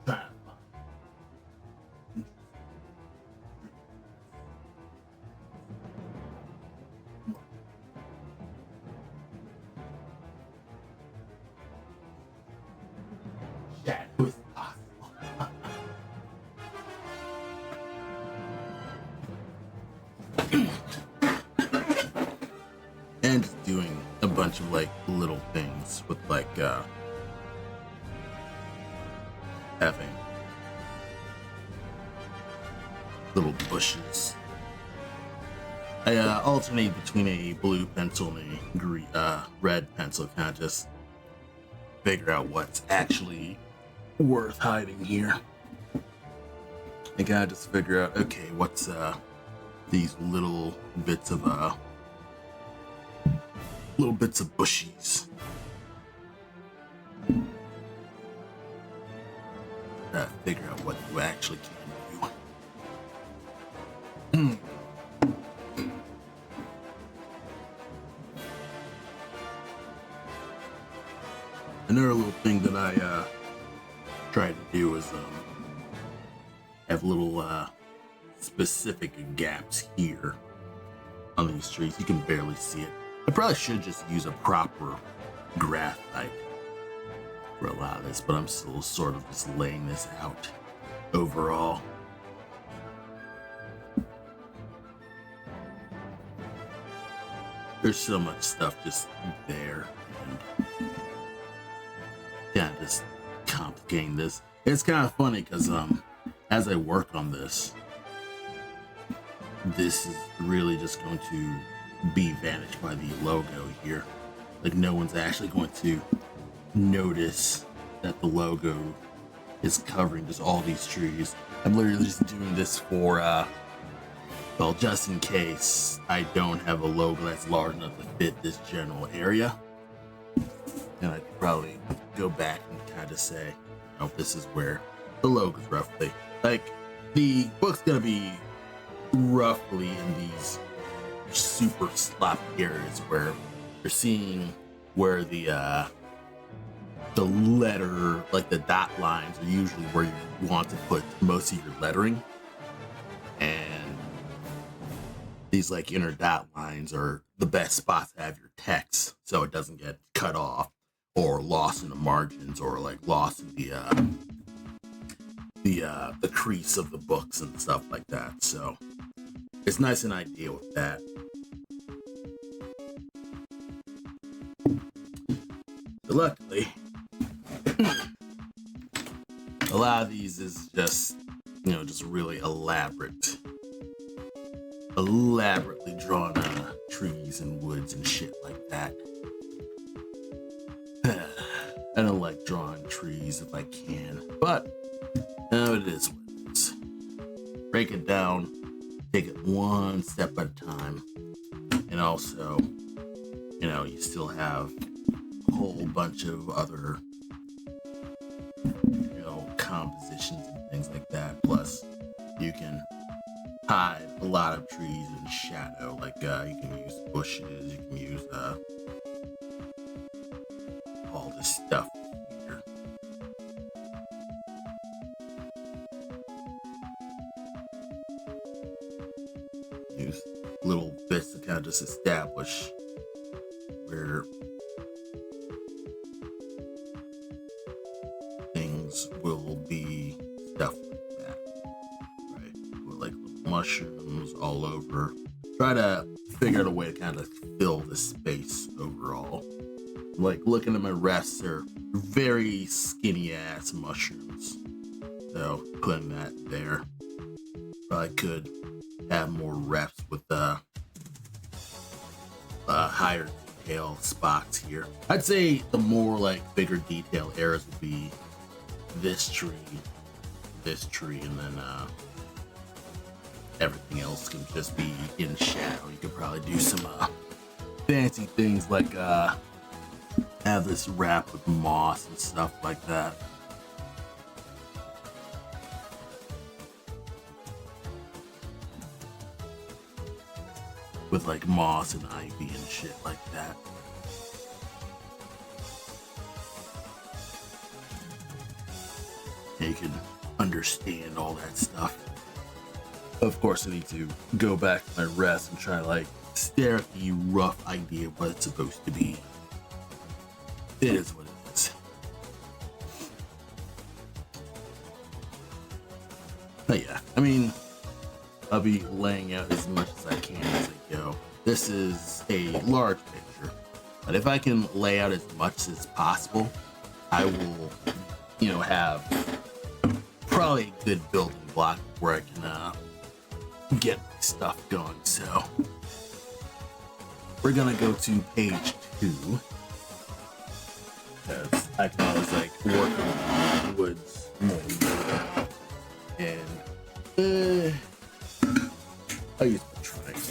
Trying to find shadow is possible. And just doing a bunch of like little things with like having little bushes. I alternate between a blue pencil and a green, red pencil, kind of just figure out what's actually worth hiding here. And kind of just figure out, okay, what's these little bits of bushies. Figure out what you actually can do. Another little thing that I try to do is have little specific gaps here on these trees. You can barely see it. I probably should just use a proper graphite for a lot of this, but I'm still sort of just laying this out overall. There's so much stuff just there, and kind of just complicating this. It's kind of funny because as I work on this is really just going to be vanished by the logo here. Like, no one's actually going to notice that the logo is covering just all these trees. I'm literally just doing this for well, just in case I don't have a logo that's large enough to fit this general area. And I'd probably go back and kind of say, oh, this is where the logo's roughly. Like, the book's gonna be roughly in these super sloppy areas where you're seeing where the letter, like the dot lines, are usually where you want to put most of your lettering. And these like inner dot lines are the best spots to have your text, so it doesn't get cut off or lost in the margins or like lost in the crease of the books and stuff like that. So it's nice and ideal with that. So luckily, a lot of these is just, just really elaborately drawn trees and woods and shit like that. I don't like drawing trees if I can, but it is what it is. Break it down, take it one step at a time, and also, you still have a whole bunch of other, compositions and things like that. Plus, you can hide a lot of trees in shadow. Like, you can use bushes, you can use all this stuff here. Use little bits to kind of just establish where things will be, stuff like that, right? With like little mushrooms all over. Try to figure out a way to kind of fill the space overall. Like, looking at my rests, they're very skinny ass mushrooms, so putting that there. Probably could have more reps with higher detail spots here. I'd say the more like bigger detail areas would be this tree, and then everything else can just be in shadow. You could probably do some fancy things like have this wrap with moss and stuff like that. With like moss and ivy and shit like that. And you can understand all that stuff. Of course, I need to go back to my rest and try to like stare at the rough idea of what it's supposed to be. It is what it is. But yeah, I mean, I'll be laying out as much as I can as I go. This is a large picture, but if I can lay out as much as possible, I will, have probably a good building block where I can get stuff going. So we're gonna go to page 2 because I can always like work on woods more later. And I use a triangle.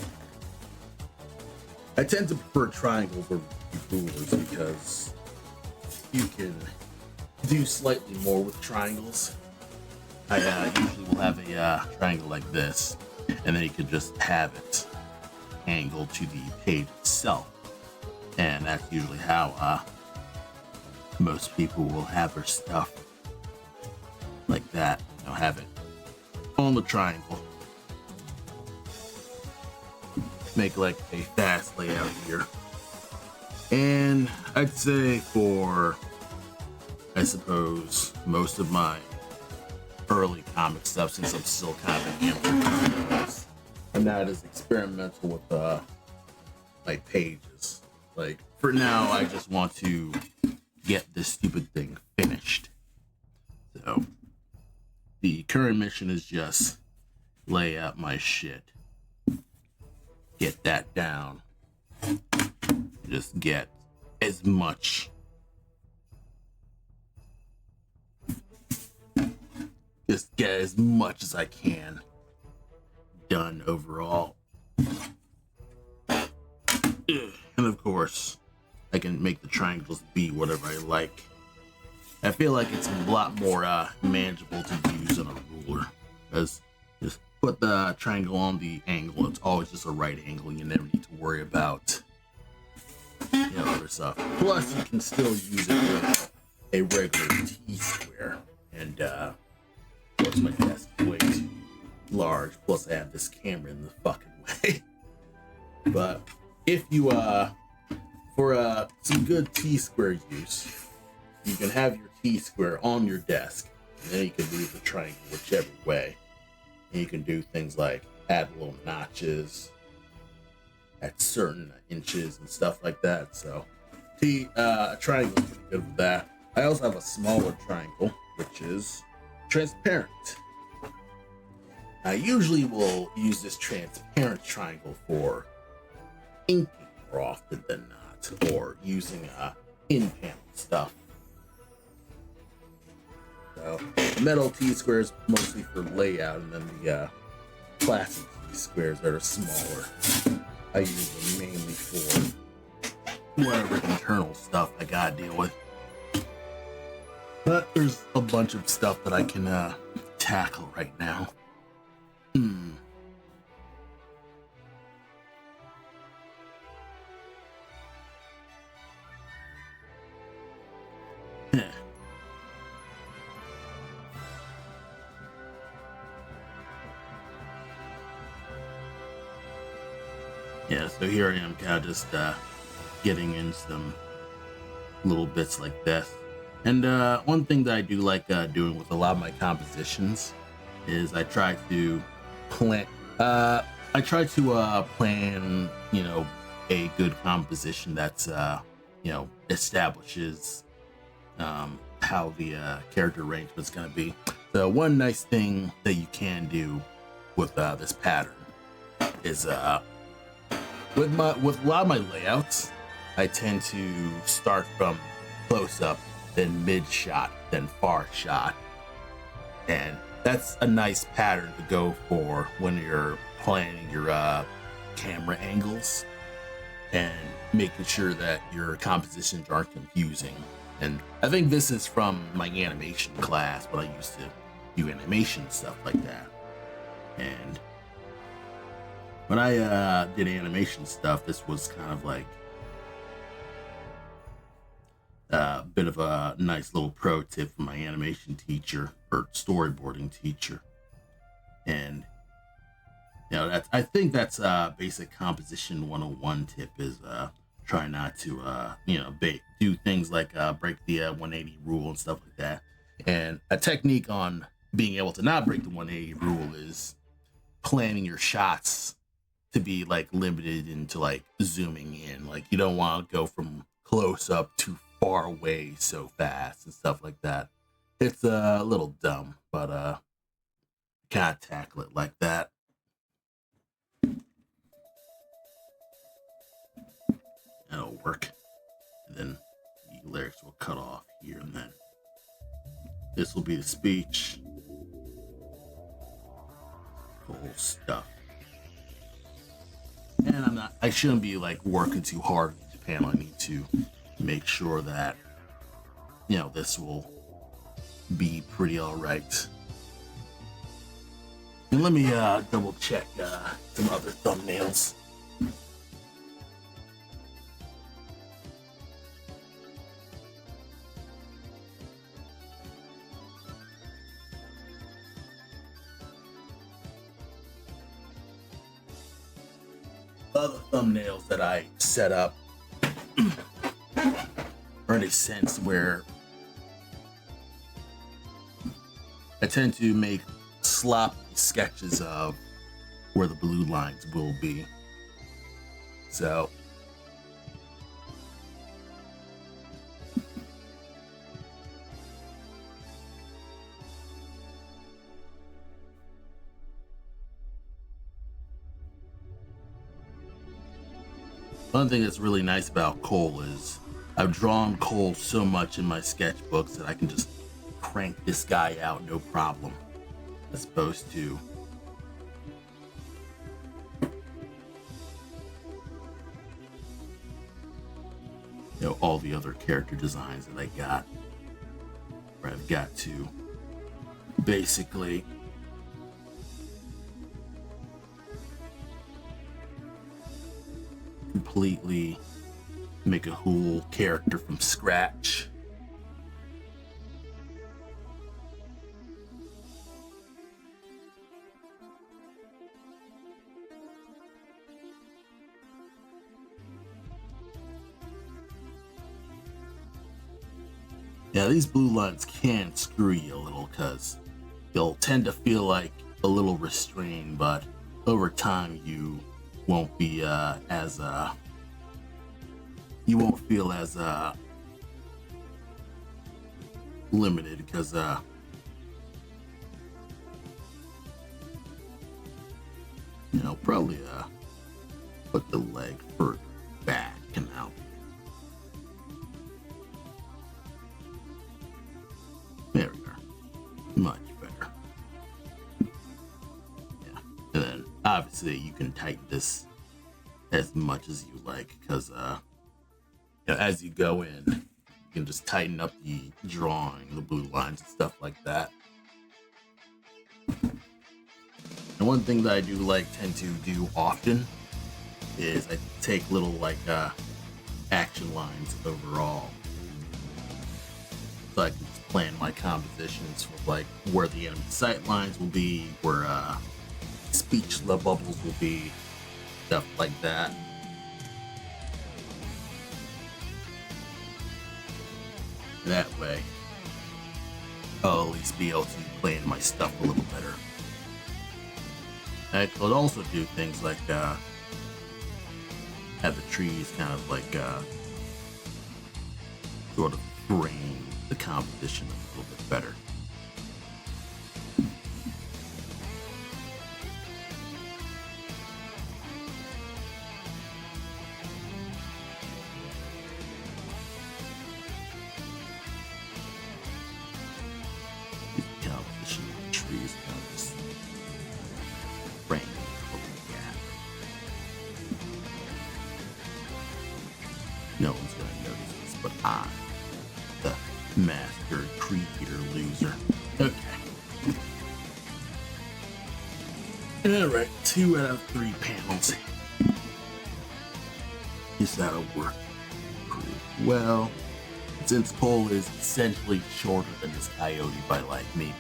I tend to prefer triangles over rulers because you can do slightly more with triangles. I usually will have a triangle like this, and then you can just have it angled to the page itself. And that's usually how most people will have their stuff like that. Have it on the triangle. Make like a fast layout here. And I'd say for, I suppose, most of my early comic stuff, since I'm still kind of an amateur, I'm not as experimental with my pages. Like, for now, I just want to get this stupid thing finished. So, the current mission is just lay out my shit. Get that down. Just get as much. Just get as much as I can done overall. And of course, I can make the triangles be whatever I like. I feel like it's a lot more manageable to use on a ruler. Because just put the triangle on the angle, it's always just a right angle. You never need to worry about other stuff. Plus, you can still use it with a regular T-square. And of course, my desk is way too large. Plus, I have this camera in the fucking way. But if you, for some good T-square use, you can have your T-square on your desk, and then you can move the triangle whichever way. And you can do things like add little notches at certain inches and stuff like that. So, a triangle is pretty good with that. I also have a smaller triangle, which is transparent. I usually will use this transparent triangle for inking more often than not, or using in-panel stuff. So, the metal T-squares mostly for layout, and then the plastic T-squares that are smaller, I use them mainly for whatever internal stuff I gotta deal with. But there's a bunch of stuff that I can tackle right now. Yeah, so here I am kind of just getting in some little bits like this. And one thing that I do like doing with a lot of my compositions is I try to plan, a good composition that's, establishes how the character arrangement's going to be. So one nice thing that you can do with this pattern is with a lot of my layouts, I tend to start from close up, then mid shot, then far shot, and that's a nice pattern to go for when you're planning your camera angles and making sure that your compositions aren't confusing. And I think this is from my animation class, but I used to do animation stuff like that. And when I did animation stuff, this was kind of like a bit of a nice little pro tip from my animation teacher or storyboarding teacher. And I think that's basic composition 101 tip is try not to do things like break the 180 rule and stuff like that. And a technique on being able to not break the 180 rule is planning your shots to be like limited into like zooming in. Like you don't want to go from close up to far away so fast and stuff like that. It's a little dumb, but can't tackle it like that. That'll work. And then the lyrics will cut off here, and then this will be the speech. Cool stuff. And I shouldn't be like working too hard in Japan. I need to make sure that, this will be pretty all right. And let me double check some other thumbnails. Other thumbnails that I set up are in a sense where I tend to make sloppy sketches of where the blue lines will be. So one thing that's really nice about Cole is I've drawn Cole so much in my sketchbooks that I can just crank this guy out no problem, as opposed to all the other character designs that I got, where I've got to basically completely make a whole character from scratch. Yeah, these blue lines can screw you a little because you'll tend to feel like a little restrained, but over time you won't be you won't feel as limited because probably put the leg further back and out. There we are. Much better. Yeah. And then obviously you can tighten this as much as you like because as you go in, you can just tighten up the drawing, the blue lines and stuff like that. And one thing that I tend to do often is I take little action lines overall. So I can just plan my compositions for where the enemy sight lines will be, where speech bubbles will be, stuff like that. That way, I'll at least be able to plan my stuff a little better. I could also do things like have the trees kind of sort of frame the composition a little bit better. Alright, 2 out of 3 panels. Is that'll work pretty well. Since Cole is essentially shorter than this coyote by like maybe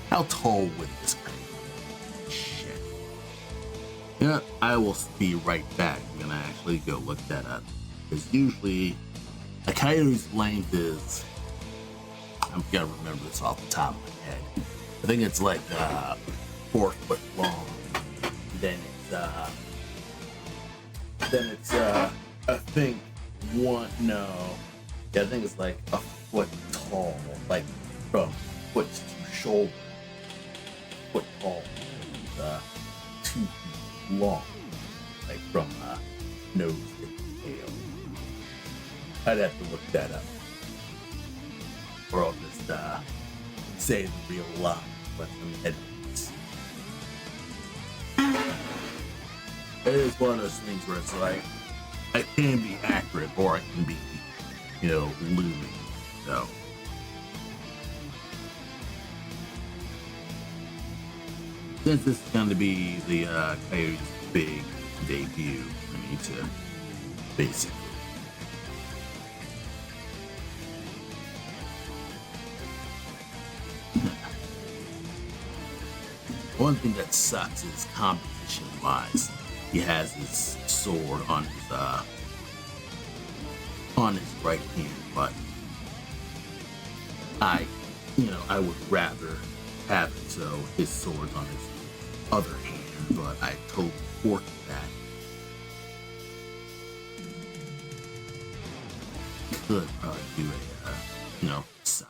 how tall would this coyote? Shit. Yeah, I will be right back. I'm gonna actually go look that up. Because usually a coyote's length is, I'm gonna remember this off the top of my head. I think it's like 4 foot long. Then it's I think I think it's like a foot tall, like from foot to shoulder. Foot tall, and 2 feet long, like from nose to tail. I'd have to look that up, or I'll just say the real line. Let them edit. It is one of those things where it's like I can be accurate or I can be, looming. So since this is going to be the Coyote's big debut, I need to basically one thing that sucks is composition wise. He has his sword on his right hand, but I would rather have it so his sword's on his other hand, but I totally forked that. Could probably do a, side.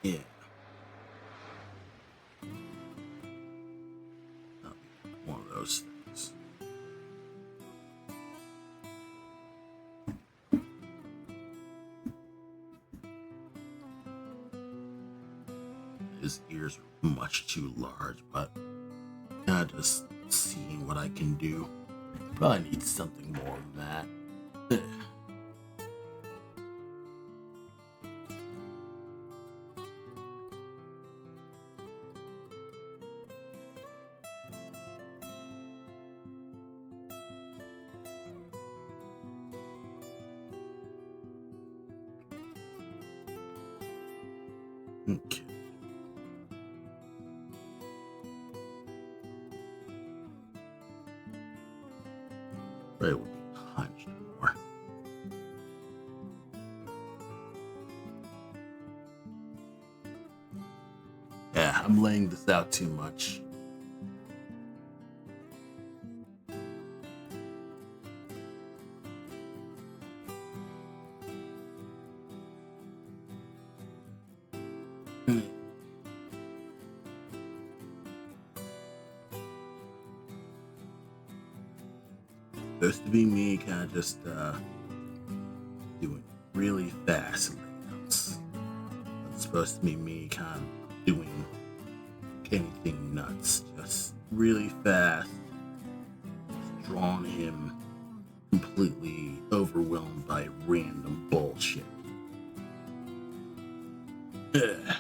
Yeah. One of those things. His ears are much too large, but I'm just seeing what I can do. Probably need something more than that. Okay. Right, will be hunched more. Yeah, I'm laying this out too much. Supposed to be me kind of just doing really fast layouts. It's supposed to be me kind of doing anything nuts, just really fast, just drawing him completely overwhelmed by random bullshit. Ugh.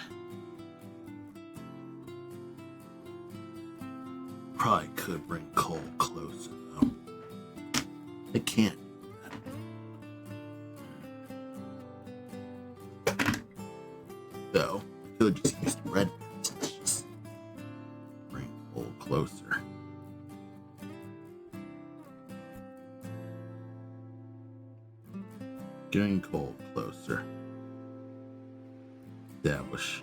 Probably could bring Cole closer though. I can't do that. Though, I could just use the red pencils. Just bring Cole closer. Getting Cole closer. Establish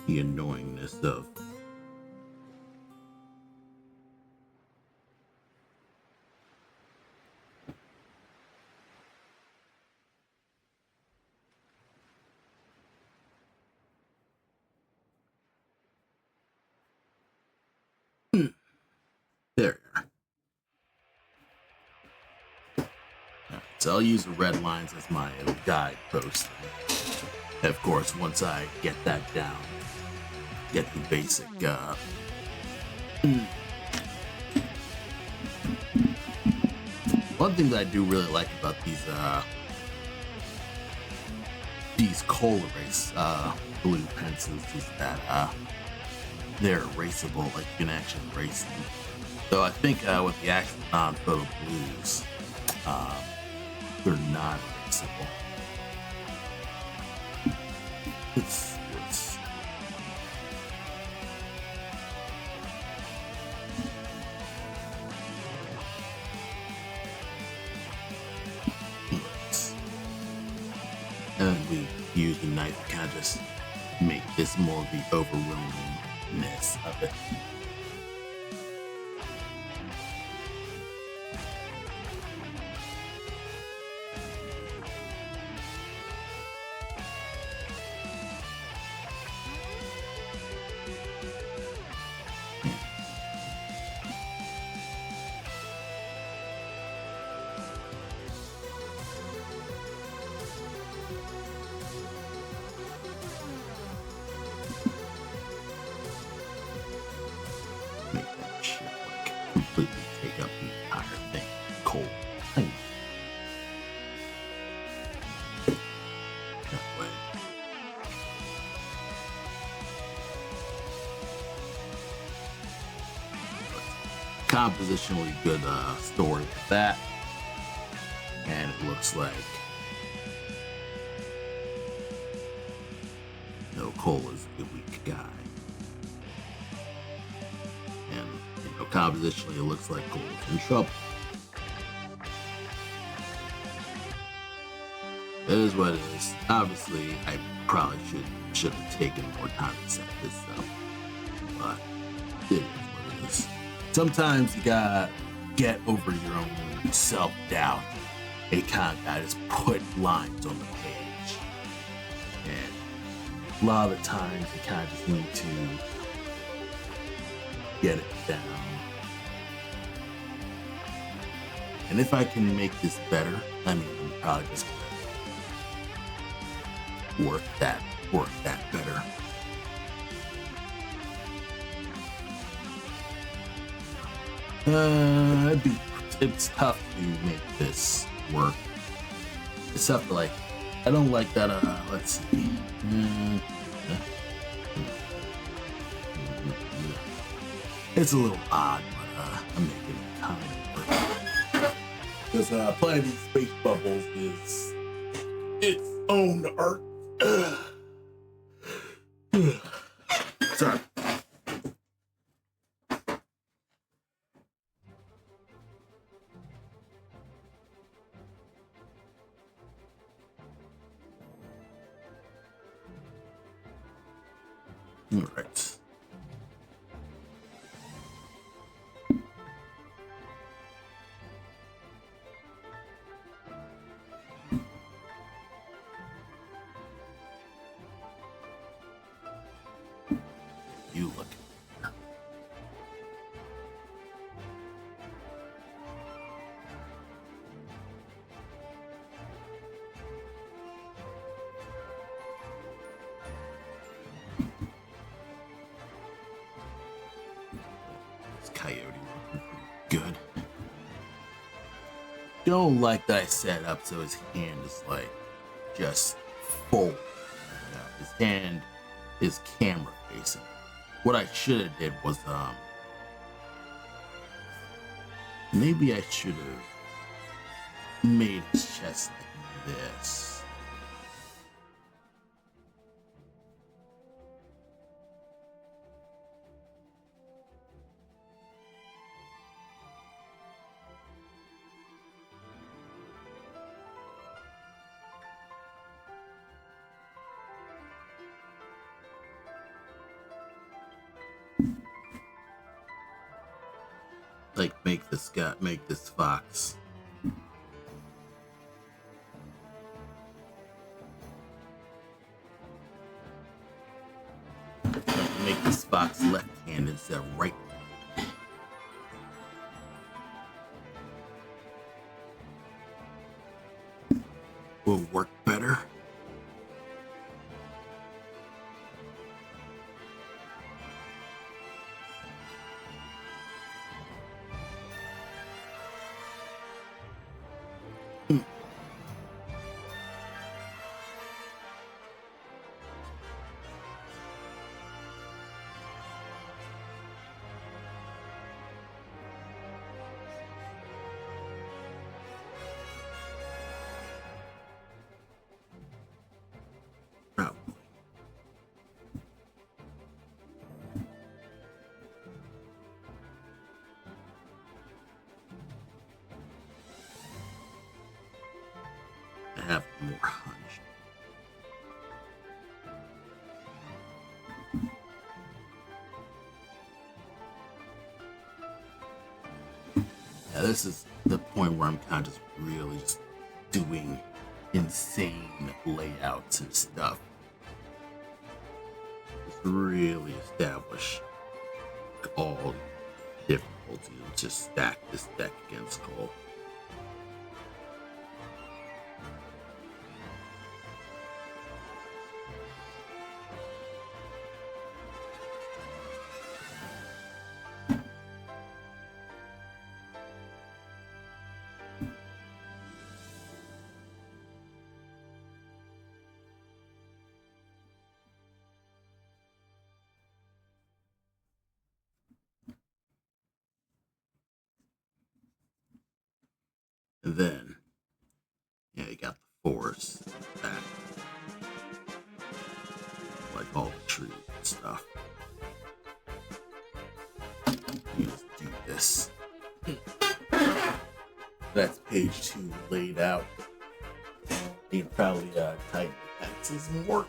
the annoyingness of there. Alright, so I'll use the red lines as my guidepost. And of course, once I get that down, get the basic One thing that I do really like about these Cola Race blue pencils is that they're erasable, like you can actually erase them. So I think with the actual non-photo blues, they're not erasable. It's and we use the knife to kind of just make this more of the overwhelmingness of it. Make that shit like completely take up the entire thing. Cold. Tiny. That way. Compositionally good story with that. And it looks like Cola's a weak guy. And compositionally it looks like Cola's in trouble. It is what it is. Obviously, I probably should have taken more time to set this up. But it is what it is. Sometimes you gotta get over your own self-doubt. You kind of gotta just put lines on the page. And a lot of the times you kind of just need to get it down. And if I can make this better, I mean, I'm probably just gonna work that better. It's tough to make this work. It's tough to like. I don't like that. Let's see. It's a little odd, but I'm making it kind of work. Because playing these space bubbles is its own art. Sorry. All right. You look. This coyote looking pretty good. Don't like that I set up so his hand is like just full. His hand is camera facing. What I should have did was maybe I should have made his chest like this. Like make this fox. Make this fox left-handed instead of right. Will work better. have more hunch. Yeah, this is the point where I'm kind of just really just doing insane layouts and stuff. Just really establish all the difficulties and just stack this deck against Cole. And then, yeah, you got the forest back. Like all the trees and stuff. You just do this. That's page 2 laid out. You can probably type X's more.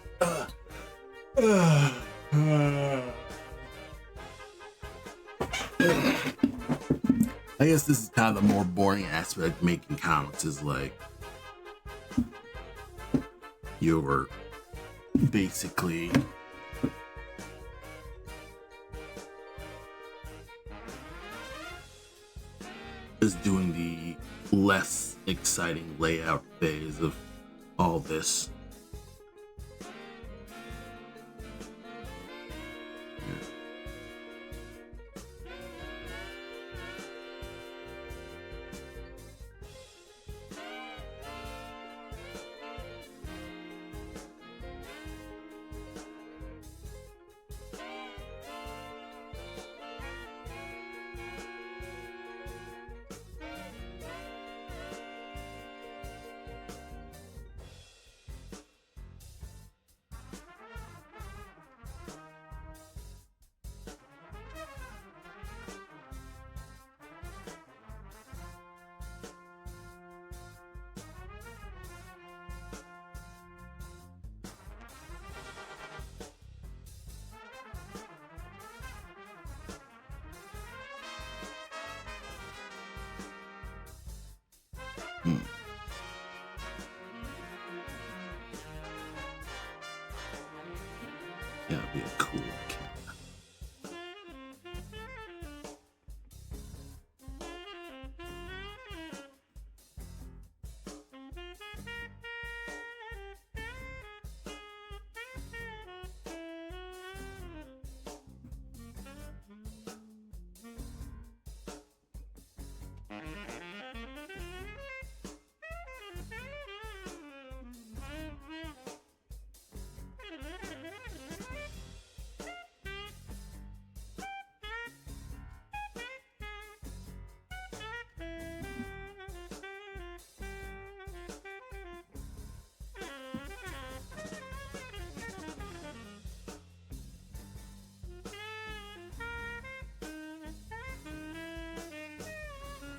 I guess this is kind of the more boring aspect of making comics, is like you're basically just doing the less exciting layout phase of all this. Yeah, it'd be a cool camera.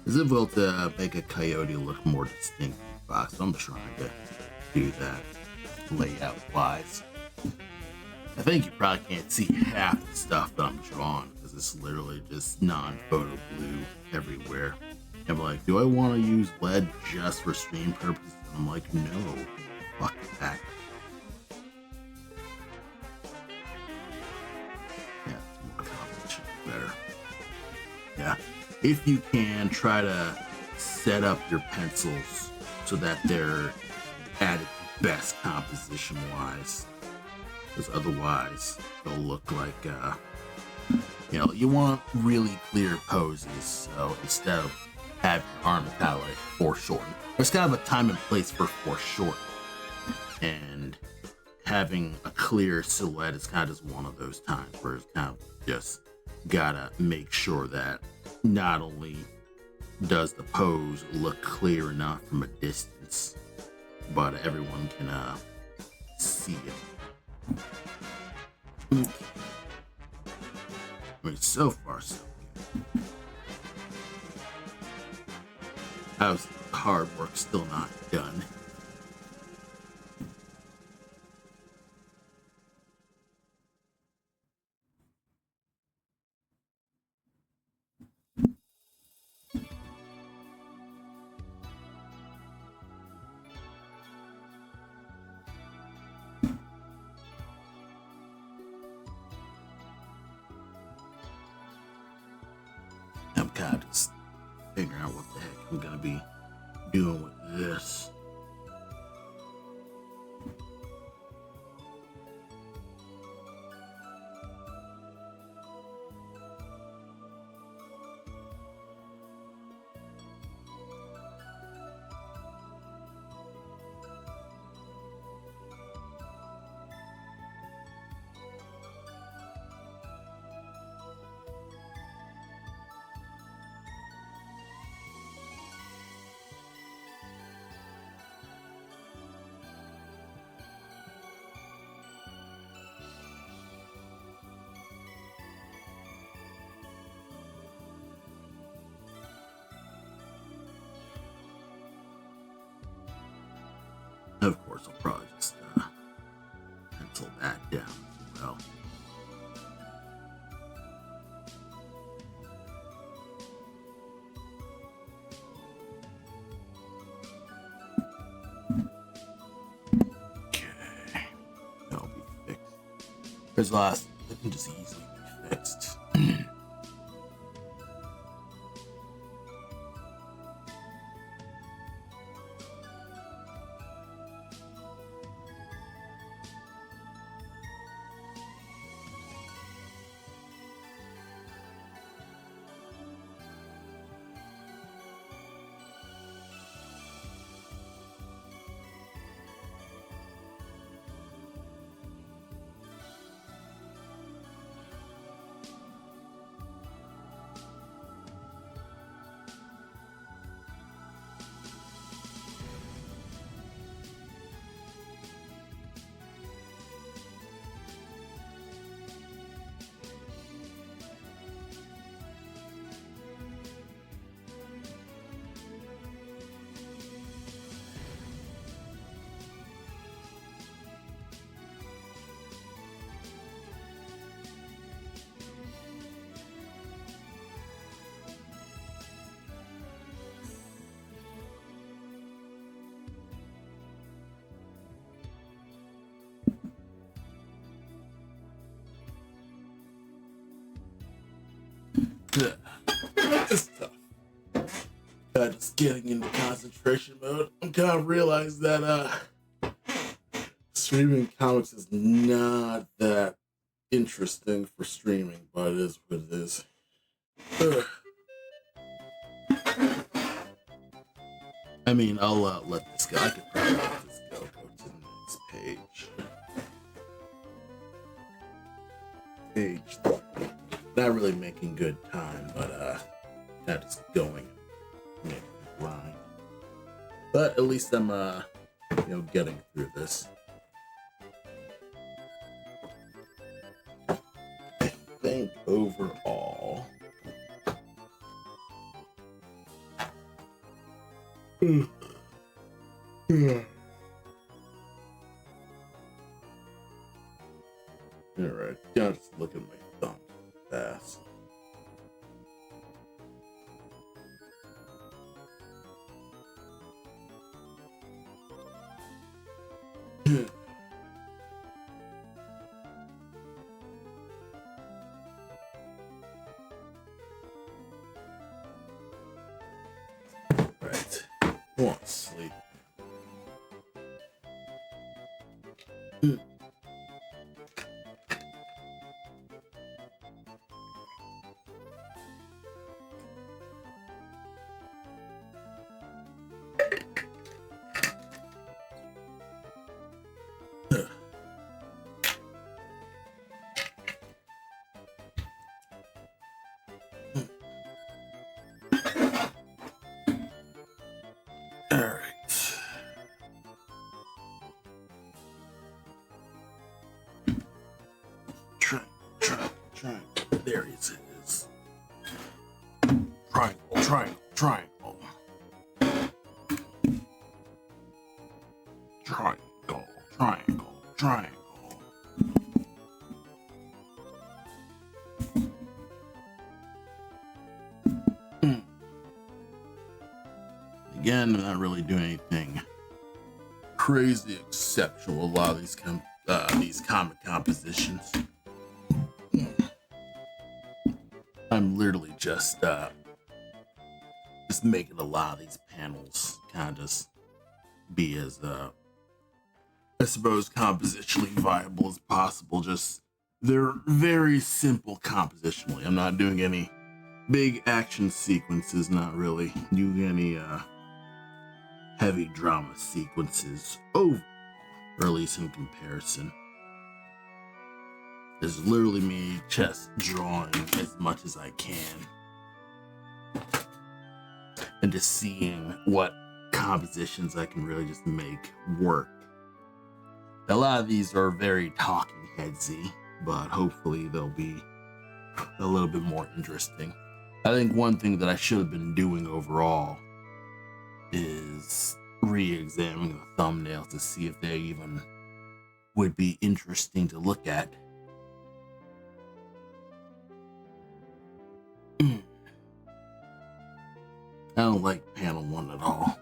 It's difficult to make a coyote look more distinct than Fox. I'm trying to do that layout wise. I think you probably can't see half the stuff that I'm drawing because it's literally just non-photo blue everywhere. And I'm like, do I want to use lead just for stream purposes? And I'm like, no, fuck that. Yeah, it's more complication, better. Yeah. If you can, try to set up your pencils so that they're at its best composition wise, because otherwise they'll look like you want really clear poses. So instead of having your arm kind of like foreshortened, there's kind of a time and place for foreshorten, and having a clear silhouette is kind of just one of those times where it's kind of just gotta make sure that not only does the pose look clear enough from a distance, but everyone can see it. I mean, so far so good. How's hard work still not done? kind of just figuring out what the heck I'm gonna be doing with this. Of course, I'll probably just pencil that down as well. Okay, that'll be fixed. There's last, it can just easily be fixed. It's tough. Just getting into concentration mode. I'm kind of realized that streaming comics is not that interesting for streaming, but it is what it is. Ugh. I mean, I'll let this go. I could probably let this go. Go to the next page. Page 3. Not really making good time, but kind of just going and making a grind. But at least I'm getting through this. I think overall. Alright, gotta just look at my thumb fast. Right. I want to sleep. Triangle. There it is. Triangle. Again, I'm not really doing anything crazy exceptional. A lot of these comic compositions. I'm literally just just making a lot of these panels kind of just be as I suppose compositionally viable as possible. Just they're very simple compositionally. I'm not doing any big action sequences, not really doing any heavy drama sequences over, or at least in comparison. It's literally me just drawing as much as I can and just seeing what compositions I can really just make work. A lot of these are very talking headsy, but hopefully they'll be a little bit more interesting. I think one thing that I should have been doing overall is re-examining the thumbnails to see if they even would be interesting to look at. I don't like panel 1 at all.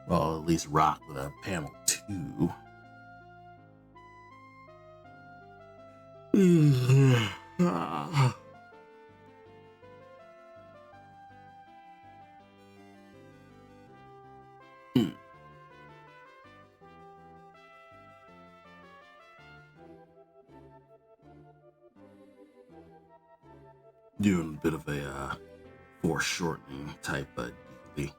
Well, at least rock with a panel 2. Doing a bit of a foreshortening type of deal.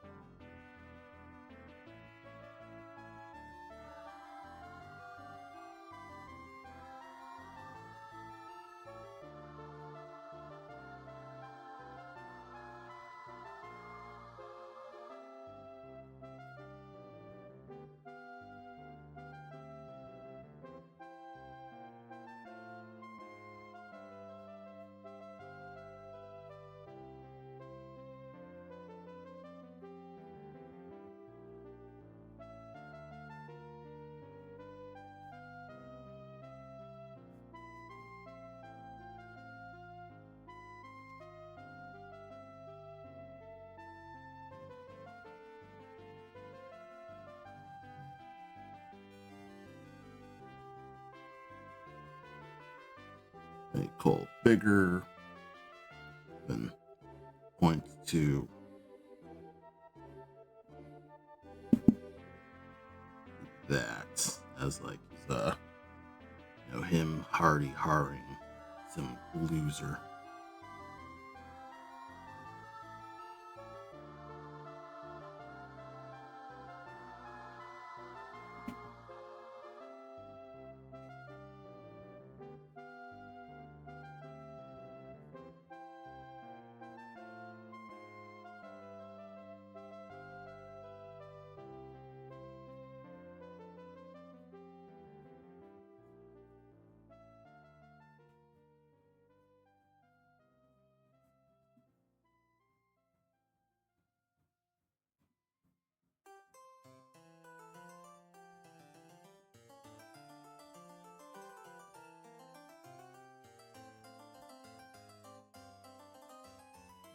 Make Cole bigger, then point to that as like him Hardy harring some loser.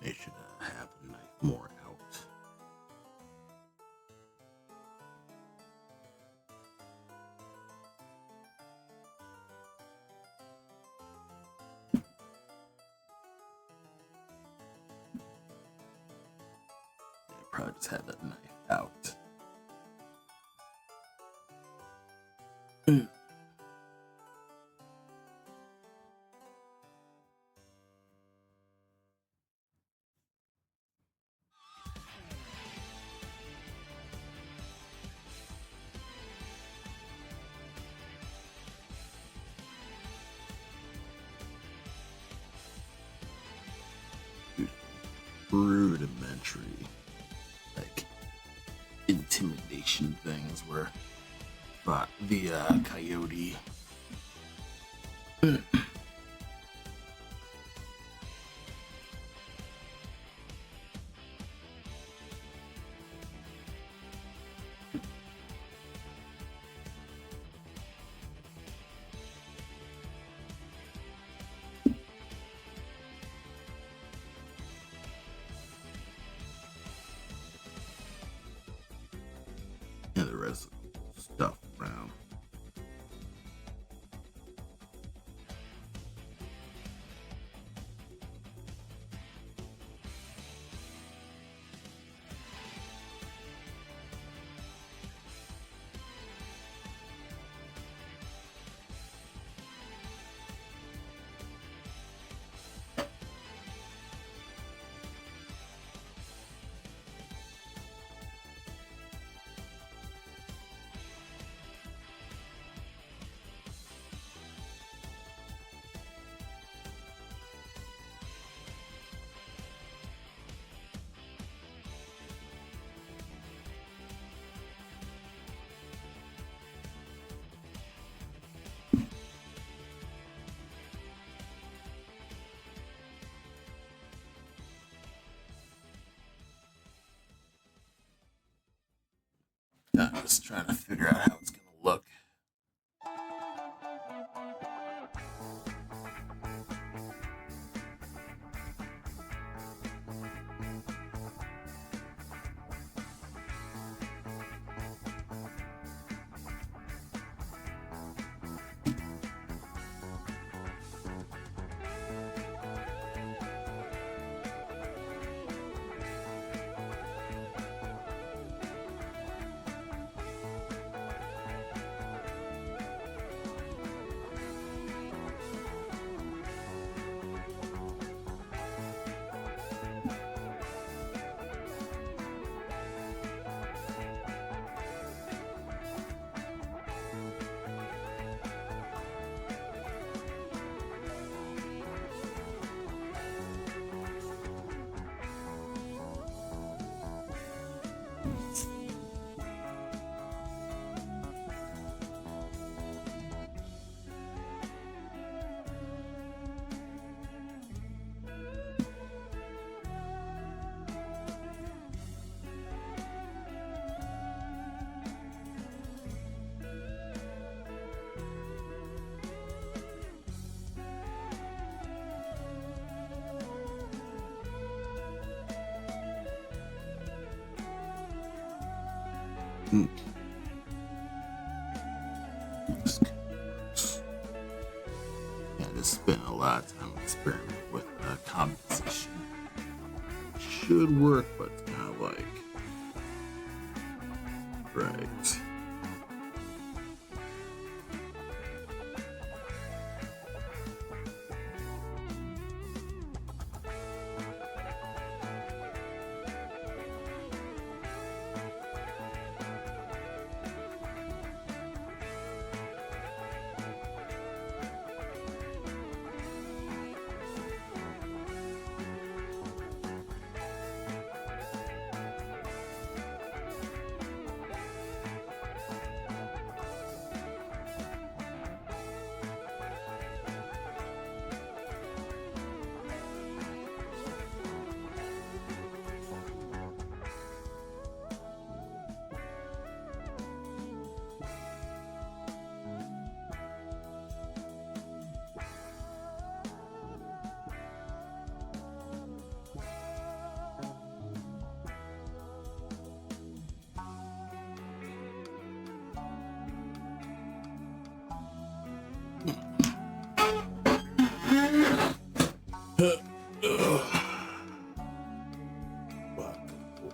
They should have the knife more out. Yeah, probably just had that knife out. Rudimentary, like intimidation things where the coyote and the rest of the stuff around. I'm just trying to figure out how it's gonna look. Yeah, just spent a lot of time experimenting with composition. Should work, but it's kind of like right.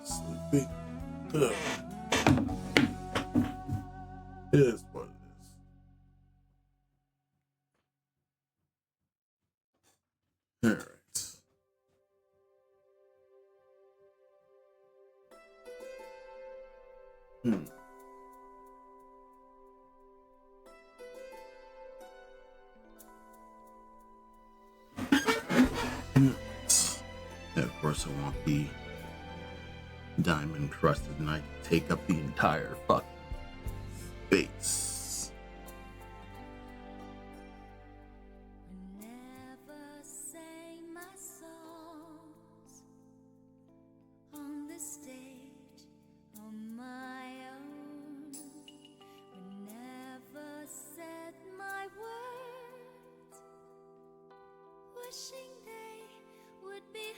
Sleeping. It is what it is. All right. And of course, I want the diamond crusted knight to take up the entire fucking space. Never sang my songs on the stage on my own. We never said my words, wishing they would be heard.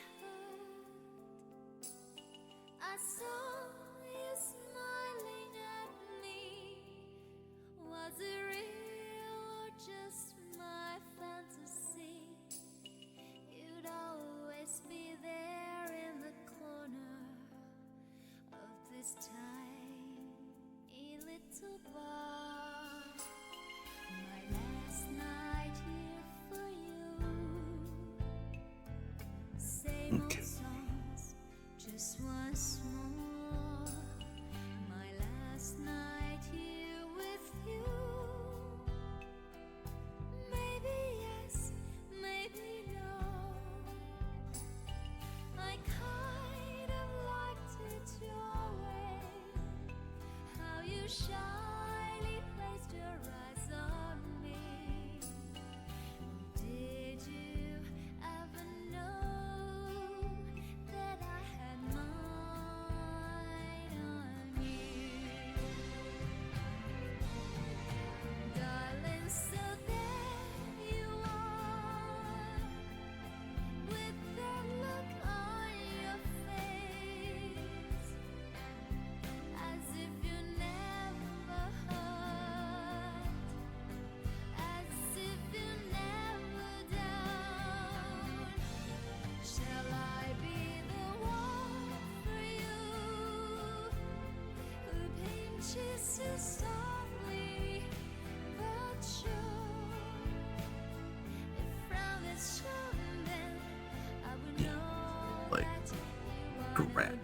I saw you smiling at me. Was it real or just my fantasy? You'd always be there in the corner of this tiny little bar. My last night here for you. Same Okay. old songs, just once more. My last night here with you. Maybe yes, maybe no. I kind of liked it your way. Correct.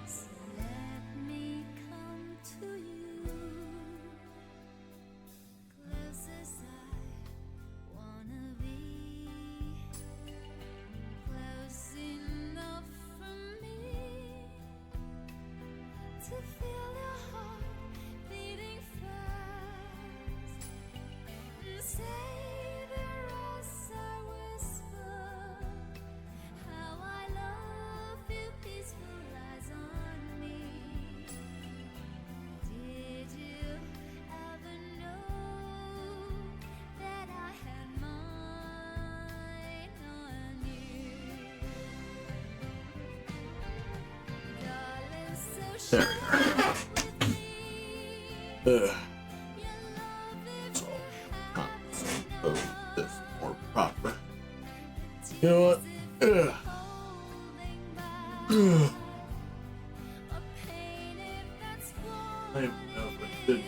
So let me come to you, close as I wanna be, close enough for me to feel your heart beating fast, and savor as I whisper how I love you, peaceful eyes on me. Did you ever know that I had mine on you? Darling, so There share with me we are. your love if So, you compose have this more proper. You know what? Ugh. Ugh. I don't even know if I should.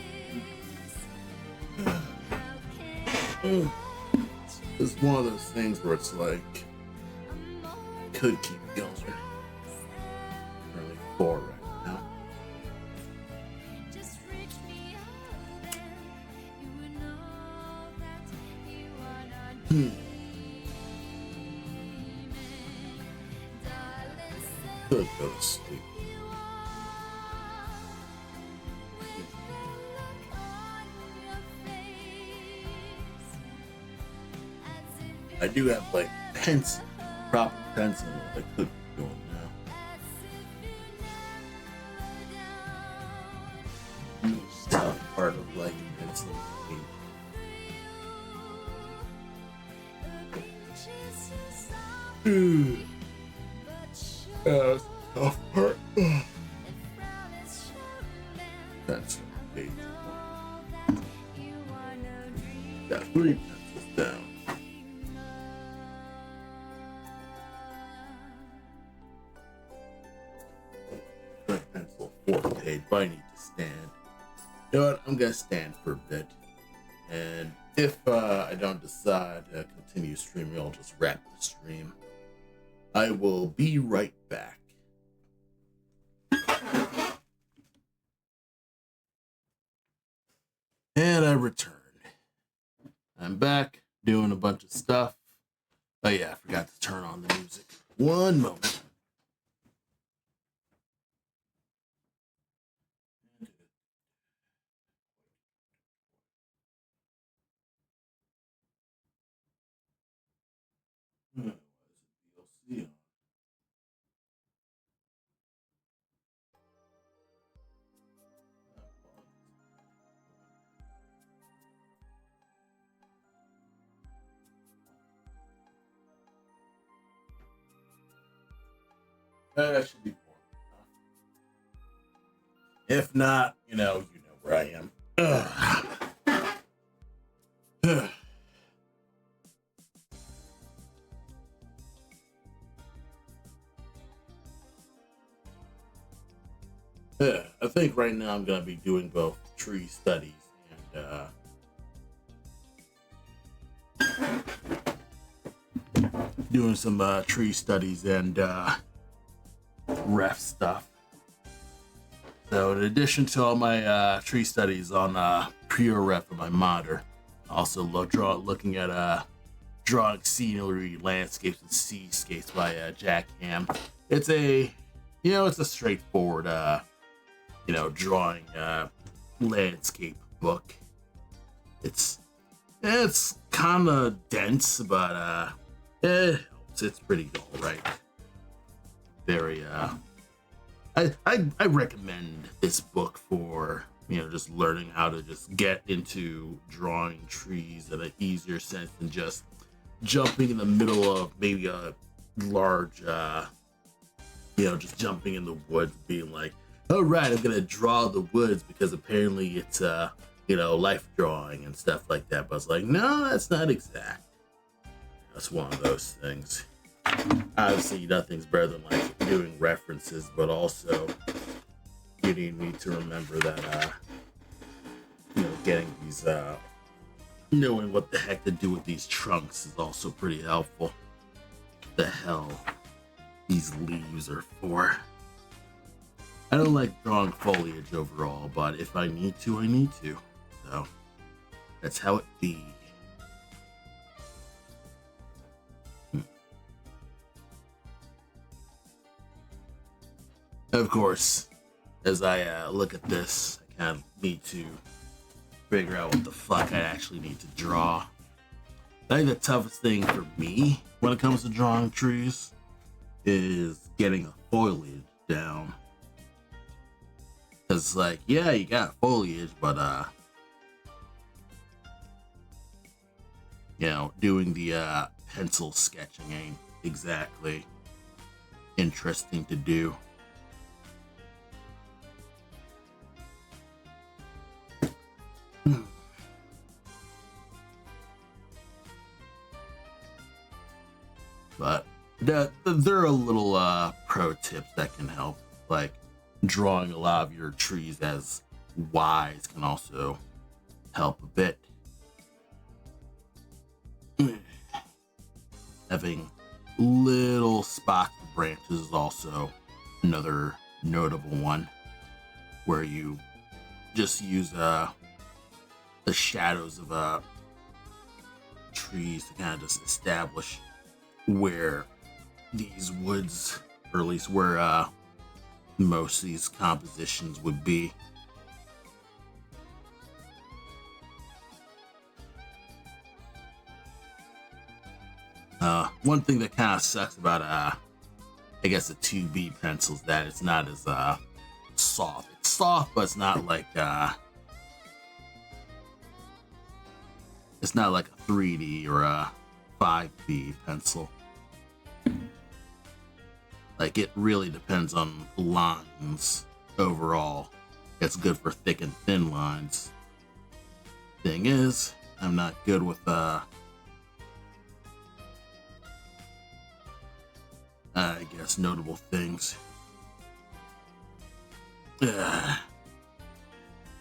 Ugh. It's one of those things where it's like, could keep going. Really four right now. Just reach me out and you would know that you are not dreaming. Darling, so Could go to sleep. you are with the look on your face, as if I do have like pencil, proper pencil that I could be doing now. as if you never down. Tough part of like pencil. That's the tough part. Pencil. Page one. Got 3 pencils down. Red pencil, 4th page, but I need to stand. You know what? I'm gonna stand for a bit. And if I don't decide to continue streaming, I'll just wrap the stream. I will be right back. And I returned. I'm back doing a bunch of stuff. Oh yeah, I forgot to turn on the music. One moment. Why is it DLC on? That should be more. If not, you know where I am. Ugh. Ugh. Yeah, I think right now I'm gonna be doing both tree studies and doing some tree studies and ref stuff. So in addition to all my tree studies on Pure Ref of my monitor, also looking at drawing scenery, landscapes, and seascapes by Jack Ham. It's a straightforward drawing landscape book. It's kind of dense, but it's pretty all right. Very I recommend this book for just learning how to just get into drawing trees in an easier sense than just jumping in the middle of maybe a large just jumping in the woods, being like, all right, I'm gonna draw the woods because apparently it's life drawing and stuff like that. But I was like, no, that's not exact. That's one of those things. Obviously, nothing's better than like doing references, but also you need me to remember that getting these knowing what the heck to do with these trunks is also pretty helpful. The hell these leaves are for. I don't like drawing foliage overall, but if I need to, I need to. So that's how it be. Of course, as I look at this, I kind of need to figure out what the fuck I actually need to draw. I think the toughest thing for me when it comes to drawing trees is getting a foliage down. Cause like, yeah, you got foliage, but doing the pencil sketching ain't exactly interesting to do. But there are little pro tips that can help, like drawing a lot of your trees as Ys can also help a bit. Having little spots of branches is also another notable one, where you just use the shadows of trees to kind of just establish where these woods, or at least where most of these compositions would be. One thing that kind of sucks about I guess a 2B pencil is that it's not as soft. It's soft, but it's not like a 3D or a 5B pencil. Like, it really depends on lines overall. It's good for thick and thin lines. Thing is, I'm not good with I guess notable things. I'm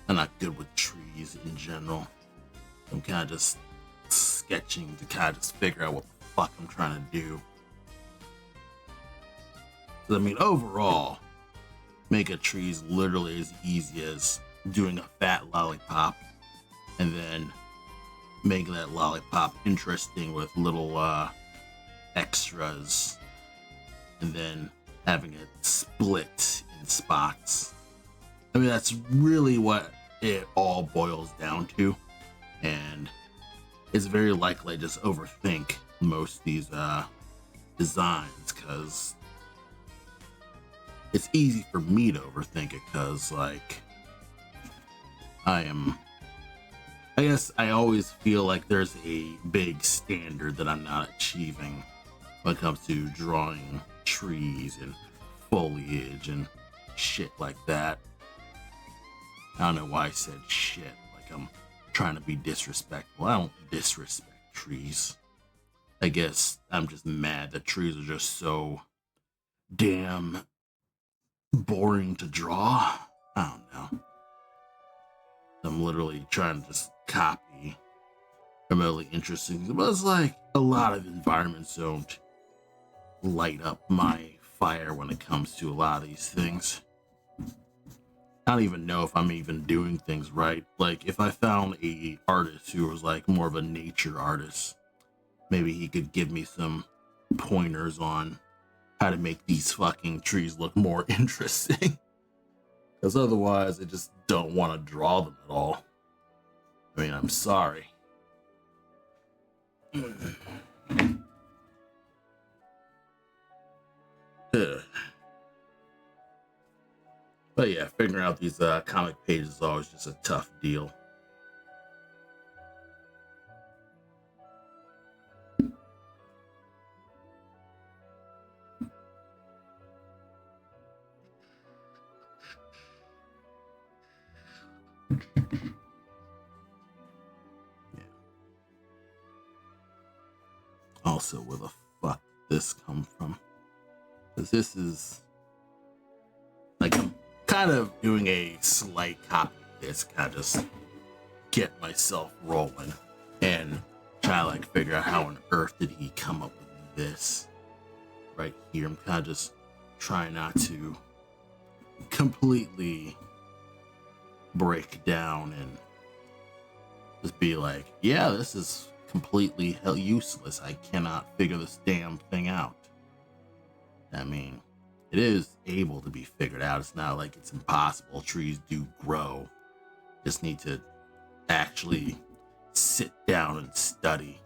not good with trees in general. I'm kind of just sketching to kind of just figure out what the fuck I'm trying to do. I mean, overall, make a tree's literally as easy as doing a fat lollipop and then making that lollipop interesting with little extras, and then having it split in spots. I mean, that's really what it all boils down to, and it's very likely I just overthink most of these designs, because it's easy for me to overthink it, because like I guess I always feel like there's a big standard that I'm not achieving when it comes to drawing trees and foliage and shit like that. I don't know why I said shit, like I'm trying to be disrespectful. I don't disrespect trees. I guess I'm just mad that trees are just so damn boring to draw. I don't know. I'm literally trying to just copy remotely interesting, but it's like a lot of environments don't light up my fire when it comes to a lot of these things. I don't even know if I'm even doing things right. Like, if I found a artist who was like more of a nature artist, maybe he could give me some pointers on how to make these fucking trees look more interesting. Because otherwise, I just don't want to draw them at all. I mean, I'm sorry. But yeah, figuring out these comic pages is always just a tough deal. Also, where the fuck did this come from? Because this is like I'm kind of doing a slight copy of this, kind of just get myself rolling and try to like figure out how on earth did he come up with this right here. I'm kind of just trying not to completely break down and just be like, yeah, this is completely hell useless. I cannot figure this damn thing out. I mean, it is able to be figured out. It's not like it's impossible. Trees do grow. Just need to actually sit down and study.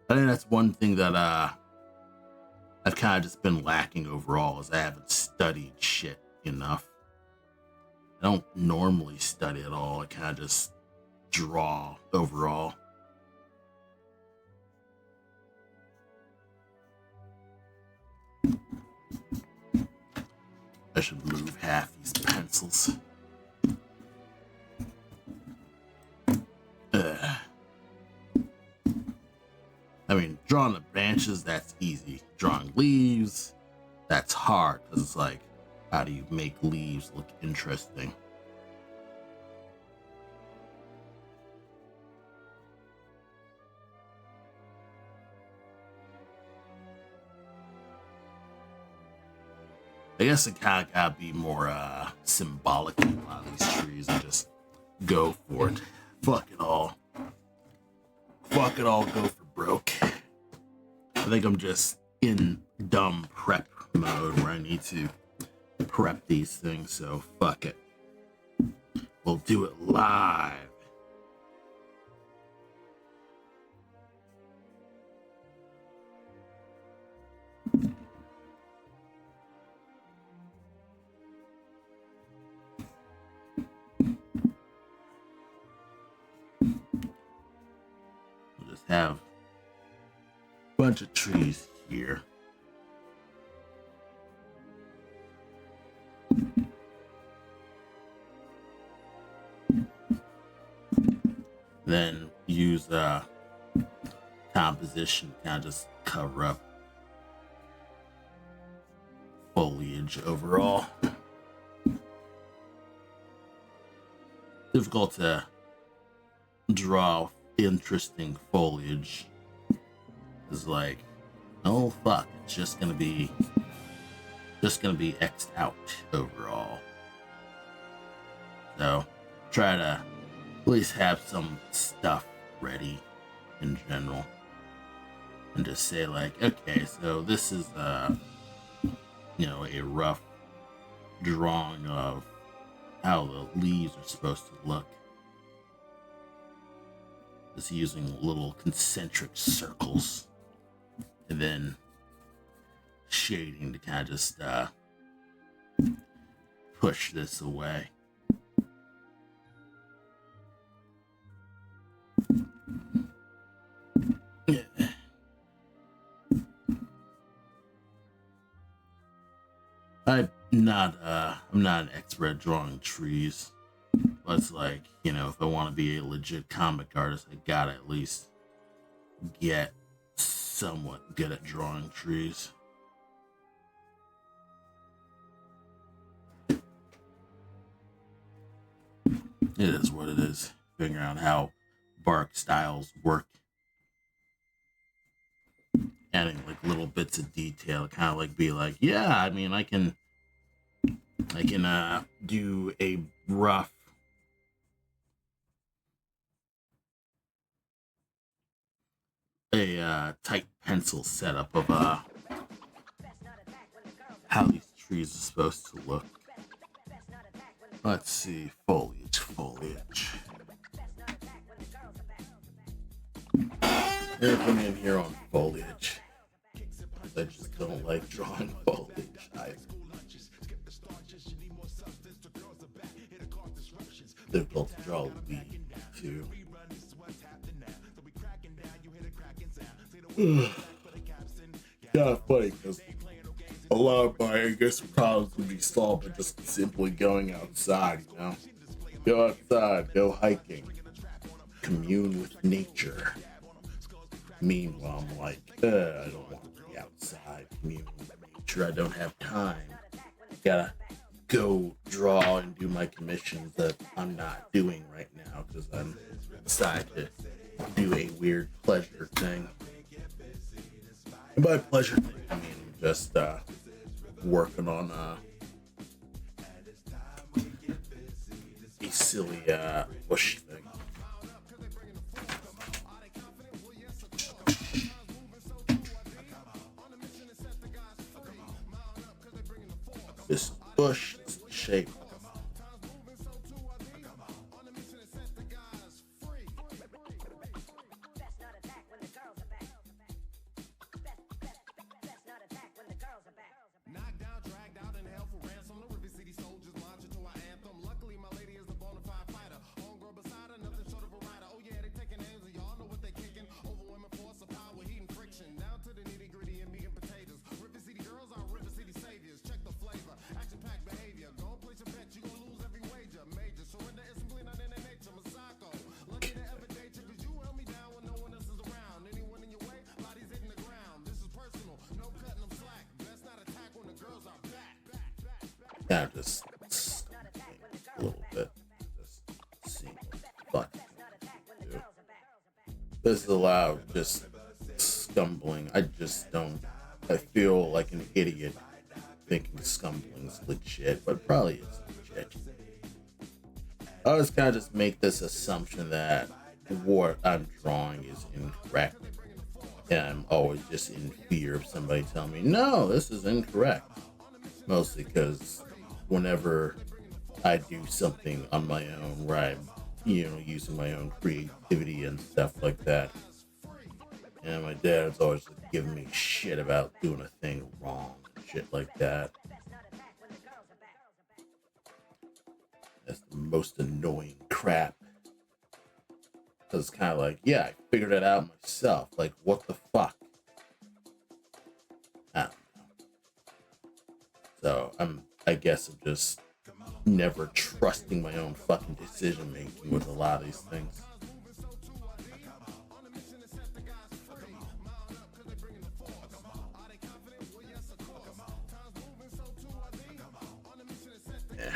I think that's one thing that I've kind of just been lacking overall, is I haven't studied shit enough. I don't normally study at all. I kind of just draw overall. I should move half these pencils. I mean, drawing the branches, that's easy. Drawing leaves, that's hard, because it's like, how do you make leaves look interesting? I guess it kind of gotta be more symbolic in a lot of these trees and just go for it. Fuck it all. Fuck it all, go for broke. I think I'm just in dumb prep mode where I need to prep these things, so fuck it. We'll do it live. We'll just have a bunch of trees here. Then use composition to kind of just cover up foliage overall. Difficult to draw interesting foliage. It's like, oh fuck, it's just gonna be X'd out overall. So try to at least have some stuff ready in general, and just say like, okay, so this is a rough drawing of how the leaves are supposed to look. Just using little concentric circles, and then shading to kind of just push this away. I'm not an expert at drawing trees, but it's like, if I want to be a legit comic artist, I gotta at least get somewhat good at drawing trees. It is what it is. Figuring out how bark styles work. Adding like little bits of detail, kind of like be like, yeah, I mean, I can do a rough tight pencil setup of how these trees are supposed to look. Let's see, foliage. Everything in here on foliage. I just don't like drawing foliage. Difficult to draw a leaf too. Yeah, funny because a lot of my, problems would be solved by just simply going outside, Go outside, go hiking, commune with nature. Meanwhile, I'm like, I don't want to be outside, commune with nature. I don't have time. Gotta go draw and do my commissions that I'm not doing right now because I'm decided to do a weird pleasure thing. And by pleasure thing, I mean just working on a silly bush thing. This bush is the shape. Knocked down, dragged out, and held for ransom. The River City soldiers marching to our anthem. Luckily, my lady is a bona fide fighter. Homegirl beside her, nothing short of a rider. Oh yeah, they taking names and y'all know what they kicking. Overwhelming force of power, heat and friction. Down to the nitty gritty and meat and potatoes. River City girls are River City saviors. Check the flavor, action packed behavior. Go and place your bet, you gon' lose every wager. Major, surrender is simply not in their nature. Masako, lucky to ever date you, cause you held me down when no one else is around. Anyone in your way, bodies hitting the ground. This is personal, no cutting them slack. Best not attack when the girls are back. Yeah, just a little bit. Just seeing what the fuck to do. This is allowed, just scumbling. I just don't. I feel like an idiot thinking scumbling's legit, but probably is legit. I always kind of just make this assumption that what I'm drawing is incorrect. And I'm always just in fear of somebody telling me, no, this is incorrect. Mostly because whenever I do something on my own where I'm, using my own creativity and stuff like that, and my dad's always just giving me shit about doing a thing wrong and shit like that. That's the most annoying crap. Because it's kind of like, yeah, I figured it out myself. Like, what the fuck? I don't know. So I guess I'm just never trusting my own fucking decision making with a lot of these things. Yeah.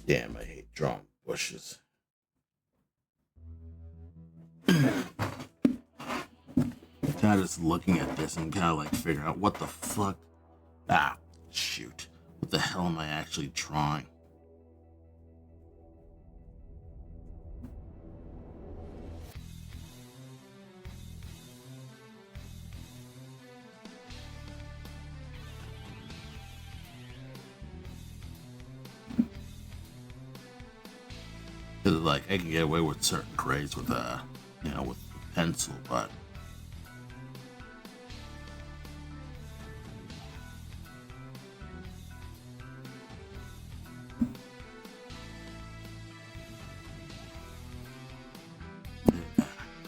Damn, I hate drawing bushes. Kind of just looking at this and kind of like figuring out what the fuck. Ah, shoot. What the hell am I actually drawing? Cause like I can get away with certain grades with with pencil, but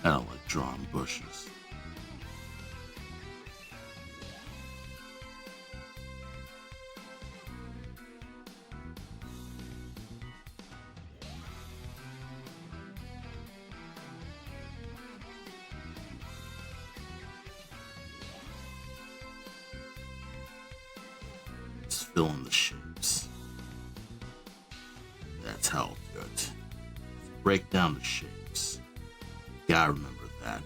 I don't like drawing bushes. Just fill in the shapes. That's how I'll do it. Break down the shapes. Gotta remember that.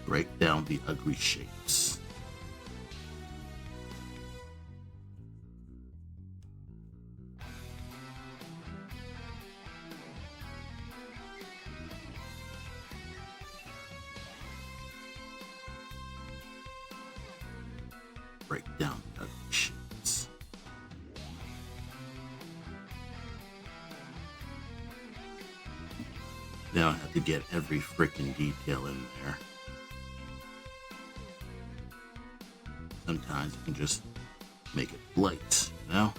Break down the ugly shapes. Break down the ugly shapes. Now I have to get every freaking detail in there. Sometimes you can just make it light, you know?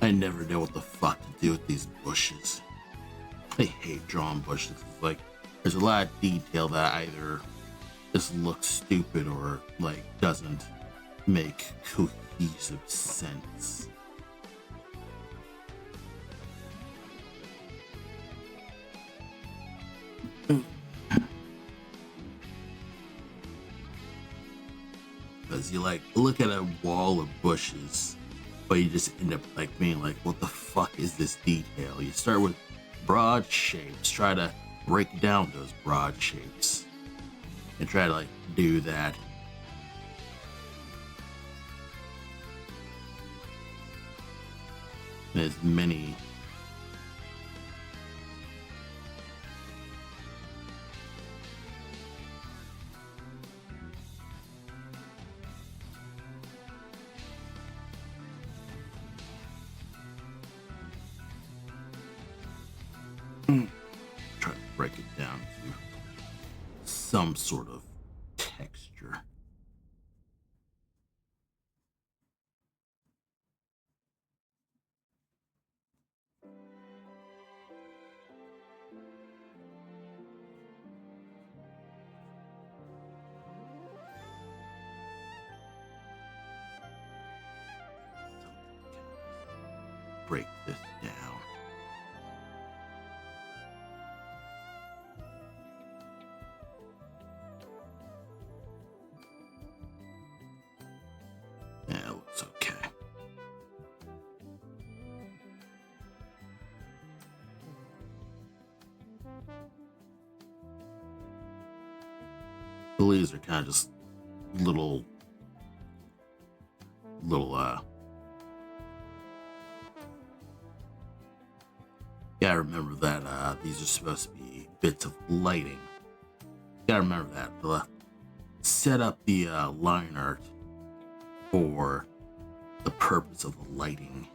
I never know what the fuck to do with these bushes. I hate drawing bushes. It's like, there's a lot of detail that either just looks stupid or like doesn't make cohesive sense. Because you like look at a wall of bushes, but you just end up like being like, what the fuck is this detail? You start with broad shapes, try to break down those broad shapes, and try to like do that. As many try to break it down to some sort of texture. Break this down. Yeah, it looks okay. The leaves are kind of just little gotta remember that these are supposed to be bits of lighting. Gotta remember that. Set up the line art for the purpose of the lighting.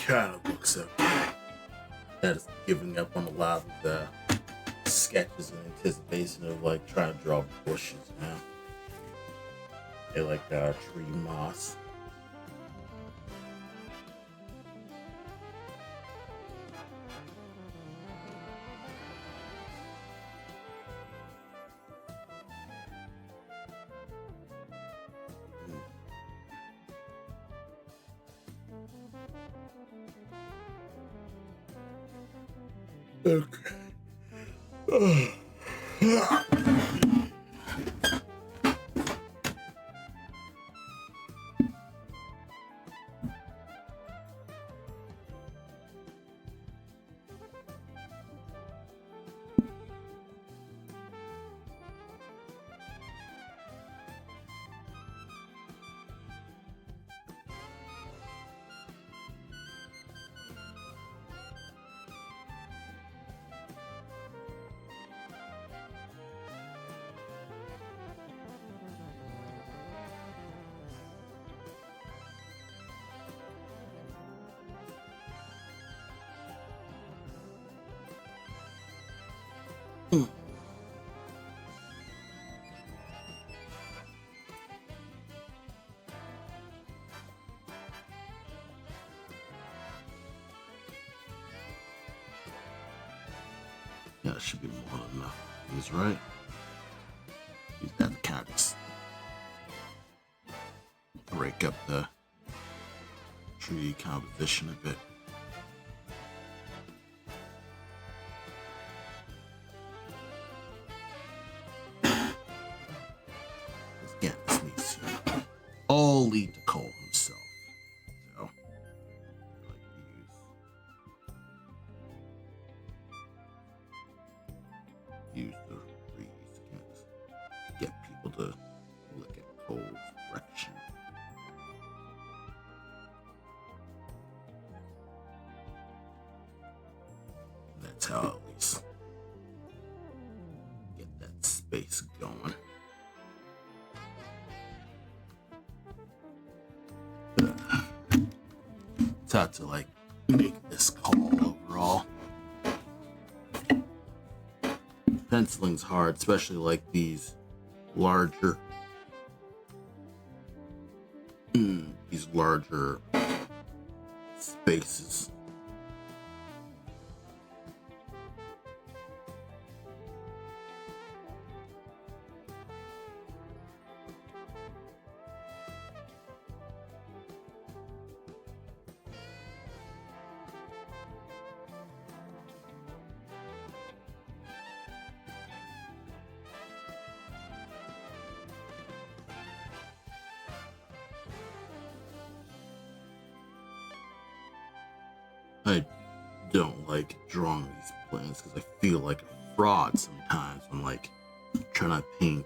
Kind of looks okay. That is giving up on a lot of the sketches in anticipation of like trying to draw bushes now. They like tree moss. Okay. Yeah, that should be more than enough. He's right. Use that to kind of just break up the tree composition a bit. Again, this needs to all lead to Cole himself. So, I like to use the trees to get people to look at Cole's direction. That's how at least get that space going. Ugh. It's hard to like make this call overall. Penciling's hard, especially like these larger spaces. I don't like drawing these plans because I feel like a fraud sometimes when like trying to paint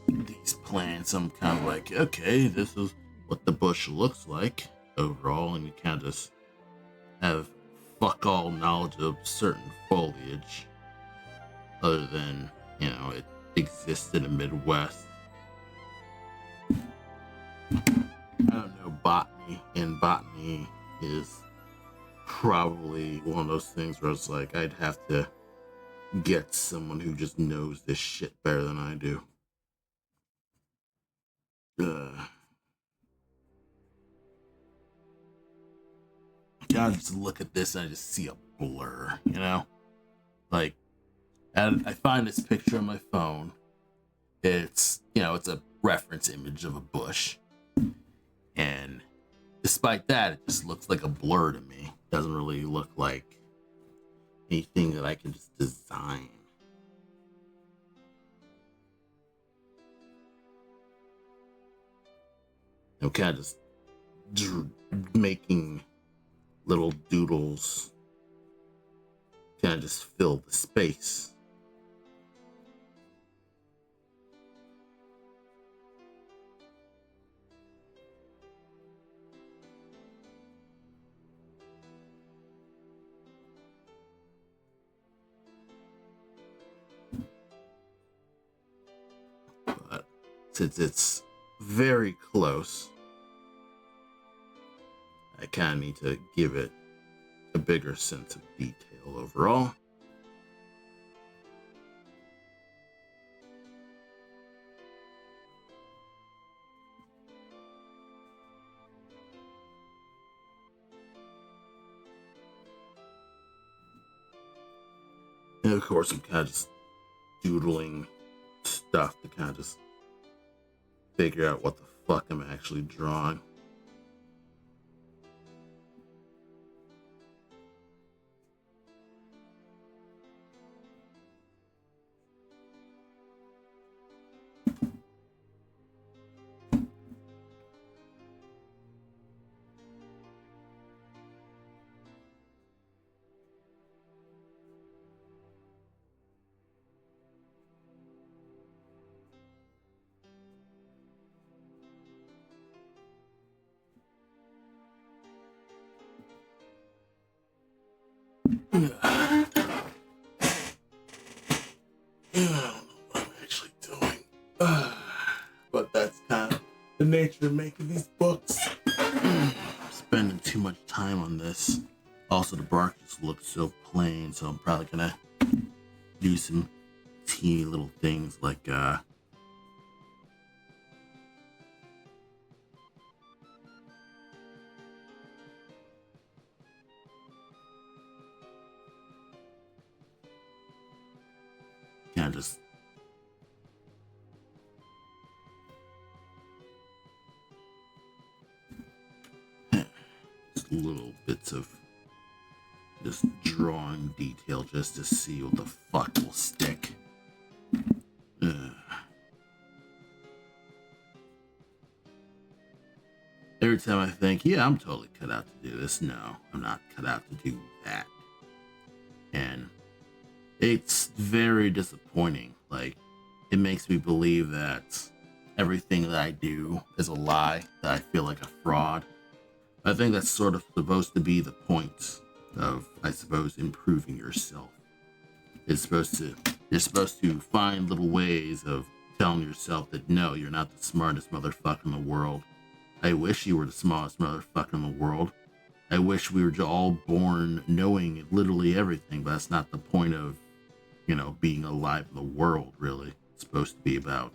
these plants. I'm kind of like, okay, this is what the bush looks like overall, and you kind of just have fuck all knowledge of certain foliage other than, you know, it exists in the Midwest. I don't know botany, and botany is probably one of those things where it's like I'd have to get someone who just knows this shit better than I do. I just look at this and I just see a blur, you know? Like, and I find this picture on my phone. It's, you know, it's a reference image of a bush. And despite that, it just looks like a blur to me. It doesn't really look like anything that I can just design. I'm kind of just making little doodles, kind of just fill the space. But since it's very close, I kind of need to give it a bigger sense of detail overall. And of course, I'm kind of just doodling stuff to kind of just figure out what the fuck I'm actually drawing. I don't know what I'm actually doing. But that's kind of the nature of making these books. Spending too much time on this. Also, the bark just looks so plain, so I'm probably gonna do some teeny little things like just little bits of just drawing detail just to see what the fuck will stick. Every time I think, yeah, I'm totally cut out to do this. No, I'm not cut out to do that. And it's very disappointing. Like, it makes me believe that everything that I do is a lie, that I feel like a fraud. I think that's sort of supposed to be the point of, I suppose, improving yourself. You're supposed to find little ways of telling yourself that no, you're not the smartest motherfucker in the world. I wish you were the smartest motherfucker in the world. I wish we were all born knowing literally everything, but that's not the point of, being alive in the world, really. It's supposed to be about,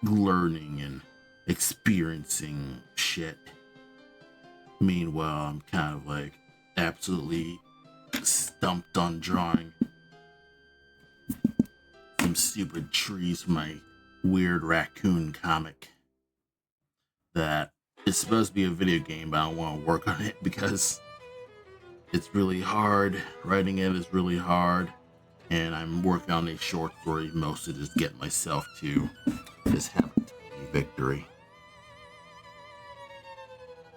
learning and experiencing shit. Meanwhile, I'm kind of like absolutely stumped on drawing some stupid trees from my weird raccoon comic that is supposed to be a video game, but I don't want to work on it because it's really hard. Writing it is really hard, and I'm working on a short story, mostly just get myself to just have a tiny victory.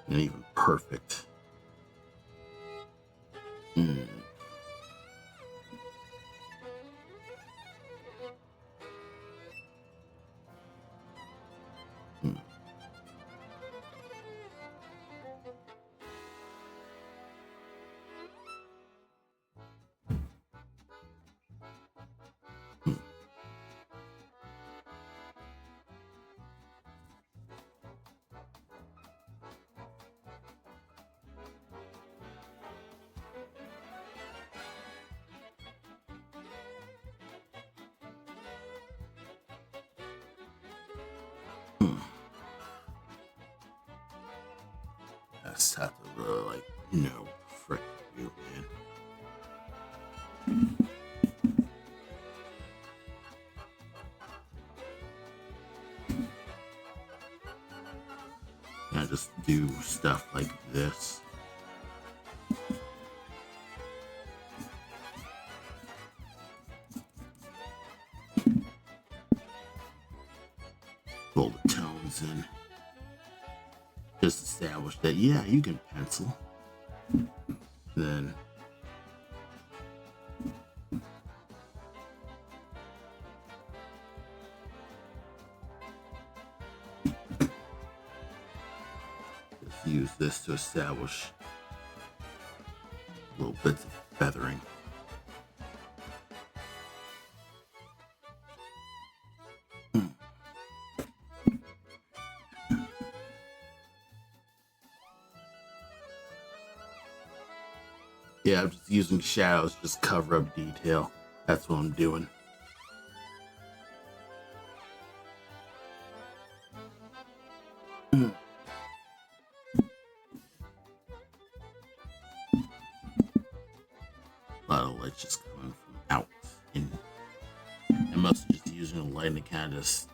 And even perfect. I just have to really frick you, man. I just do stuff like this. Pull the tones in. Just establish that, yeah, you can pencil. Then just use this to establish little bits of feathering. Yeah, I'm just using shadows, just cover up detail. That's what I'm doing. A lot of light's just coming from out. And I'm mostly just using the light to kind of just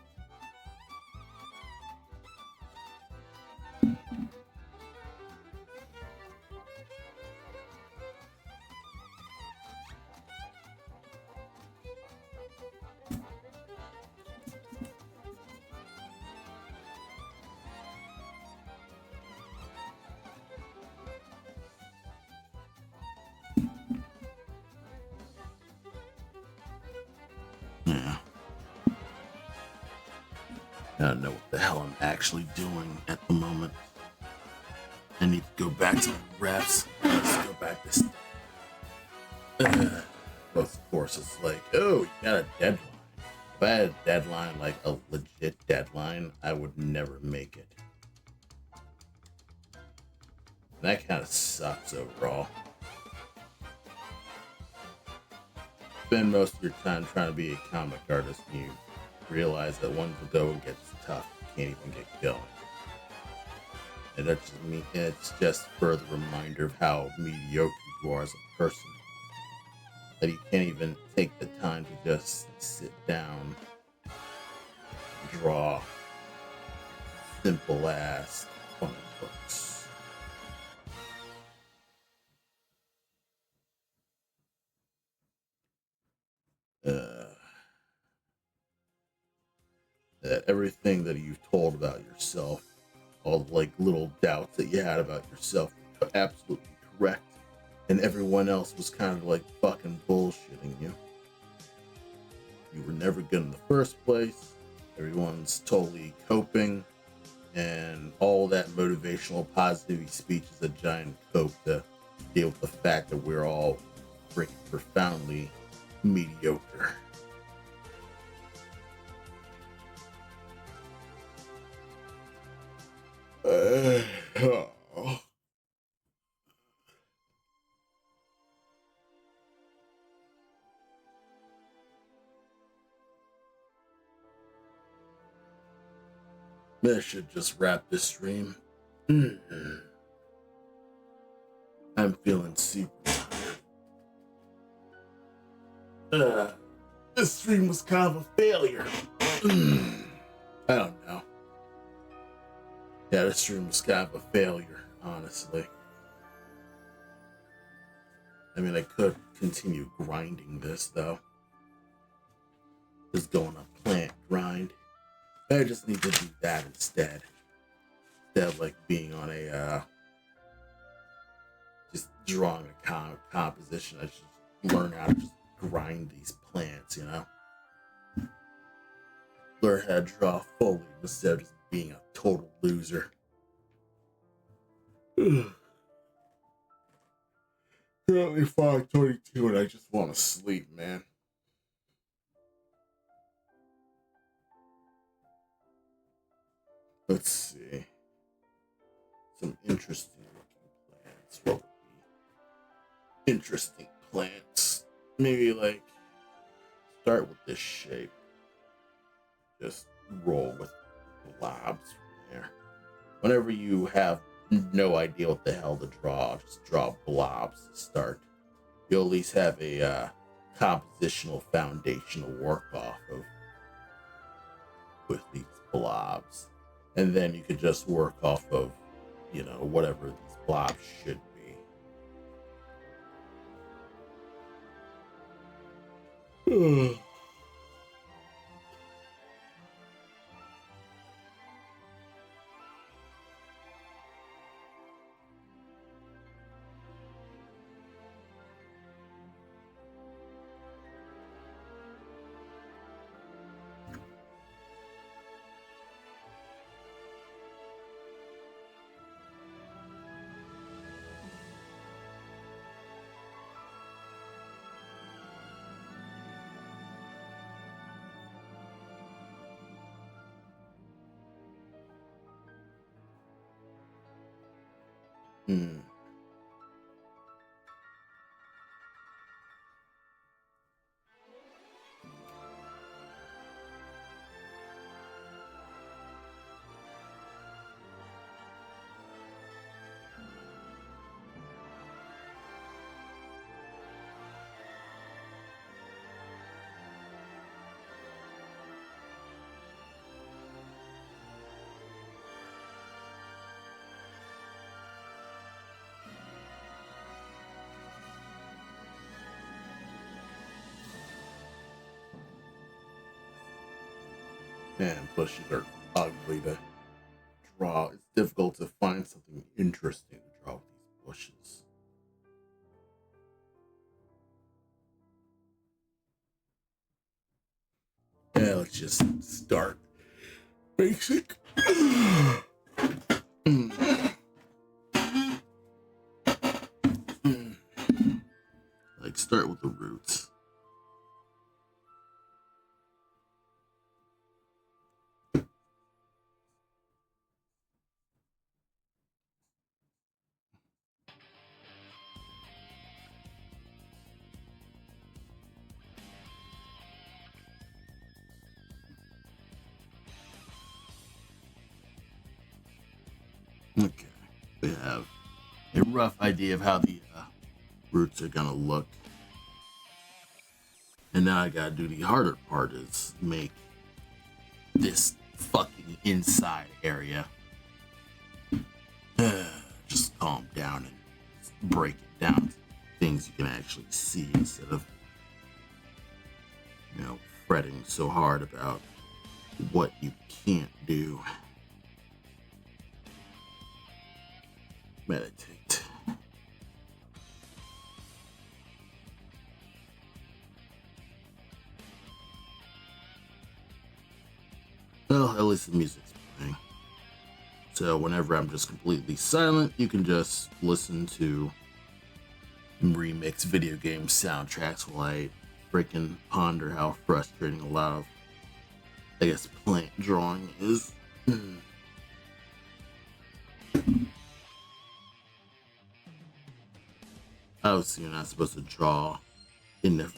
yeah. I don't know what the hell I'm actually doing at the moment. I need to go back to my reps. Let's go back this. But of course, it's like, oh, you got a deadline. If I had a deadline, like a legit deadline, I would never make it. That kind of sucks overall. Spend most of your time trying to be a comic artist, and you realize that once the going gets tough, you can't even get going. And that's just me. It's just further reminder of how mediocre you are as a person. That you can't even take the time to just sit down, draw simple ass comic books. That everything that you've told about yourself, all the like little doubts that you had about yourself, were absolutely correct, and everyone else was kind of like fucking bullshitting you. You were never good in the first place. Everyone's totally coping, and all that motivational positivity speech is a giant cope to deal with the fact that we're all freaking profoundly mediocre. That should just wrap this stream. I'm feeling super tired. This stream was kind of a failure. I don't know. Yeah, this stream was kind of a failure, honestly. I mean, I could continue grinding this, though. Just going on plant grind. I just need to do that instead. Instead of, like, being on a, just drawing a composition. I should learn how to just grind these plants, you know? Learn how to draw fully instead of just being a total loser. Currently 5:22 and I just want to sleep, man. Let's see. Some interesting looking plants. What would be interesting plants? Maybe like start with this shape. Just roll with blobs from there. Whenever you have no idea what the hell to draw, just draw blobs to start. You'll at least have a compositional foundation to work off of with these blobs. And then you could just work off of, you know, whatever these blobs should be. Man, bushes are ugly to draw. It's difficult to find something interesting to draw with these bushes. Yeah, let's just start basic. Like, start with the roots. Okay, we have a rough idea of how the roots are gonna look. And now I gotta do the harder part, is make this fucking inside area. Just calm down and break it down to things you can actually see instead of, you know, fretting so hard about what you can't do. Meditate. Well, at least the music's playing. So whenever I'm just completely silent, you can just listen to remix video game soundtracks while I freaking ponder how frustrating a lot of, I guess, plant drawing is. Obviously, you're not supposed to draw enough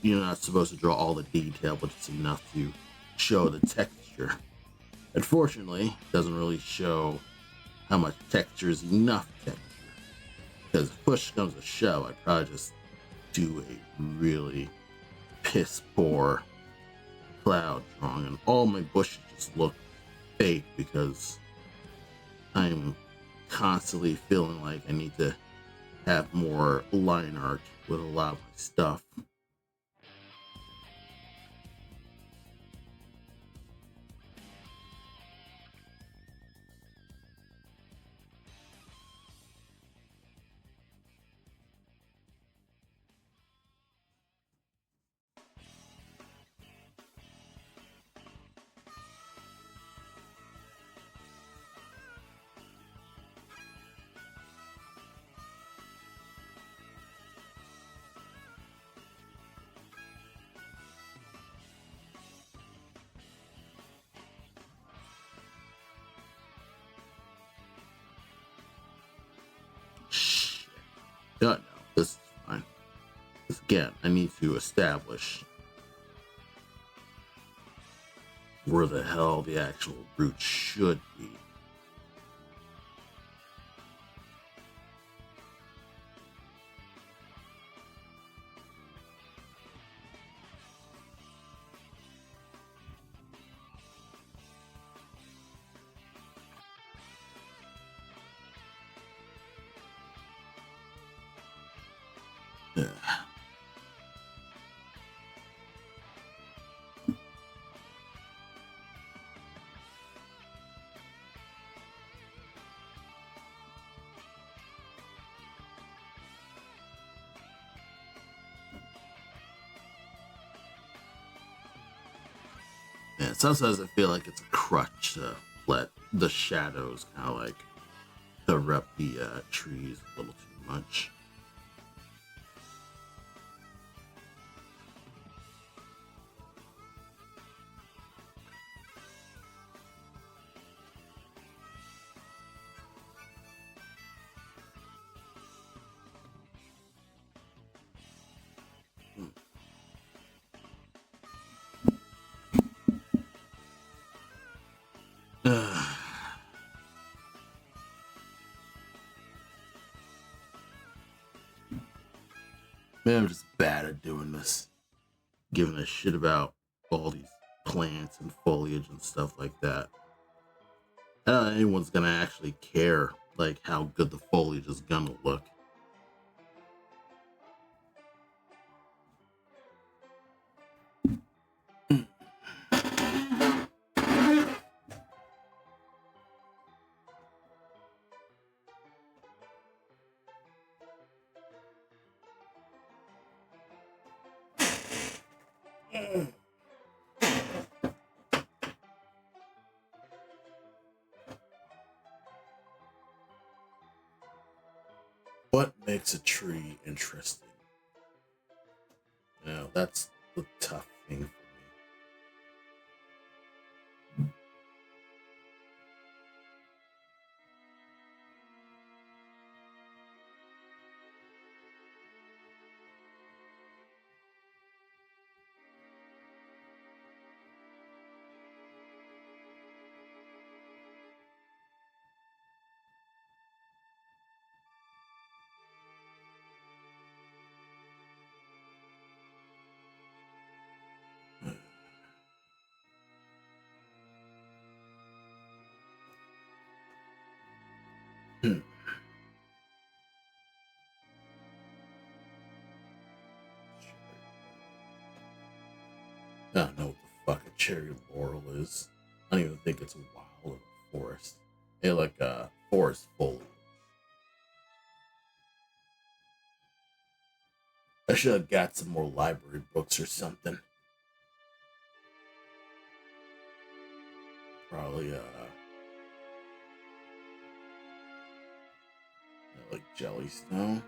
you're not supposed to draw all the detail, but it's enough to show the texture. Unfortunately, it doesn't really show how much texture is enough texture. Because if push comes to shove, I'd probably just do a really piss poor cloud drawing, and all my bushes just look fake because I'm constantly feeling like I need to have more line art with a lot of my stuff. Shit. God, no, this is fine. Because again, I need to establish where the hell the actual root should be. Yeah. Yeah, sometimes I feel like it's a crutch to let the shadows kind of like cover up the trees a little too much. Man, I'm just bad at doing this. Giving a shit about all these plants and foliage and stuff like that. I don't know if anyone's gonna actually care like how good the foliage is gonna look. What makes a tree interesting? You know, that's the tough thing for me. Hmm. I don't know what the fuck a cherry laurel is. I don't even think it's a wild or a forest. They like forest foliage. I should have got some more library books or something. Probably like Jellystone.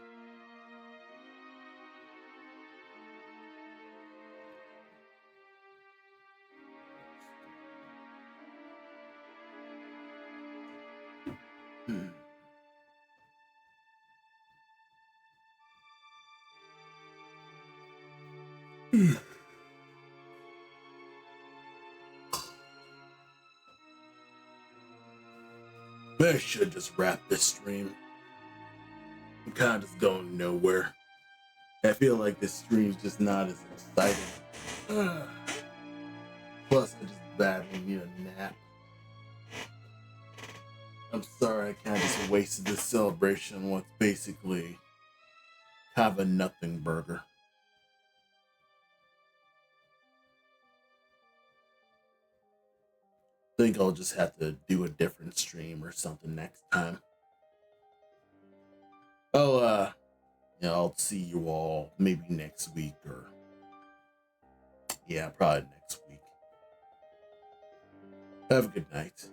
Hmm. Maybe I should just wrap this stream. I'm kind of just going nowhere. I feel like this stream's just not as exciting. Plus, I just badly need a nap. I'm sorry I kind of just wasted this celebration on what's basically kind of a nothing burger. I think I'll just have to do a different stream or something next time. Oh, I'll see you all maybe next week or yeah, probably next week. Have a good night.